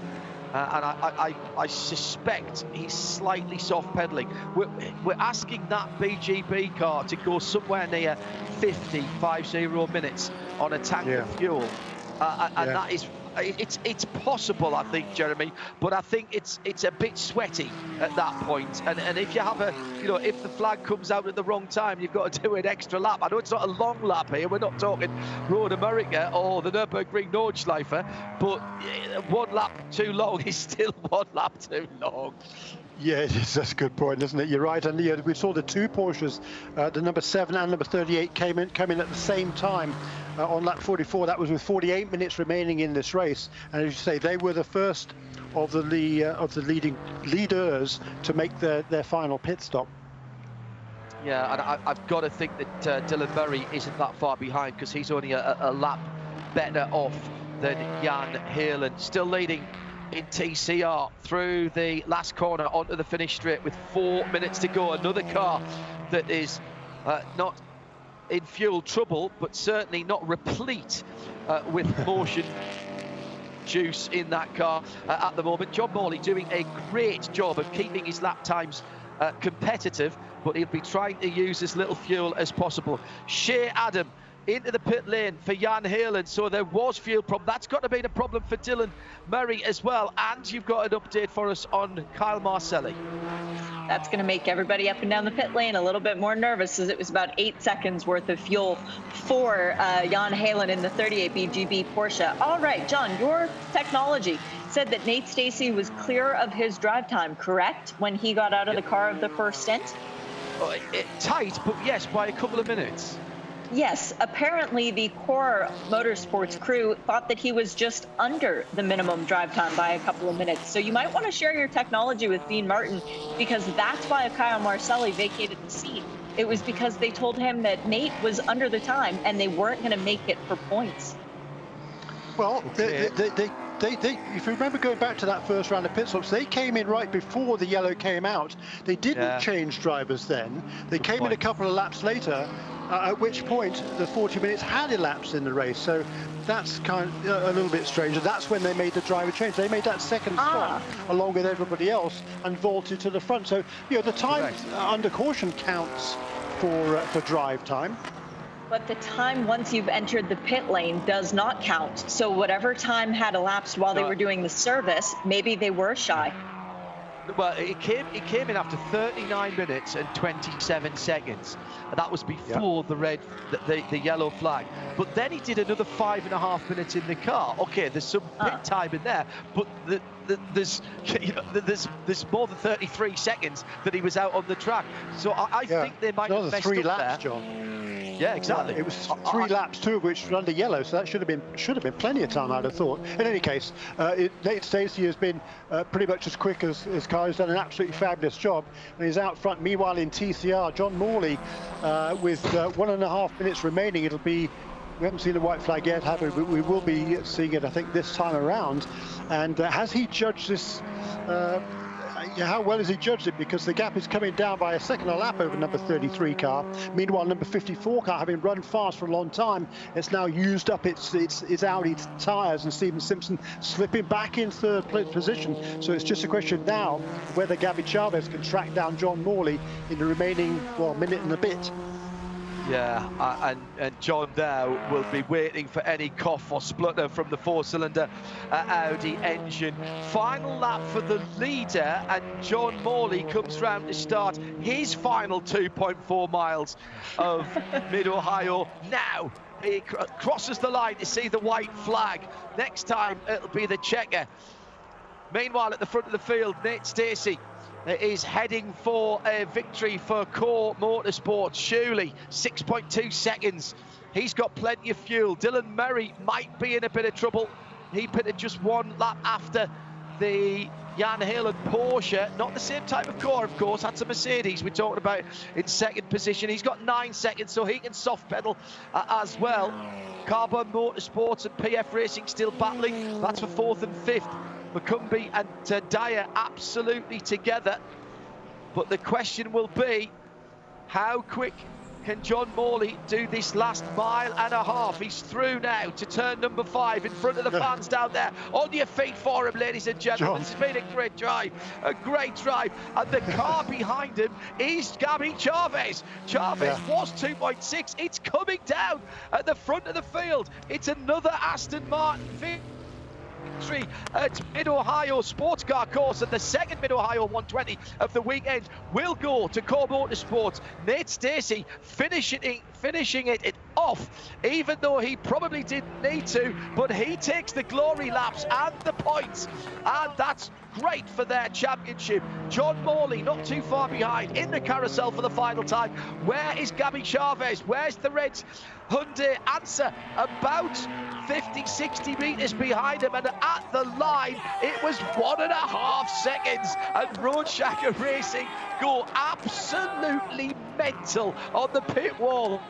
and I suspect he's slightly soft pedaling. We're asking that BGB car to go somewhere near 50 minutes on a tank of fuel, and that is it's possible, I think, Jeremy, but I think it's a bit sweaty at that point. And if you have if the flag comes out at the wrong time, you've got to do an extra lap. I know it's not a long lap here. We're not talking Road America or the Nürburgring Nordschleife, but 1 lap too long is still 1 lap too long. Yeah, that's a good point, isn't it? You're right. And we saw the 2 Porsches, the number 7 and number 38, come in at the same time on lap 44. That was with 48 minutes remaining in this race. And as you say, they were the first of the leaders to make their final pit stop. Yeah, and I've got to think that Dylan Murray isn't that far behind, because he's only a lap better off than Jan Hagler. Still leading in TCR through the last corner onto the finish straight with 4 minutes to go. Another car that is not in fuel trouble, but certainly not replete with motion juice in that car at the moment. John Morley doing a great job of keeping his lap times competitive, but he'll be trying to use as little fuel as possible. Shea Adam into the pit lane for Jan Hagler, so there was fuel problem. That's got to be a problem for Dylan Murray as well. And you've got an update for us on Kyle Marcelli. That's going to make everybody up and down the pit lane a little bit more nervous, as it was about 8 seconds worth of fuel for Jan Hagler in the 38 BGB Porsche. All right, John, your technology said that Nate Stacey was clear of his drive time, correct, when he got out of the car of the first stint? Tight, but yes, by a couple of minutes. Yes, apparently the Core Motorsports crew thought that he was just under the minimum drive time by a couple of minutes. So you might want to share your technology with Dean Martin, because that's why Kyle Marcelli vacated the seat. It was because they told him that Nate was under the time and they weren't going to make it for points. Well, they if you remember going back to that first round of pit stops, they came in right before the yellow came out. They didn't change drivers then. They came in a couple of laps later, at which point the 40 minutes had elapsed in the race. So that's kind of a little bit strange. And that's when they made the driver change. They made that second stop along with everybody else and vaulted to the front. So, the time under caution counts for drive time. But the time once you've entered the pit lane does not count. So whatever time had elapsed while they were doing the service, maybe they were shy. Well, it came in after 39 minutes and 27 seconds. That was before the yellow flag. But then he did another 5.5 minutes in the car. Okay, there's some pit time in there, but there's more than 33 seconds that he was out on the track. So I think they might have messed 3 laps, there. John. Yeah, exactly. It was 3 laps, 2 of which were under yellow, so that should have been plenty of time, I'd have thought. In any case, Nate Stacey has been pretty much as quick as Kyle. He's done an absolutely fabulous job, and he's out front. Meanwhile, in TCR, John Morley with 1.5 minutes remaining. It'll be. We haven't seen the white flag yet, have we? We will be seeing it, I think, this time around. And has he judged this? Yeah, how well has he judged it? Because the gap is coming down by a second a lap over number 33 car. Meanwhile, number 54 car, having run fast for a long time, it's now used up its Audi tyres, and Stephen Simpson slipping back in third position. So it's just a question now whether Gabby Chavez can track down John Morley in the remaining, well, minute and a bit. Yeah, and John there will be waiting for any cough or splutter from the four-cylinder Audi engine. Final lap for the leader, and John Morley comes round to start his final 2.4 miles of Mid-Ohio. Now he crosses the line to see the white flag. Next time it'll be the checker. Meanwhile, at the front of the field, Nate Stacey is heading for a victory for Core Motorsports. Shuley, 6.2 seconds. He's got plenty of fuel. Dylan Murray might be in a bit of trouble. He pitted just one lap after the Jan Halen Porsche. Not the same type of car, of course. That's a Mercedes we're talking about in second position. He's got 9 seconds, so he can soft pedal as well. Carbon Motorsports and PF Racing still battling. That's for 4th and 5th. McCumbee and Dyer absolutely together, but the question will be, how quick can John Morley do this last mile and a half? He's through now to turn number 5 in front of the fans down there. On your feet for him, ladies and gentlemen. This has been a great drive, and the car behind him is Gabby Chavez. Chavez was 2.6. It's coming down at the front of the field. It's another Aston Martin victory at Mid-Ohio Sports Car Course, and the second Mid-Ohio 120 of the weekend will go to Core Motorsports. Nate Stacey finishing it off, even though he probably didn't need to, but he takes the glory laps and the points, and that's great for their championship. John Morley not too far behind in the carousel for the final time. Where is Gabby Chavez? Where's the red Hyundai answer? About 50-60 metres behind him, and at the line it was 1.5 seconds, and Roadshagger Racing go absolutely mental on the pit wall.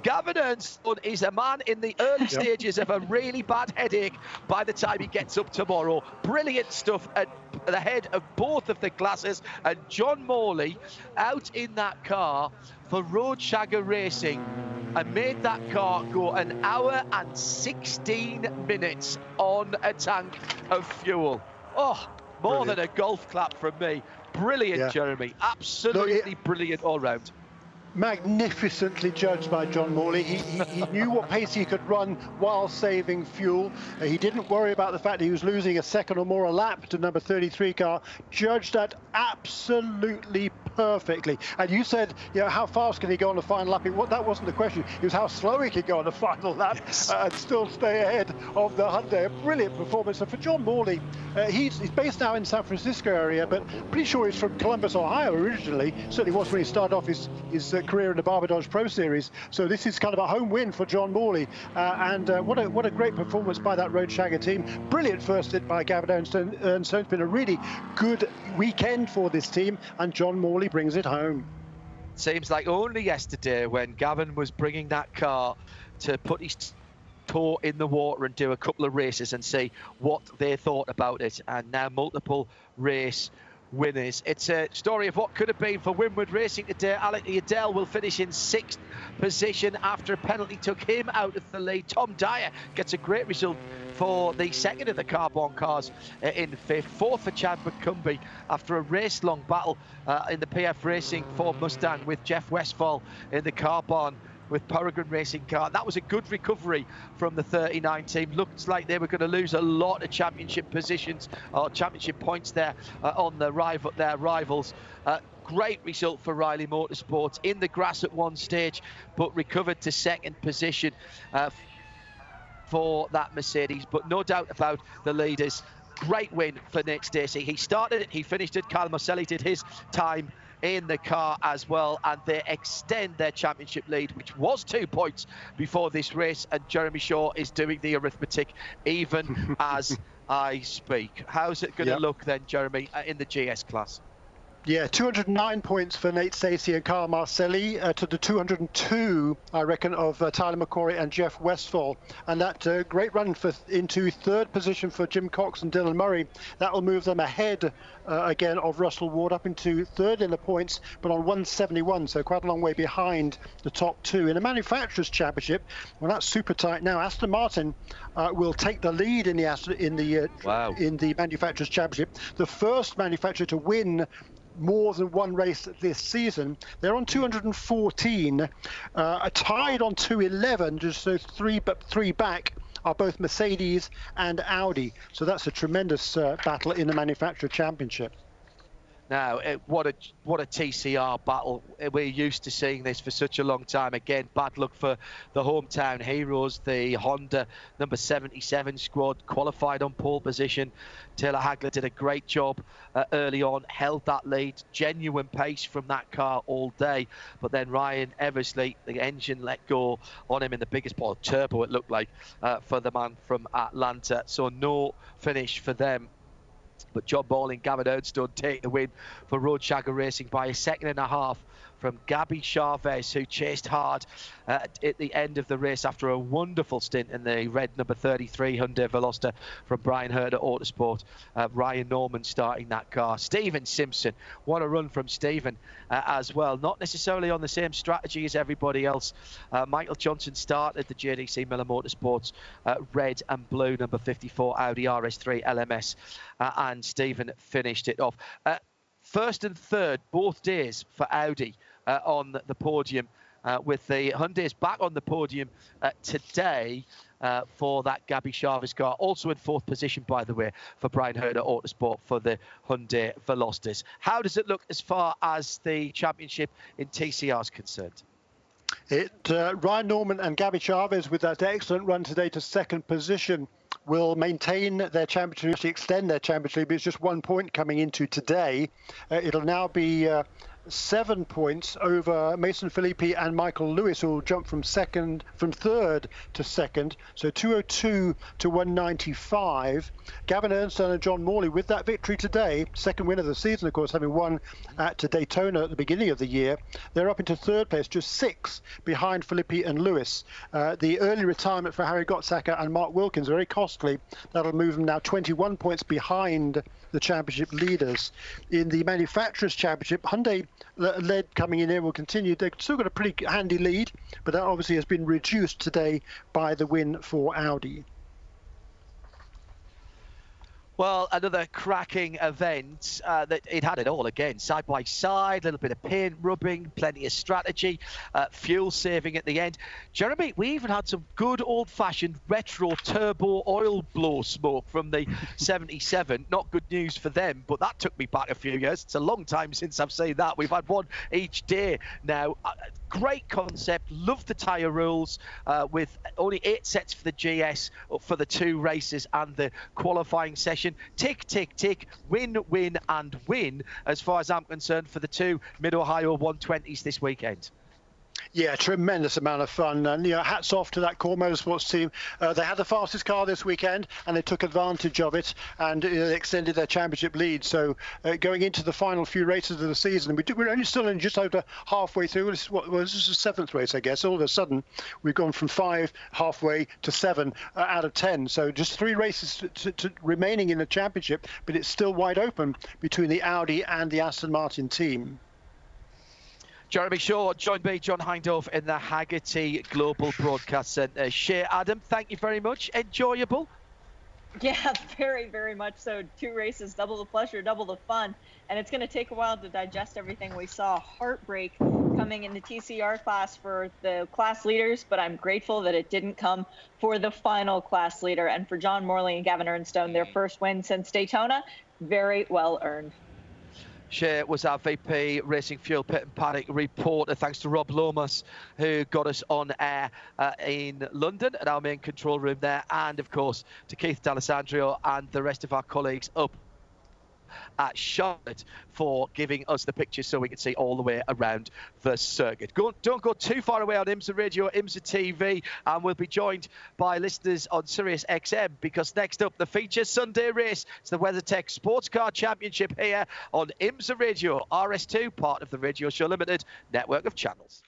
Gavin Ernstone is a man in the early stages of a really bad headache by the time he gets up tomorrow. Brilliant stuff at the head of both of the classes, and John Morley out in that car for Roadshagger Racing and made that car go 1 hour and 16 minutes on a tank of fuel. Oh, more than a golf clap from me. Brilliant, Jeremy. Absolutely brilliant all round. Magnificently judged by John Morley. He knew what pace he could run while saving fuel. He didn't worry about the fact that he was losing a second or more a lap to number 33 car. Judged that absolutely perfectly. And you said, how fast can he go on the final lap? That wasn't the question. It was how slow he could go on the final lap and still stay ahead of the Hyundai. A brilliant performance. And for John Morley, he's based now in San Francisco area, but pretty sure he's from Columbus, Ohio originally. Certainly was when he started off his career in the Barbados Pro Series. So this is kind of a home win for John Morley, and what a great performance by that Roadshagger team. Brilliant first hit by Gavin Ernstone. It's been a really good weekend for this team, and John Morley brings it home. Seems like only yesterday when Gavin was bringing that car to put his toe in the water and do a couple of races and see what they thought about it, and now multiple race winners. It's a story of what could have been for Winward Racing today. Alec Liddell will finish in 6th position after a penalty took him out of the lead. Tom Dyer gets a great result for the second of the Carbon cars in 5th. 4th for Chad McCumbee after a race-long battle in the PF Racing Ford Mustang with Jeff Westphal in the Carbon with Peregrine Racing car. That was a good recovery from the 39 team. Looks like they were going to lose a lot of championship positions or championship points there on their rivals. Great result for Riley Motorsports in the grass at one stage, but recovered to second position for that Mercedes. But no doubt about the leaders. Great win for Nate Stacey. He started it, he finished it. Kyle Marcelli did his time in the car as well, and they extend their championship lead, which was 2 points before this race, and Jeremy Shaw is doing the arithmetic even as I speak. How's it going to look then, Jeremy, in the GS class? Yeah, 209 points for Nate Stacey and Carl Marcelli to the 202, I reckon, of Tyler McCory and Jeff Westphal. And that great run into third position for Jim Cox and Dylan Murray. That will move them ahead again of Russell Ward up into third in the points, but on 171, so quite a long way behind the top two. In the Manufacturers' Championship, well, that's super tight now. Aston Martin will take the lead in the Manufacturers' Championship. The first manufacturer to win more than one race this season. They're on 214, tied on 211, just so three back are both Mercedes and Audi. So that's a tremendous battle in the Manufacturer Championship. Now, what a TCR battle. We're used to seeing this for such a long time. Again, bad luck for the hometown heroes. The Honda number 77 squad qualified on pole position. Taylor Hagler did a great job early on, held that lead, genuine pace from that car all day. But then Ryan Eversley, the engine let go on him in the biggest part of turbo, it looked like, for the man from Atlanta. So no finish for them. But John Ball and Gavin Ernstone take the win for Road Shagger Racing by a second and a half from Gabby Chavez, who chased hard at the end of the race after a wonderful stint in the red number 33 Hyundai Veloster from Brian Herder Autosport. Ryan Norman starting that car. Stephen Simpson, what a run from Stephen as well. Not necessarily on the same strategy as everybody else. Michael Johnson started the JDC Miller Motorsports red and blue number 54 Audi RS3 LMS, and Stephen finished it off. First and third, both days for Audi on the podium, with the Hyundais back on the podium today for that Gabby Chavez car. Also in fourth position, by the way, for Brian Herder Autosport for the Hyundai Velosters. How does it look as far as the championship in TCR is concerned? Ryan Norman and Gabby Chavez, with that excellent run today to second position, will maintain their championship, actually extend their championship. It's just 1 point coming into today. It'll now be 7 points over Mason Filippi and Michael Lewis, who will jump from third to second. So 202 to 195. Gavin Ernstone and John Morley with that victory today, second win of the season, of course, having won at Daytona at the beginning of the year. They're up into third place, just 6 behind Filippi and Lewis. The early retirement for Harry Gottsacker and Mark Wilkins, very costly. That'll move them now 21 points behind the championship leaders. In the Manufacturers' Championship, Hyundai led coming in here will continue. They've still got a pretty handy lead, but that obviously has been reduced today by the win for Audi. Well, another cracking event that it had it all again, side by side, a little bit of paint rubbing, plenty of strategy, fuel saving at the end. Jeremy, we even had some good old-fashioned retro turbo oil blow smoke from the 77. Not good news for them, but that took me back a few years. It's a long time since I've seen that. We've had one each day now. Great concept. Love the tyre rules with only 8 sets for the GS for the 2 races and the qualifying session. Tick, tick, tick, win, win, and win, as far as I'm concerned, for the 2 Mid-Ohio 120s this weekend. Yeah, tremendous amount of fun. And, hats off to that Core Motorsports team. They had the fastest car this weekend, and they took advantage of it, and they extended their championship lead. So going into the final few races of the season, we're only still in just over halfway through. This is the 7th race, I guess. All of a sudden, we've gone from 5 halfway to 7 out of 10. So just 3 races to remaining in the championship, but it's still wide open between the Audi and the Aston Martin team. Jeremy Shaw joined me, John Hindhaugh, in the Haggerty Global Broadcast Centre. Shea, Adam, thank you very much. Enjoyable? Yeah, very, very much so. 2 races, double the pleasure, double the fun. And it's going to take a while to digest everything we saw. Heartbreak coming in the TCR class for the class leaders, but I'm grateful that it didn't come for the final class leader. And for John Morley and Gavin Ernstone, their first win since Daytona, very well earned. Shea was our VP Racing Fuel Pit and Paddock reporter. Thanks to Rob Lomas, who got us on air in London at our main control room there. And, of course, to Keith D'Alessandro and the rest of our colleagues up at Charlotte for giving us the pictures so we can see all the way around the circuit. Don't go too far away on IMSA Radio, IMSA TV, and we'll be joined by listeners on Sirius XM, because next up, the feature Sunday race. It's the WeatherTech Sports Car Championship here on IMSA Radio, RS2, part of the Radio Show Limited network of channels.